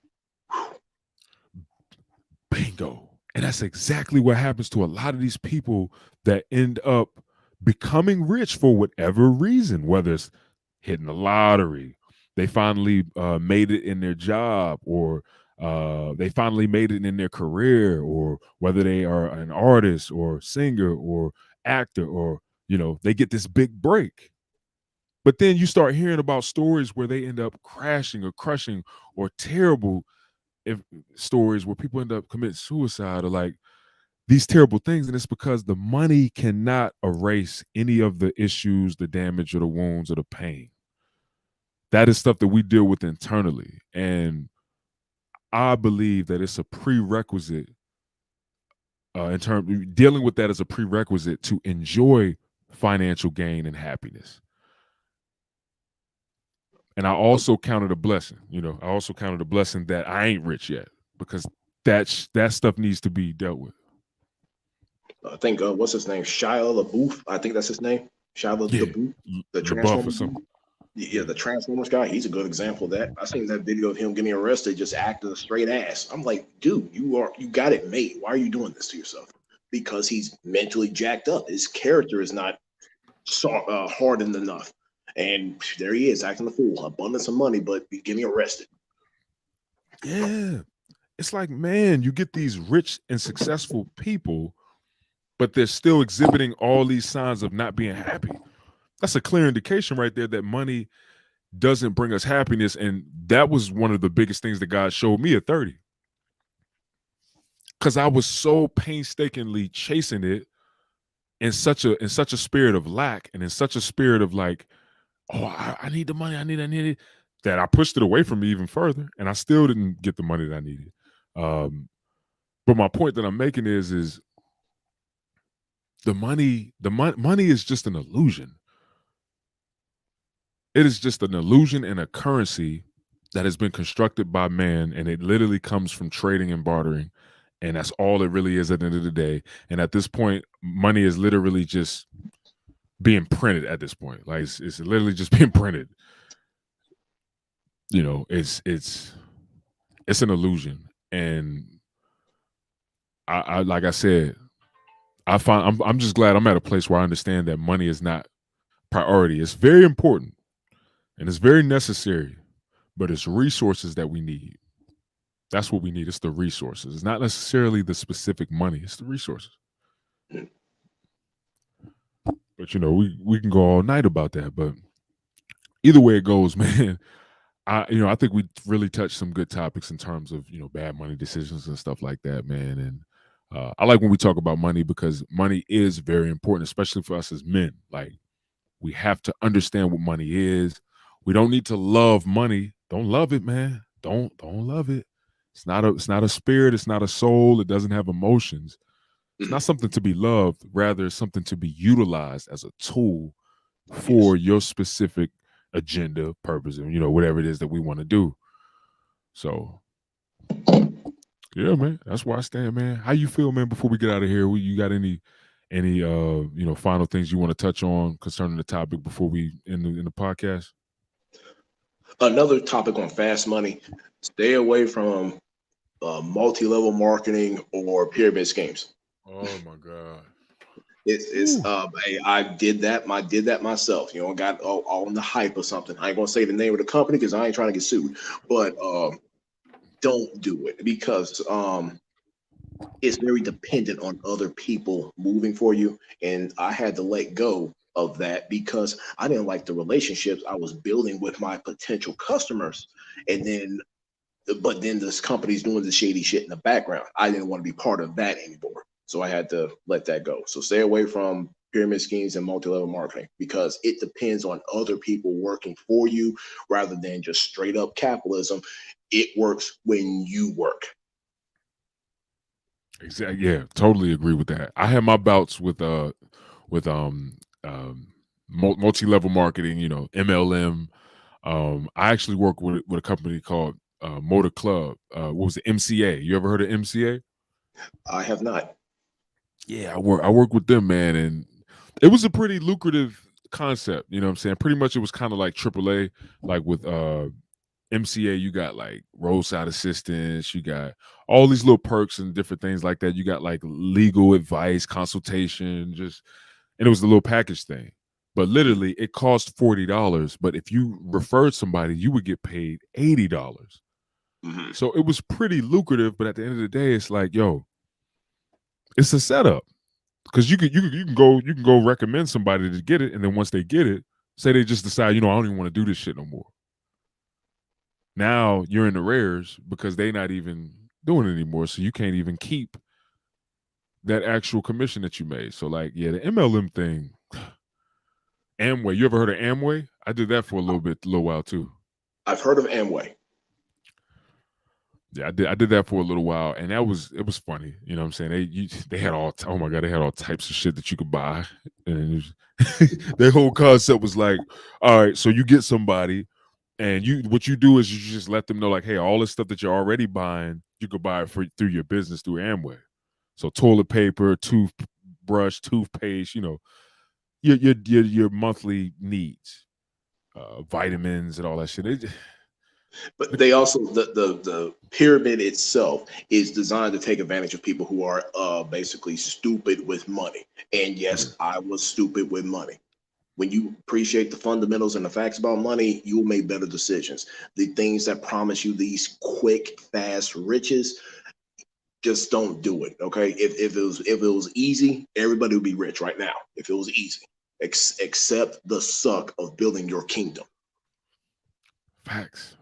Bingo. And that's exactly what happens to a lot of these people that end up becoming rich for whatever reason, whether it's hitting the lottery, they finally made it in their job, or they finally made it in their career, or whether they are an artist or singer or actor, or, they get this big break. But then you start hearing about stories where they end up crashing or crushing, or terrible if stories where people end up committing suicide, or like these terrible things. And it's because the money cannot erase any of the issues, the damage, or the wounds, or the pain. That is stuff that we deal with internally. And I believe that it's a prerequisite, in terms dealing with that as a prerequisite to enjoy financial gain and happiness. And I also counted a blessing. I also counted a blessing that I ain't rich yet, because that stuff needs to be dealt with. I think what's his name, Shia LaBeouf. I think that's his name, Shia Yeah, LaBeouf, the LaBeouf or Transformers. something. Yeah, the Transformers guy. He's a good example of that. I seen that video of him getting arrested, just acting a straight ass. I'm like, dude, you got it made. Why are you doing this to yourself? Because he's mentally jacked up. His character is not hardened enough. And there he is acting a fool, abundance of money, but getting arrested. Yeah. It's like, man, you get these rich and successful people, but they're still exhibiting all these signs of not being happy. That's a clear indication right there that money doesn't bring us happiness. And that was one of the biggest things that God showed me at 30. Because I was so painstakingly chasing it in such a spirit of lack, and in such a spirit of like, oh, I need the money, I need it, that I pushed it away from me even further, and I still didn't get the money that I needed. But my point that I'm making is the money is just an illusion. It is just an illusion and a currency that has been constructed by man, and it literally comes from trading and bartering, and that's all it really is at the end of the day. And at this point, money is literally just being printed. At this point, like it's literally just being printed. It's an illusion, and I like I said, I'm just glad I'm at a place where I understand that money is not priority. It's very important and it's very necessary, but it's resources that we need. That's what we need. It's the resources. It's not necessarily the specific money. It's the resources. But we can go all night about that. But either way it goes, man, I think we really touched some good topics in terms of bad money decisions and stuff like that, man. And I like when we talk about money because money is very important, especially for us as men. Like we have to understand what money is. We don't need to love money. Don't love it, man. Don't love it. It's not a spirit. It's not a soul. It doesn't have emotions. It's not Mhm. something to be loved. Rather, it's something to be utilized as a tool for Yes. your specific agenda, purpose, and whatever it is that we want to do. So yeah, man, that's where I stand, man. How you feel, man? Before we get out of here, you got any final things you want to touch on concerning the topic before we in the podcast? Another topic on fast money: stay away from multi-level marketing or pyramid schemes. Oh my god. It's Whew. I did that myself. Got all in the hype of something. I ain't gonna say the name of the company because I ain't trying to get sued. But don't do it because it's very dependent on other people moving for you. And I had to let go of that because I didn't like the relationships I was building with my potential customers. And then, but then this company's doing the shady shit in the background. I didn't want to be part of that anymore. So I had to let that go. So stay away from pyramid schemes and multi-level marketing because it depends on other people working for you rather than just straight up capitalism. It works when you work. Exactly. Yeah, totally agree with that. I had my bouts with multi-level marketing, MLM. I actually work with a company called Motor Club. What was it? MCA. You ever heard of MCA? I have not. Yeah, I work with them, man, and it was a pretty lucrative concept. You know what I'm saying? Pretty much, it was kind of like AAA, like with MCA. You got like roadside assistance, you got all these little perks and different things like that. You got like legal advice, consultation, just and it was the little package thing. But literally, it cost $40. But if you referred somebody, you would get paid $80. Mm-hmm. So it was pretty lucrative. But at the end of the day, it's like, yo, it's a setup because you can go recommend somebody to get it, and then once they get it, say they just decide, I don't even want to do this shit no more. Now you're in the rares because they not even doing it anymore, so you can't even keep that actual commission that you made. So like, yeah, the MLM thing, Amway. You ever heard of Amway? I did that for a little while too. I've heard of Amway. Yeah, I did that for a little while, and it was funny. You know what I'm saying? They had oh my god, they had all types of shit that you could buy, and their whole concept was like, all right, so you get somebody, and what you do is you just let them know like, hey, all this stuff that you're already buying, you could buy it through your business through Amway. So toilet paper, toothbrush, toothpaste, your monthly needs, vitamins and all that shit. But they also the pyramid itself is designed to take advantage of people who are basically stupid with money. And Yeah. yes, I was stupid with money. When you appreciate the fundamentals and the facts about money, you will make better decisions. The things that promise you these quick, fast riches, just don't do it. Okay. If it was easy, everybody would be rich right now. If it was easy. Except the suck of building your kingdom. Facts.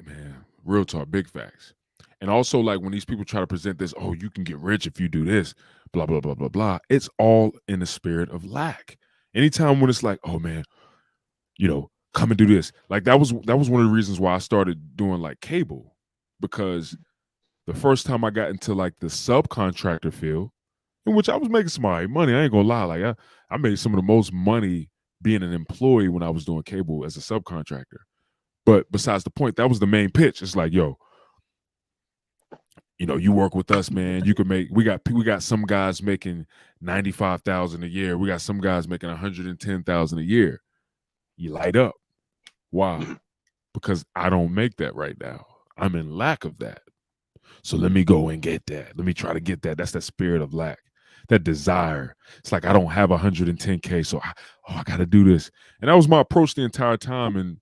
Man, real talk, big facts. And also, like when these people try to present this, oh, you can get rich if you do this, blah blah blah blah blah. It's all in the spirit of lack. Anytime when it's like, oh man, come and do this. Like that was one of the reasons why I started doing like cable, because the first time I got into like the subcontractor field, in which I was making some all right money. I ain't gonna lie, like I made some of the most money being an employee when I was doing cable as a subcontractor. But besides the point, that was the main pitch. It's like, yo, you work with us, man. You can make. We got some guys making 95,000 a year. We got some guys making 110,000 a year. You light up. Why? Mhm. Because I don't make that right now. I'm in lack of that. So let me go and get that. Let me try to get that. That's that spirit of lack, that desire. It's like I don't have 110K, so I got to do this. And that was my approach the entire time. And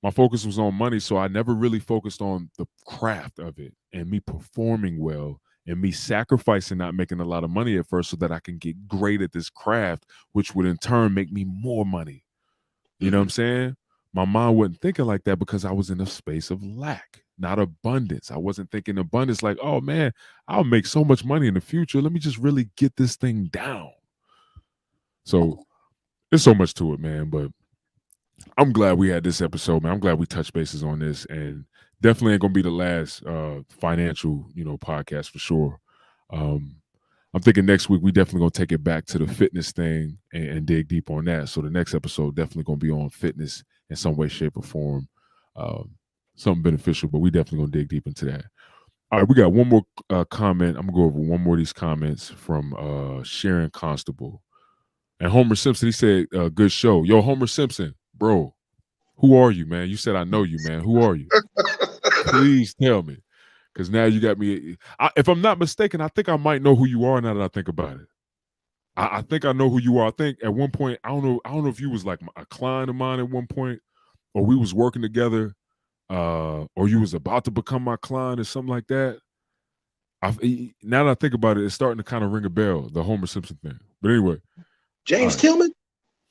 my focus was on money, so I never really focused on the craft of it and me performing well and me sacrificing not making a lot of money at first so that I can get great at this craft, which would in turn make me more money. You know what I'm saying? My mind wasn't thinking like that because I was in a space of lack, not abundance. I wasn't thinking abundance like, oh man, I'll make so much money in the future. Let me just really get this thing down. So there's so much to it, man. But I'm glad we had this episode, man. I'm glad we touched bases on this, and definitely ain't gonna be the last financial, podcast for sure. Um, I'm thinking next week we definitely gonna take it back to the fitness thing and dig deep on that. So the next episode definitely gonna be on fitness in some way, shape, or form, um, something beneficial. But we definitely gonna dig deep into that. All right, we got one more comment. I'm gonna go over one more of these comments from Sharon Constable and Homer Simpson. He said, "Good show, yo, Homer Simpson, bro. Who are you, man? You said I know you, man. Who are you? Please tell me." Because now you got me. If I'm not mistaken, I think I might know who you are now that I think about it. I think I know who you are. I think at one point, I don't know. I don't know if you was like a client of mine at one point, or we was working together, or you was about to become my client or something like that. Now that I think about it, it's starting to kind of ring a bell. The Homer Simpson thing. But anyway, James Tillman?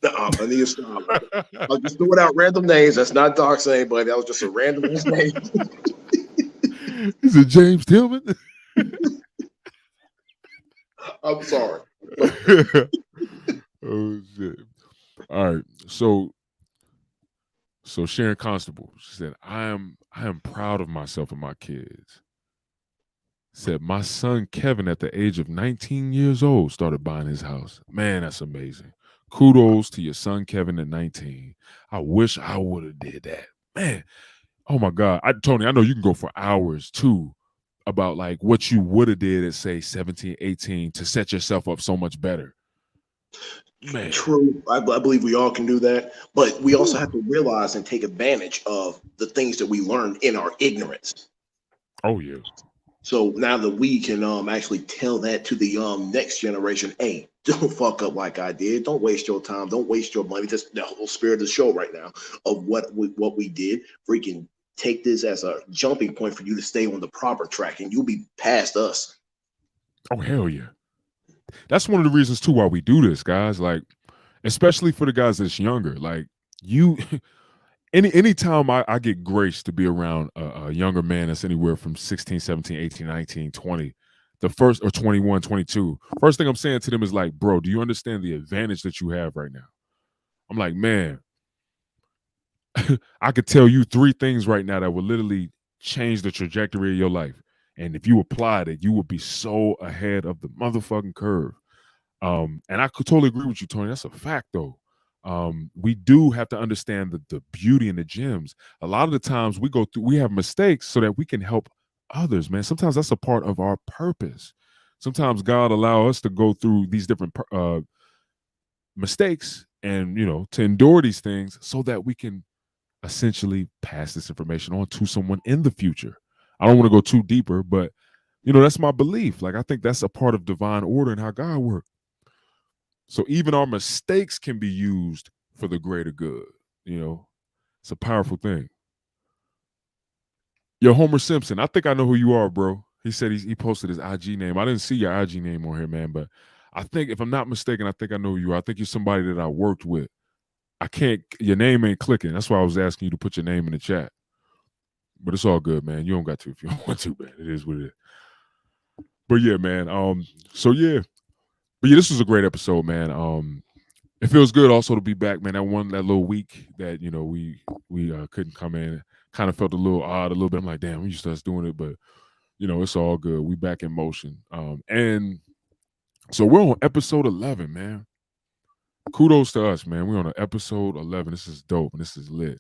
I need to stop. I just threw it out random names. That's not doxing anybody. That was just a random name. Is it James Tillman? I'm sorry. Oh shit! All right, so Sharon Constable, she said, I am proud of myself and my kids. Said my son Kevin at the age of 19 years old started buying his house. Man, that's amazing. Kudos to your son Kevin at 19. I wish I would have did that. Man, oh my God. Tony, I know you can go for hours too about like what you would have did at say 17, 18 to set yourself up so much better. Man. True. I believe we all can do that. But we also have to realize and take advantage of the things that we learned in our ignorance. Oh, yeah. So now that we can actually tell that to the next generation, hey, don't fuck up like I did. Don't waste your time. Don't waste your money. Just the whole spirit of the show right now of what we did. Freaking take this as a jumping point for you to stay on the proper track, and you'll be past us. Oh, hell yeah. That's one of the reasons too why we do this, guys. Like, especially for the guys that's younger. Like you, anytime I get graced to be around a younger man that's anywhere from 16, 17, 18, 19, 20, the first, or 21, 22, first thing I'm saying to them is like, bro, do you understand the advantage that you have right now? I'm like, man, I could tell you 3 things right now that will literally change the trajectory of your life. And if you applied it, you would be so ahead of the motherfucking curve. And I could totally agree with you, Tony. That's a fact, though. We do have to understand the beauty and the gems. A lot of the times we have mistakes so that we can help others, man. Sometimes that's a part of our purpose. Sometimes God allow us to go through these different mistakes and, to endure these things so that we can essentially pass this information on to someone in the future. I don't want to go too deeper, but, that's my belief. Like, I think that's a part of divine order and how God works. So even our mistakes can be used for the greater good. It's a powerful thing. Yo, Homer Simpson, I think I know who you are, bro. He said he posted his IG name. I didn't see your IG name on here, man, but I think, if I'm not mistaken, I think I know who you are. I think you're somebody that I worked with. Your name ain't clicking. That's why I was asking you to put your name in the chat. But it's all good, man. You don't got to if you don't want to, man. It is what it is. But yeah, man. But yeah, this was a great episode, man. It feels good also to be back, man. That little week that we couldn't come in, kind of felt a little odd, a little bit. I'm like, damn, we used to us doing it, but it's all good. We back in motion, and so we're on episode 11, man. Kudos to us, man. We're on episode 11. This is dope and this is lit.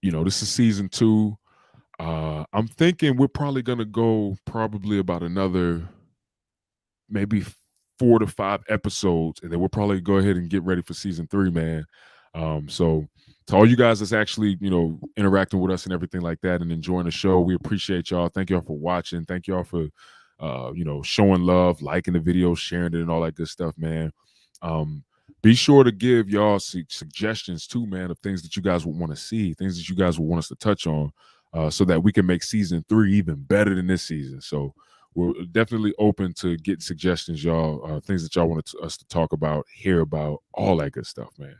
This is season 2. I'm thinking we're probably gonna go about another maybe 4 to 5 episodes, and then we'll probably go ahead and get ready for season 3, man. So to all you guys that's actually, interacting with us and everything like that and enjoying the show, we appreciate y'all. Thank y'all for watching. Thank y'all for, showing love, liking the video, sharing it, and all that good stuff, man. Be sure to give y'all suggestions too, man, of things that you guys would want to see, things that you guys would want us to touch on. so that we can make season 3 even better than this season. So we're definitely open to get suggestions, y'all, things that y'all want us to talk about, hear about, all that good stuff, man.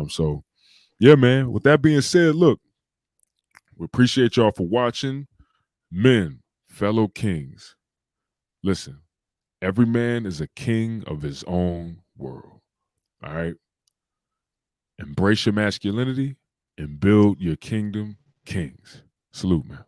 So yeah, man. With that being said, look, we appreciate y'all for watching. Men, fellow kings, listen, every man is a king of his own world. All right. Embrace your masculinity and build your kingdom kings. Salute, man.